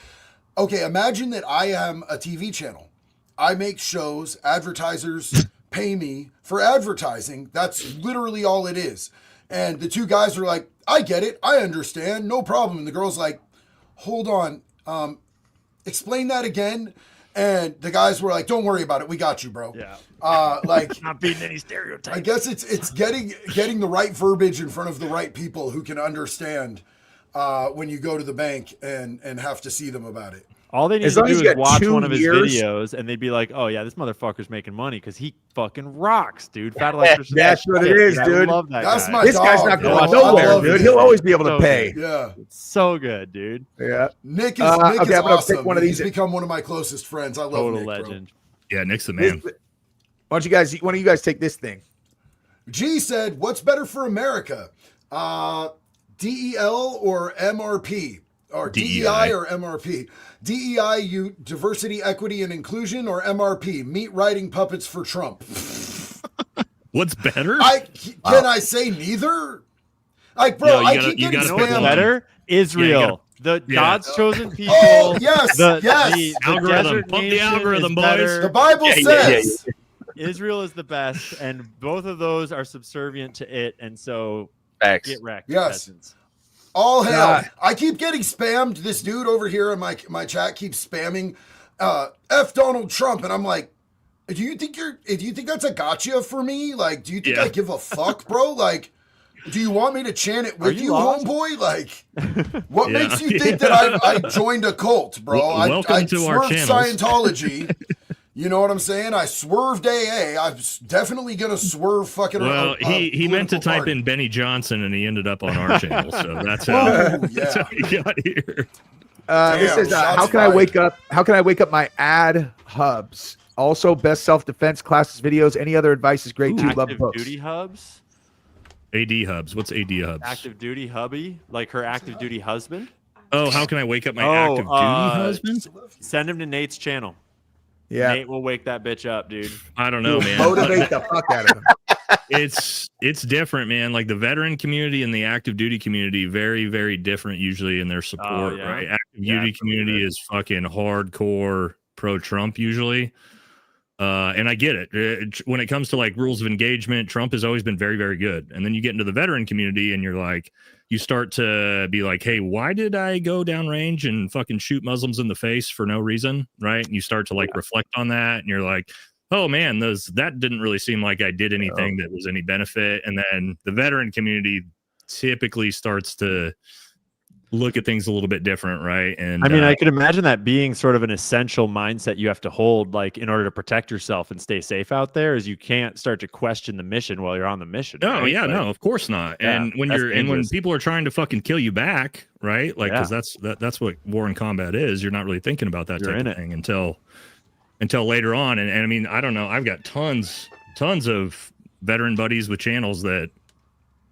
okay, imagine that I am a TV channel. I make shows, advertisers pay me for advertising. That's literally all it is. And the 2 guys were like, I get it. I understand. No problem. And the girl's like, hold on. Explain that again. And the guys were like, don't worry about it. We got you, bro. Yeah. Not beating any stereotypes. I guess it's getting the right verbiage in front of the right people who can understand when you go to the bank and have to see them about it. All they need As to long do as you is got watch 2 one of his years. videos, and they'd be like, "Oh yeah, this motherfucker's making money because he fucking rocks, dude." Fat electrician. That's what it is, dude. I love that That's guy. my This guy's dog, not bro. going I nowhere, love dude. it. He'll always be able to So pay. good. Yeah. It's so good, dude. Yeah. Nick is okay, I'm gonna awesome. pick one of these. He's become one of my closest friends. I love Total Nick, legend. Yeah, Nick's the man. Why don't you guys take this thing? G said, what's better for America? DEL or MRP? Or DEI or MRP? DEI, diversity, equity, and inclusion, or MRP, meat riding puppets for Trump? What's better? Can I say neither? Like, bro, No, I you gotta- keep you getting gotta pick What's spammed. one. better? Israel, Yeah, God's chosen people. Oh, yes, yes. The Algorithm. desert Pump the nation algorithm, is boys. better. The Bible says. Israel is the best, and both of those are subservient to it, and so Facts. get wrecked. Yes. peasants. All hell. Yeah. I keep getting spammed. This dude over here in my chat keeps spamming F Donald Trump, and I'm like, do you think that's a gotcha for me? Like, do you think I give a fuck, bro? Like, do you want me to chant it with you, homeboy? Like, what makes you think that I joined a cult, bro? Welcome I to our swerved channels. Scientology. You know what I'm saying? I swerved AA. I'm definitely gonna swerve fucking. Well, he meant to type in Benny Johnson, and he ended up on our channel. So that's how he got here. This says, how can I wake up? How can I wake up my ad hubs? Also, best self-defense classes, videos. Any other advice is great too. Love books. Duty hubs. AD hubs. What's AD hubs? Active duty hubby, like her active duty husband. Oh, how can I wake up my active duty husband? Send him to Nate's channel. Yeah, Nate will wake that bitch up, dude. I don't know, man. Motivate the fuck out of him. It's different, man. Like the veteran community and the active duty community, very, very different usually in their support, right? Active duty community is fucking hardcore pro-Trump usually. And I get it. When it comes to like rules of engagement, Trump has always been very, very good. And then you get into the veteran community and you're like, you start to be like, hey, why did I go downrange and fucking shoot Muslims in the face for no reason? Right. And you start to like reflect on that. And you're like, oh man, that didn't really seem like I did anything that was any benefit. And then the veteran community typically starts to look at things a little bit different, right? And I mean, I could imagine that being sort of an essential mindset you have to hold, like in order to protect yourself and stay safe out there, is you can't start to question the mission while you're on the mission. Oh right? yeah, like, no, of course not. And when when people are trying to fucking kill you back, right? Like, because that's what war and combat is. You're not really thinking about that type of thing until later on. And I mean, I don't know. I've got tons of veteran buddies with channels that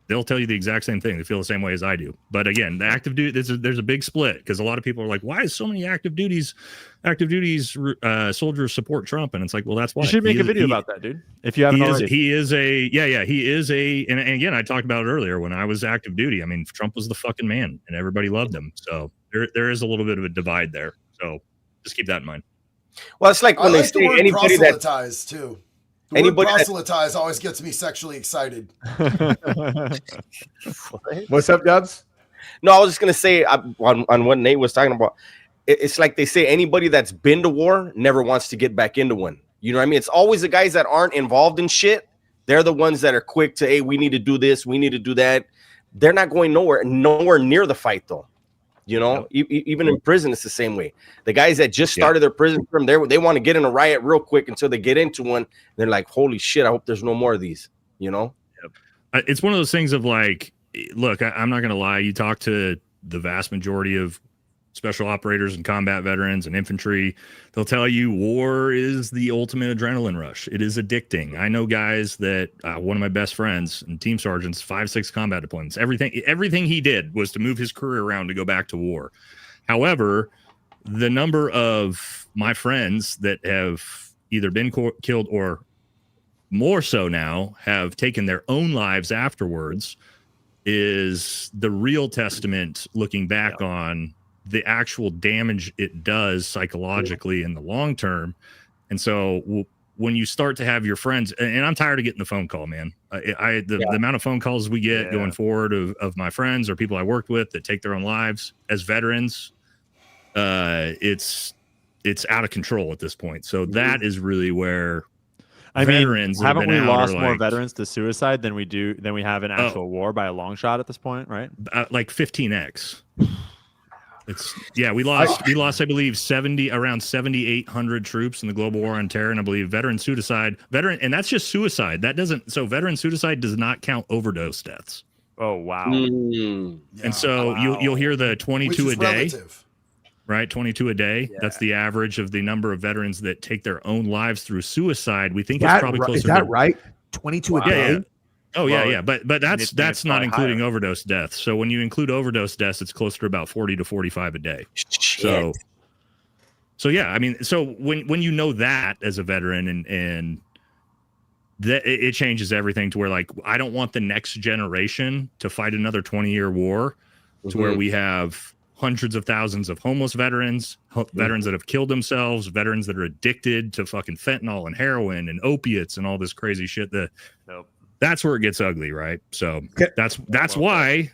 they'll tell you the exact same thing. They feel the same way as I do. But again, the active duty, there's a big split because a lot of people are like, why is so many active duties soldiers support Trump? And it's like, well, that's why. You should make a video about that, dude. If you haven't already. He is a, and again, I talked about it earlier when I was active duty. I mean, Trump was the fucking man and everybody loved him. So there is a little bit of a divide there. So just keep that in mind. Well, it's like when they say anybody that proselytize too. The word proselytize always gets me sexually excited. What's up, Dubs? No, I was just gonna say on what Nate was talking about. It's like they say anybody that's been to war never wants to get back into one. You know what I mean? It's always the guys that aren't involved in shit. They're the ones that are quick to, hey, we need to do this, we need to do that. They're not going nowhere near the fight though. You know, even in prison, it's the same way. The guys that just started their prison term, they want to get in a riot real quick until they get into one. They're like, holy shit, I hope there's no more of these, you know? It's one of those things of like, look, I'm not going to lie. You talk to the vast majority of special operators and combat veterans and infantry, they'll tell you war is the ultimate adrenaline rush. It is addicting. I know guys that one of my best friends and team sergeants, 5-6 combat deployments, everything he did was to move his career around to go back to war. However, the number of my friends that have either been killed or more so now have taken their own lives afterwards is the real testament looking back on the actual damage it does psychologically in the long term. And so when you start to have your friends, and I'm tired of getting the phone call, man. The amount of phone calls we get going forward of my friends or people I worked with that take their own lives as veterans, it's out of control at this point. So that is really where veterans haven't we lost more veterans to suicide than we have in actual war by a long shot at this point, right? Like 15x. We lost I believe around 7,800 troops in the global war on terror, and I believe veteran suicide, and that's just suicide. Veteran suicide does not count overdose deaths. Oh wow. And so you'll hear the 22 a day. Relative. Right, 22 a day. Yeah. That's the average of the number of veterans that take their own lives through suicide. We think it's probably closer. Is that right? 22 a day. Yeah. Oh yeah. But that's not including overdose deaths. So when you include overdose deaths, it's closer to about 40 to 45 a day. Shit. So yeah. I mean, so when you know that as a veteran and that it changes everything to where like I don't want the next generation to fight another 20-year war to where we have hundreds of thousands of homeless veterans that have killed themselves, veterans that are addicted to fucking fentanyl and heroin and opiates and all this crazy shit. That's where it gets ugly, right? So that's why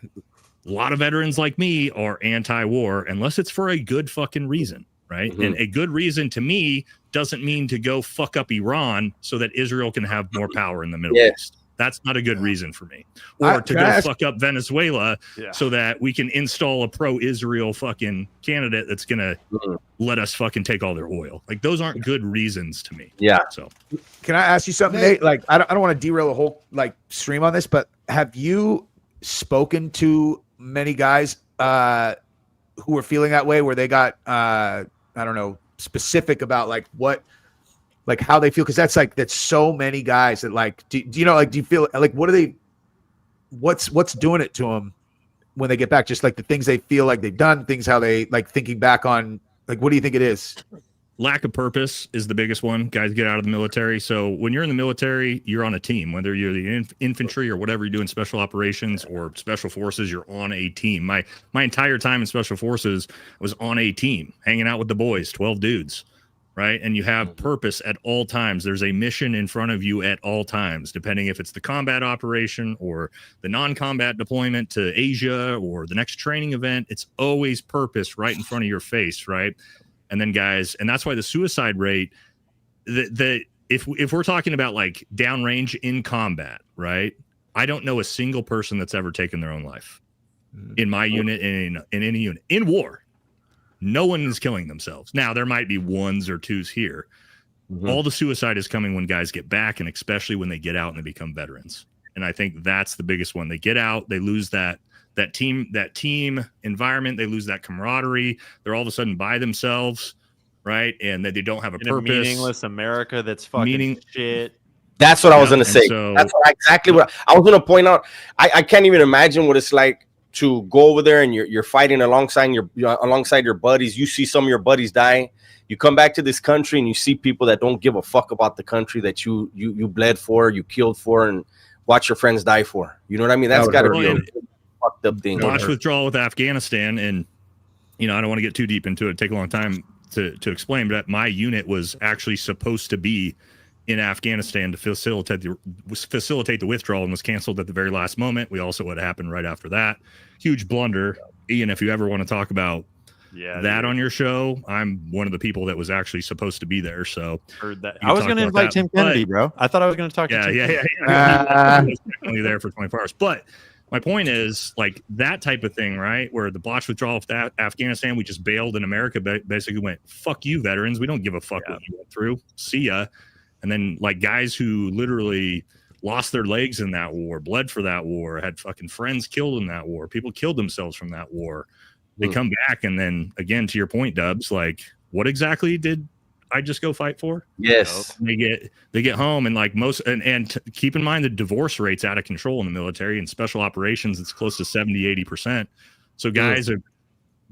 a lot of veterans like me are anti-war, unless it's for a good fucking reason, right? And a good reason to me doesn't mean to go fuck up Iran so that Israel can have more power in the Middle East. That's not a good reason for me. Or to go fuck up Venezuela so that we can install a pro-Israel fucking candidate that's going to let us fucking take all their oil. Like, those aren't good reasons to me. Yeah. So can I ask you something, Nate? Like, I don't want to derail a whole like stream on this, but have you spoken to many guys who were feeling that way, where they got I don't know, specific about like what, like how they feel? Because that's so many guys that like, do you know, like, do you feel like, what are they, what's doing it to them when they get back? Just like the things they feel like they've done, things, how they like thinking back on, like, what do you think it is? lack of purpose is the biggest one. Guys get out of the military. So when you're in the military, you're on a team, whether you're the infantry or whatever you're doing, special operations or special forces, you're on a team. My entire time in special forces was on a team, hanging out with the boys, 12 dudes, right? And you have purpose at all times. There's a mission in front of you at all times, depending if it's the combat operation or the non-combat deployment to Asia or the next training event. It's always purpose right in front of your face, right? And then guys, and that's why the suicide rate, if we're talking about like downrange in combat, right? I don't know a single person that's ever taken their own life in my unit and in any unit in war. No one is killing themselves. Now there might be ones or twos here. All the suicide is coming when guys get back, and especially when they get out and they become veterans. And I think that's the biggest one. They get out, they lose that team environment, they lose that camaraderie. They're all of a sudden by themselves, right? And that they don't have a purpose. A meaningless America that's fucking shit. That's what I was going to say. So, that's exactly what I was going to point out. I can't even imagine what it's like to go over there and you're fighting alongside your buddies. You see some of your buddies die. You come back to this country and you see people that don't give a fuck about the country that you bled for, you killed for, and watch your friends die for. You know what I mean? That's got to be a fucked up thing. Watch withdrawal with Afghanistan, and I don't want to get too deep into it. Take a long time to explain, but my unit was actually supposed to be in Afghanistan to facilitate the withdrawal, and was canceled at the very last moment. We also what happened right after that. Huge blunder. Ian, if you ever want to talk about that on your show, I'm one of the people that was actually supposed to be there. So heard that. I was going to invite Tim Kennedy, bro. I thought I was going to talk to Tim. I was definitely there for 24 hours. But my point is, like, that type of thing, right? Where the botched withdrawal of Afghanistan, we just bailed, in America basically went, fuck you, veterans. We don't give a fuck what you went through. See ya. And then, like, guys who literally lost their legs in that war, bled for that war, had fucking friends killed in that war, people killed themselves from that war. They come back, and then, again, to your point, Dubs, like, what exactly did I just go fight for? Yes. They get home, and like most, and keep in mind the divorce rate's out of control in the military and special operations. It's close to 70-80%. So guys have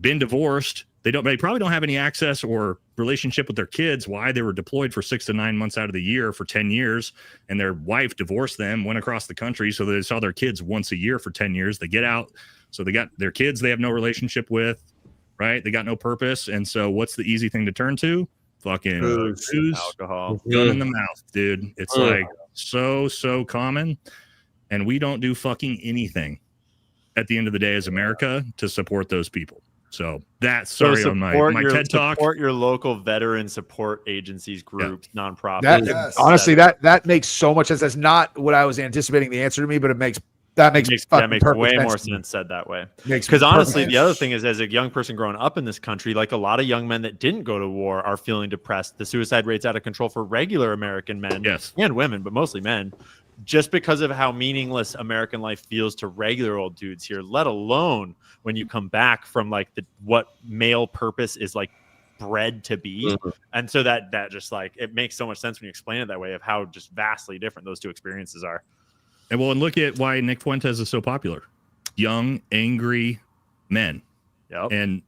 been divorced. They probably don't have any access or relationship with their kids. Why? They were deployed for 6 to 9 months out of the year for 10 years, and their wife divorced them, went across the country. So they saw their kids once a year for 10 years. They get out. So they got their kids they have no relationship with, right? They got no purpose. And so what's the easy thing to turn to? Fucking booze, alcohol, gun in the mouth, dude. It's like so common, and we don't do fucking anything at the end of the day as America to support those people. So that's on my TED talk. Support your local veteran support agencies, groups, nonprofits. Honestly, that makes so much sense. That's not what I was anticipating the answer to me, but it makes way more sense said that way. Because honestly, the other thing is, as a young person growing up in this country, like a lot of young men that didn't go to war are feeling depressed. The suicide rate's out of control for regular American men and women, but mostly men, just because of how meaningless American life feels to regular old dudes here, let alone when you come back from like what male purpose is like bred to be. And so that just like, it makes so much sense when you explain it that way, of how just vastly different those two experiences are. And look at why Nick Fuentes is so popular. Young, angry men. Yep. And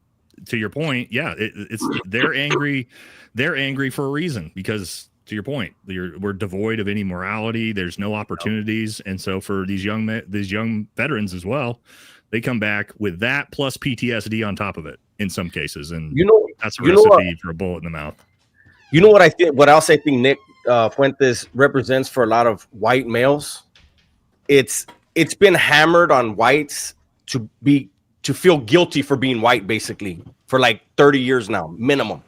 to your point, it's they're angry. They're angry for a reason, because to your point, we're devoid of any morality. There's no opportunities. And so for these young veterans as well, they come back with that plus PTSD on top of it in some cases. And that's a recipe for a bullet in the mouth. You know what I think? What else I think Nick Fuentes represents for a lot of white males? It's been hammered on whites to feel guilty for being white, basically, for like 30 years now, minimum.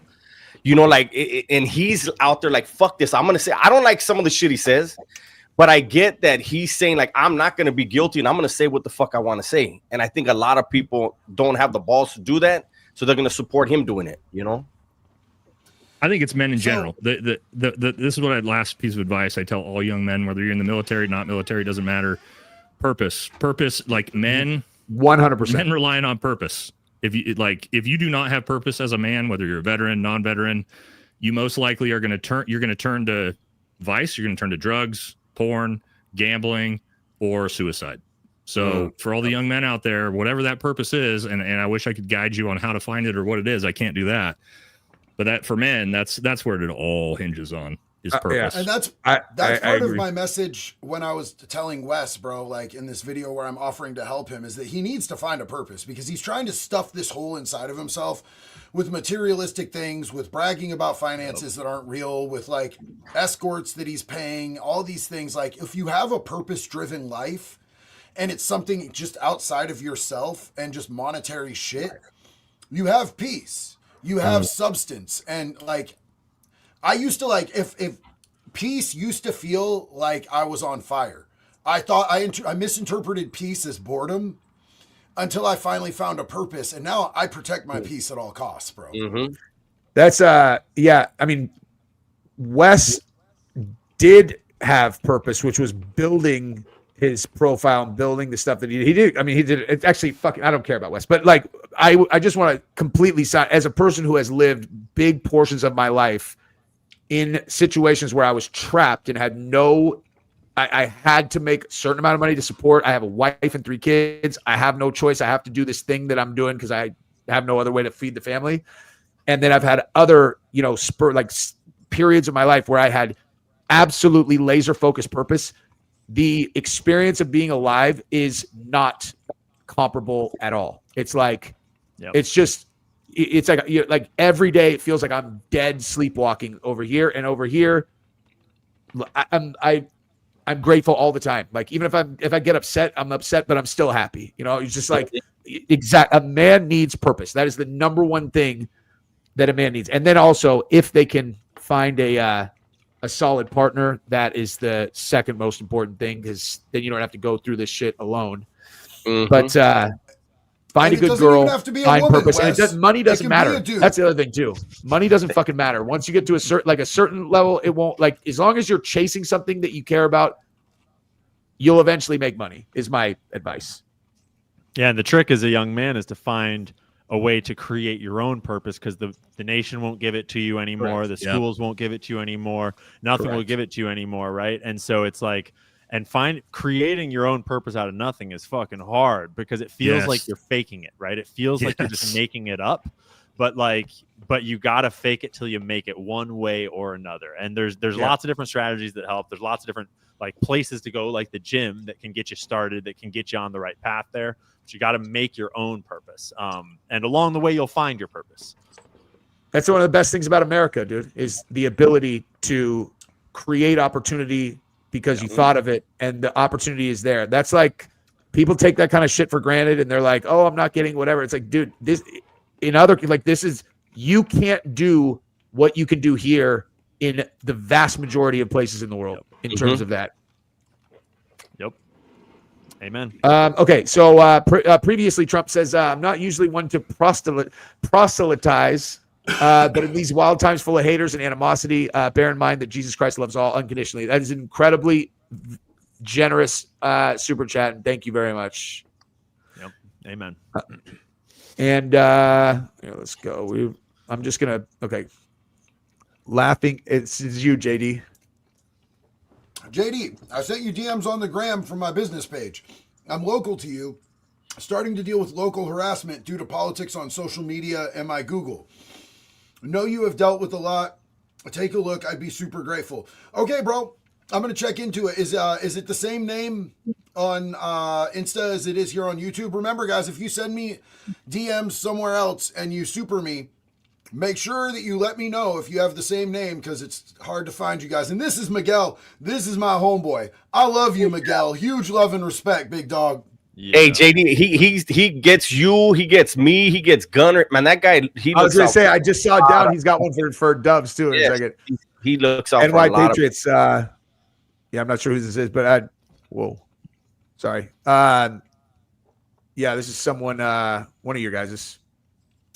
You know, like, and he's out there like, fuck this. I'm going to say, I don't like some of the shit he says, but I get that he's saying like, I'm not going to be guilty and I'm going to say what the fuck I want to say. And I think a lot of people don't have the balls to do that. So they're going to support him doing it, you know? I think it's men in general. This is what last piece of advice I tell all young men, whether you're in the military, not military, doesn't matter. Purpose, like men, 100%. men relying on purpose. If you do not have purpose as a man, whether you're a veteran, non-veteran, you most likely are going to turn to vice. You're going to turn to drugs, porn, gambling, or suicide. So for all the young men out there, whatever that purpose is, and I wish I could guide you on how to find it or what it is. I can't do that. But that for men, that's where it all hinges on is purpose. Yeah. And that's part of my message when I was telling Wes, bro, like in this video where I'm offering to help him, is that he needs to find a purpose because he's trying to stuff this hole inside of himself with materialistic things, with bragging about finances that aren't real, with like escorts that he's paying, all these things. Like if you have a purpose-driven life and it's something just outside of yourself and just monetary shit, you have peace, you have substance. And like, I used to like, if peace used to feel like I was on fire. I thought I misinterpreted peace as boredom until I finally found a purpose. And now I protect my peace at all costs, bro. Mm-hmm. That's yeah. I mean, Wes did have purpose, which was building his profile and building the stuff that he did. I mean, he did it actually fucking, I don't care about Wes, but like, I just want to completely as a person who has lived big portions of my life in situations where I was trapped and had I had to make a certain amount of money to support. I have a wife and 3 kids. I have no choice. I have to do this thing that I'm doing because I have no other way to feed the family. And then I've had other, periods of my life where I had absolutely laser focused purpose. The experience of being alive is not comparable at all. It's like, it's like every day it feels like I'm dead sleepwalking over here and over here. I'm grateful all the time. Like even if I get upset, I'm upset, but I'm still happy. You know, it's just like a man needs purpose. That is the number one thing that a man needs. And then also if they can find a solid partner, that is the second most important thing because then you don't have to go through this shit alone. Mm-hmm. But find a good girl, find purpose. And money doesn't matter. That's the other thing too. Money doesn't fucking matter. Once you get to a certain level, it won't, like, as long as you're chasing something that you care about, you'll eventually make money, is my advice. Yeah. And the trick as a young man is to find a way to create your own purpose because the nation won't give it to you anymore. Correct. The schools won't give it to you anymore. Nothing will give it to you anymore. Right. And so it's like, and creating your own purpose out of nothing is fucking hard because it feels like you're faking it, right? It feels like you're just making it up, but you got to fake it till you make it one way or another. And there's lots of different strategies that help. There's lots of different like places to go, like the gym that can get you started, that can get you on the right path there. But you got to make your own purpose. And along the way, you'll find your purpose. That's one of the best things about America, dude, is the ability to create opportunity because you thought of it and the opportunity is there. That's like, people take that kind of shit for granted and they're like, oh, I'm not getting whatever. It's like, dude, you can't do what you can do here in the vast majority of places in the world in terms of that. Yep. Amen. Okay. So previously Trump says, I'm not usually one to proselytize, but in these wild times full of haters and animosity, bear in mind that Jesus Christ loves all unconditionally. That is an incredibly generous super chat, and thank you very much. Yep. Amen. And here, let's go. I'm just gonna laughing. It's you, JD. JD, I sent you DMs on the gram from my business page. I'm local to you, starting to deal with local harassment due to politics on social media and my Google. Know you have dealt with a lot. Take a look. I'd be super grateful. Okay, bro. I'm going to check into it. Is it the same name on Insta as it is here on YouTube? Remember, guys, if you send me DMs somewhere else and you super me, make sure that you let me know if you have the same name because it's hard to find you guys. And this is Miguel. This is my homeboy. I love you, Miguel. Huge love and respect, big dog. Yeah. Hey, JD, he gets you, he gets me, he gets Gunner. Man, that guy, he I was looks gonna out say for I just saw a lot down. of- He's got one for Dubs too. In a Yes, second. he looks out for NY a lot Patriots. Yeah, I'm not sure who this is, but whoa, sorry. Yeah, this is someone. One of your guys'.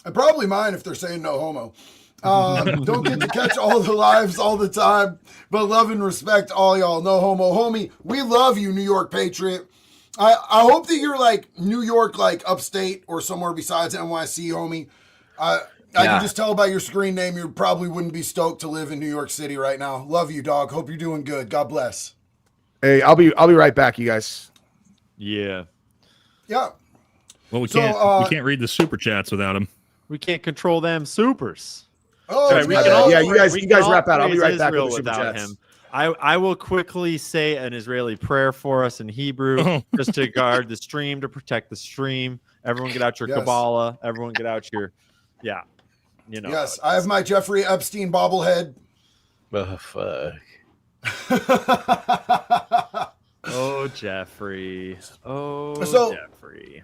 And probably mine if they're saying no homo. Don't get to catch all the lives all the time, but love and respect all y'all. No homo, homie. We love you, New York Patriot. I hope that you're like New York, like upstate or somewhere besides NYC, homie. I can just tell by your screen name you probably wouldn't be stoked to live in New York City right now. Love you, dog. Hope you're doing good. God bless. Hey, I'll be right back, you guys. Yeah. Yeah. Well, we So, can't read the super chats without him. We can't control them supers. Oh, Sorry, it's we bad. can all Yeah, you pray- guys- we you can guys all wrap out. I'll be praise right back with Israel the super without chats. him. I will quickly say an Israeli prayer for us in Hebrew, just to guard the stream, to protect the stream. Everyone get out your Yes. Kabbalah. Everyone get out your, Yes, I have my Jeffrey Epstein bobblehead. Oh, fuck. Oh, Jeffrey. Oh, So- Jeffrey.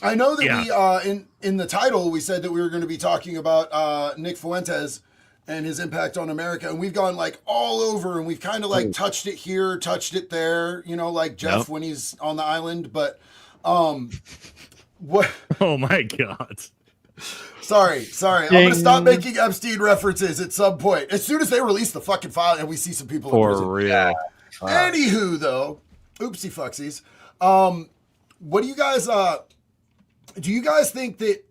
I know that we in the title we said that we were going to be talking about Nick Fuentes and his impact on America, and we've gone like all over, and we've kind of like touched it here, touched it there, like Jeff when he's on the island. But what? Oh my god! Sorry, I'm going to stop making Epstein references at some point. As soon as they release the fucking file and we see some people in prison. For real. Anywho, though, oopsie fucksies. What do you guys? Do you guys think that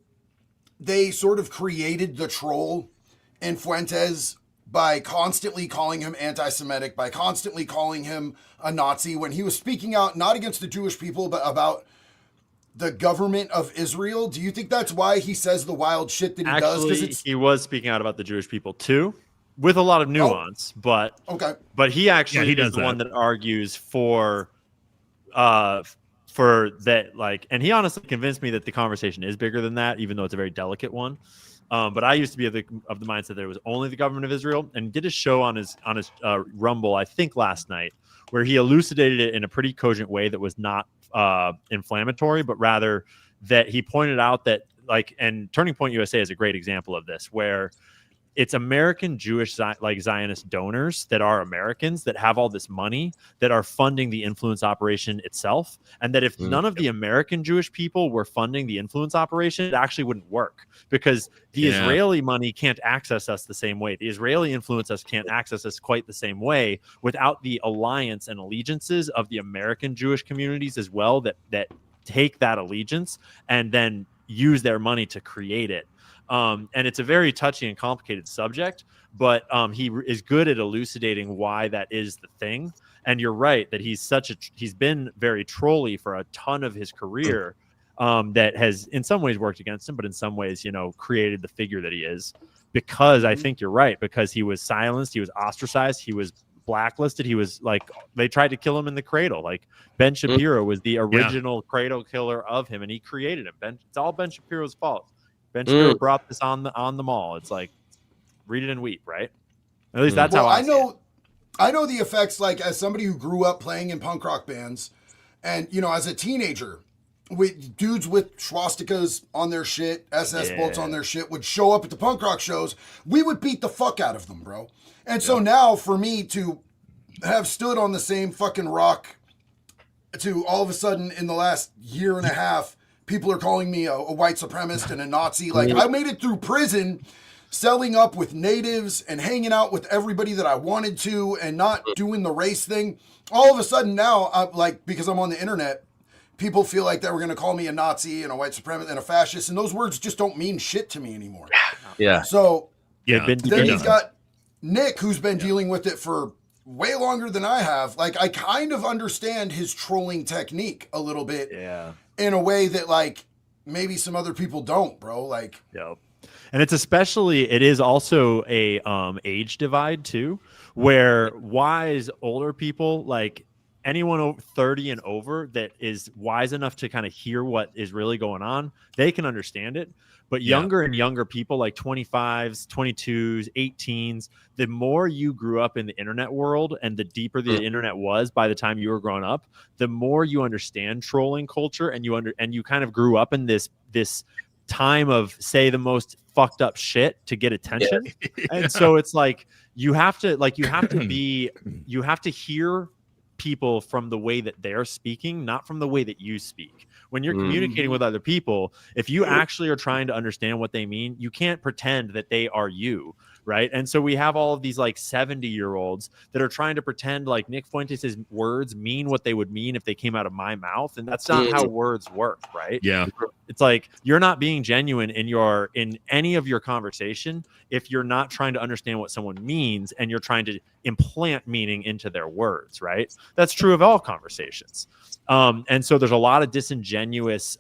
they sort of created the troll in Fuentes by constantly calling him anti-Semitic, by constantly calling him a Nazi when he was speaking out not against the Jewish people, but about the government of Israel? Do you think that's why he says the wild shit that he does? Actually, he was speaking out about the Jewish people too, with a lot of nuance. But he actually does is the that. one that argues for that, like, and he honestly convinced me that the conversation is bigger than that, even though it's a very delicate one. But I used to be of the mindset that it was only the government of Israel, and he did a show on his Rumble, I think last night, where he elucidated it in a pretty cogent way that was not inflammatory, but rather that he pointed out that, like, and Turning Point USA is a great example of this, where it's American Jewish Zionist donors that are Americans that have all this money that are funding the influence operation itself. And that if none of the American Jewish people were funding the influence operation, it actually wouldn't work, because the Israeli money can't access us the same way. The Israeli influence us can't access us quite the same way without the alliance and allegiances of the American Jewish communities as well, that take that allegiance and then use their money to create it. And it's a very touchy and complicated subject, but he is good at elucidating why that is the thing. And you're right that he's been very trolly for a ton of his career, that has in some ways worked against him, but in some ways, created the figure that he is, because I think you're right, because he was silenced, he was ostracized, he was blacklisted, he was like, they tried to kill him in the cradle. Like Ben Shapiro was the original cradle killer of him, and he created him. It's all Ben Shapiro's fault. Ben Shapiro brought this on the mall. It's like, read it and weep, right? At least that's how I know. I know the effects, like, as somebody who grew up playing in punk rock bands, and as a teenager, with dudes with swastikas on their shit, SS bolts on their shit, would show up at the punk rock shows. We would beat the fuck out of them, bro. And so now, for me to have stood on the same fucking rock, to all of a sudden in the last year and a half, people are calling me a white supremacist and a Nazi. Like, I made it through prison selling up with natives and hanging out with everybody that I wanted to and not doing the race thing. All of a sudden now, because I'm on the internet, people feel like they were going to call me a Nazi and a white supremacist and a fascist, and those words just don't mean shit to me anymore. Yeah. So Then he's got Nick, who's been dealing with it for way longer than I have. Like, I kind of understand his trolling technique a little bit. Yeah. In a way that, like, maybe some other people don't, bro. Like, and it is also a age divide too, where wise older people, like, anyone 30 and over that is wise enough to kind of hear what is really going on, they can understand it. But younger and younger people, like 25s, 22s, 18s, the more you grew up in the internet world and the deeper the internet was by the time you were growing up, the more you understand trolling culture, and you kind of grew up in this time of say the most fucked up shit to get attention. And so it's like you have to hear people from the way that they're speaking, not from the way that you speak. When you're communicating with other people, if you actually are trying to understand what they mean, you can't pretend that they are you, right? And so we have all of these like 70-year-olds that are trying to pretend like Nick Fuentes' words mean what they would mean if they came out of my mouth, and that's not how words work, right? Yeah. It's like you're not being genuine in any of your conversation if you're not trying to understand what someone means and you're trying to implant meaning into their words, right? That's true of all conversations. And so there's a lot of disingenuous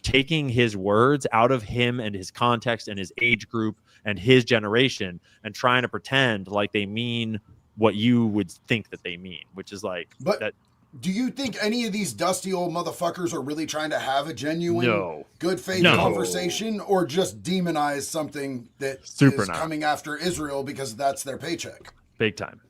taking his words out of him and his context and his age group and his generation and trying to pretend like they mean what you would think that they mean, which is like that. Do you think any of these dusty old motherfuckers are really trying to have a genuine, good faith conversation, or just demonize something that is coming after Israel because that's their paycheck? Big time.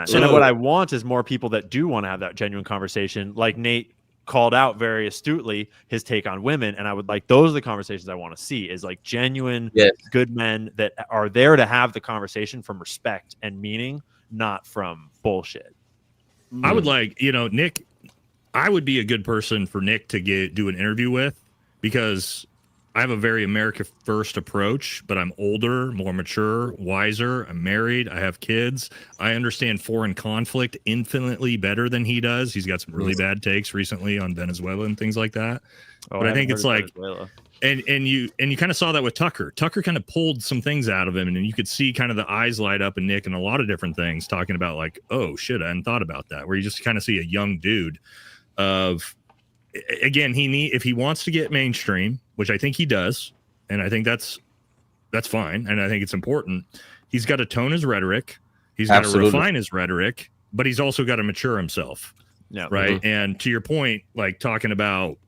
So, and what I want is more people that do want to have that genuine conversation, like Nate called out very astutely his take on women. And I would like, those are the conversations I want to see, is like genuine, good men that are there to have the conversation from respect and meaning, not from bullshit. I would like, Nick, I would be a good person for Nick to do an interview with, because I have a very America first approach, but I'm older, more mature, wiser. I'm married. I have kids. I understand foreign conflict infinitely better than he does. He's got some really bad takes recently on Venezuela and things like that. But I think it's like, and you kind of saw that with Tucker. Tucker kind of pulled some things out of him, and you could see kind of the eyes light up in Nick and a lot of different things, talking about like, oh shit, I hadn't thought about that. Where you just kind of see a young dude of, again, if he wants to get mainstream, which I think he does, and I think that's fine, and I think it's important, he's got to tone his rhetoric, he's got to refine his rhetoric, but he's also got to mature himself. Yeah. Right. And to your point, like talking about,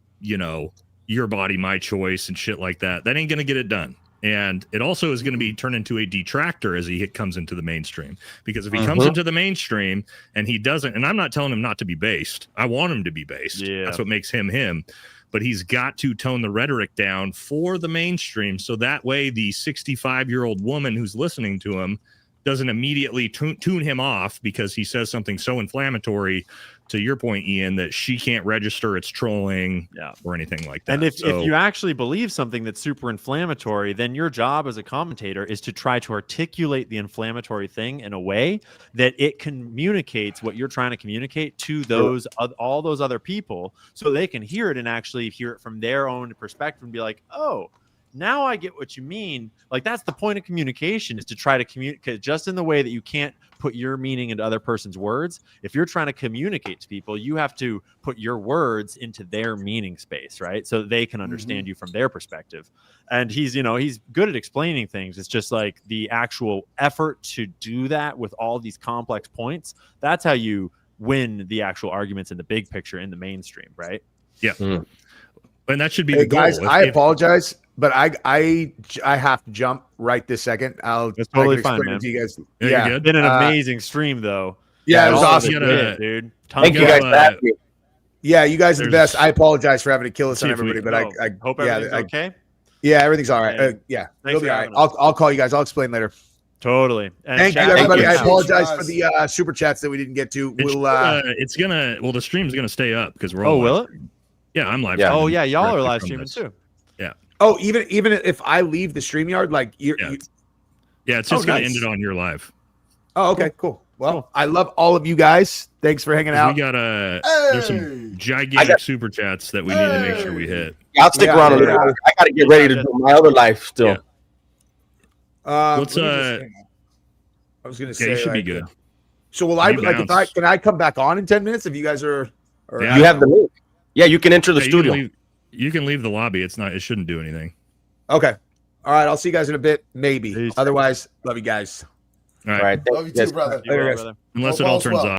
your body, my choice and shit like that ain't going to get it done. And it also is going to be turned into a detractor as he comes into the mainstream, because if he comes into the mainstream and he doesn't, and I'm not telling him not to be based, I want him to be based. Yeah. That's what makes him him. But he's got to tone the rhetoric down for the mainstream, so that way the 65-year-old woman who's listening to him doesn't immediately tune him off because he says something so inflammatory, to your point, Ian, that she can't register it's trolling or anything like that. And if you actually believe something that's super inflammatory, then your job as a commentator is to try to articulate the inflammatory thing in a way that it communicates what you're trying to communicate to those all those other people, so they can hear it and actually hear it from their own perspective and be like, oh, now I get what you mean. Like, that's the point of communication, is to try to communicate just in the way that you can't put your meaning into other person's words. If you're trying to communicate to people, you have to put your words into their meaning space, right? So they can understand you from their perspective. And he's good at explaining things. It's just like the actual effort to do that with all these complex points. That's how you win the actual arguments in the big picture in the mainstream, right? Yeah. And that should be the goal. Guys, I apologize, but I have to jump right this second. It's totally fine, man. To you guys. Yeah, it's been an amazing stream, though. Yeah, it was awesome, dude. Thank you guys for having me. Yeah, you guys are the best. I apologize for having to kill us on everybody, but I hope everything's okay. Yeah, everything's all right. Yeah, it'll be all right. I'll call you guys. I'll explain later. Totally. And thank you, everybody. I apologize for the super chats that we didn't get to. The stream's gonna stay up because we're all. Oh, will it? Yeah, I'm live. Oh, yeah, y'all are live streaming too. Yeah. Oh, even if I leave the StreamYard, like it's just gonna end it on your live. Oh, okay, cool. Well, I love all of you guys. Thanks for hanging out. We got there's some gigantic super chats that we need to make sure we hit. Yeah, I'll stick around a little bit. I got to get ready to do my other life still. Yeah. Let's I was gonna say you should be good. So will I can I come back on in 10 minutes if you guys are? You have the link. Yeah, you can enter the studio. You can leave the lobby. It shouldn't do anything. Okay. All right. I'll see you guys in a bit. Maybe. Otherwise, love you guys. All right. Love you too, brother. Later, guys. Unless it all turns off.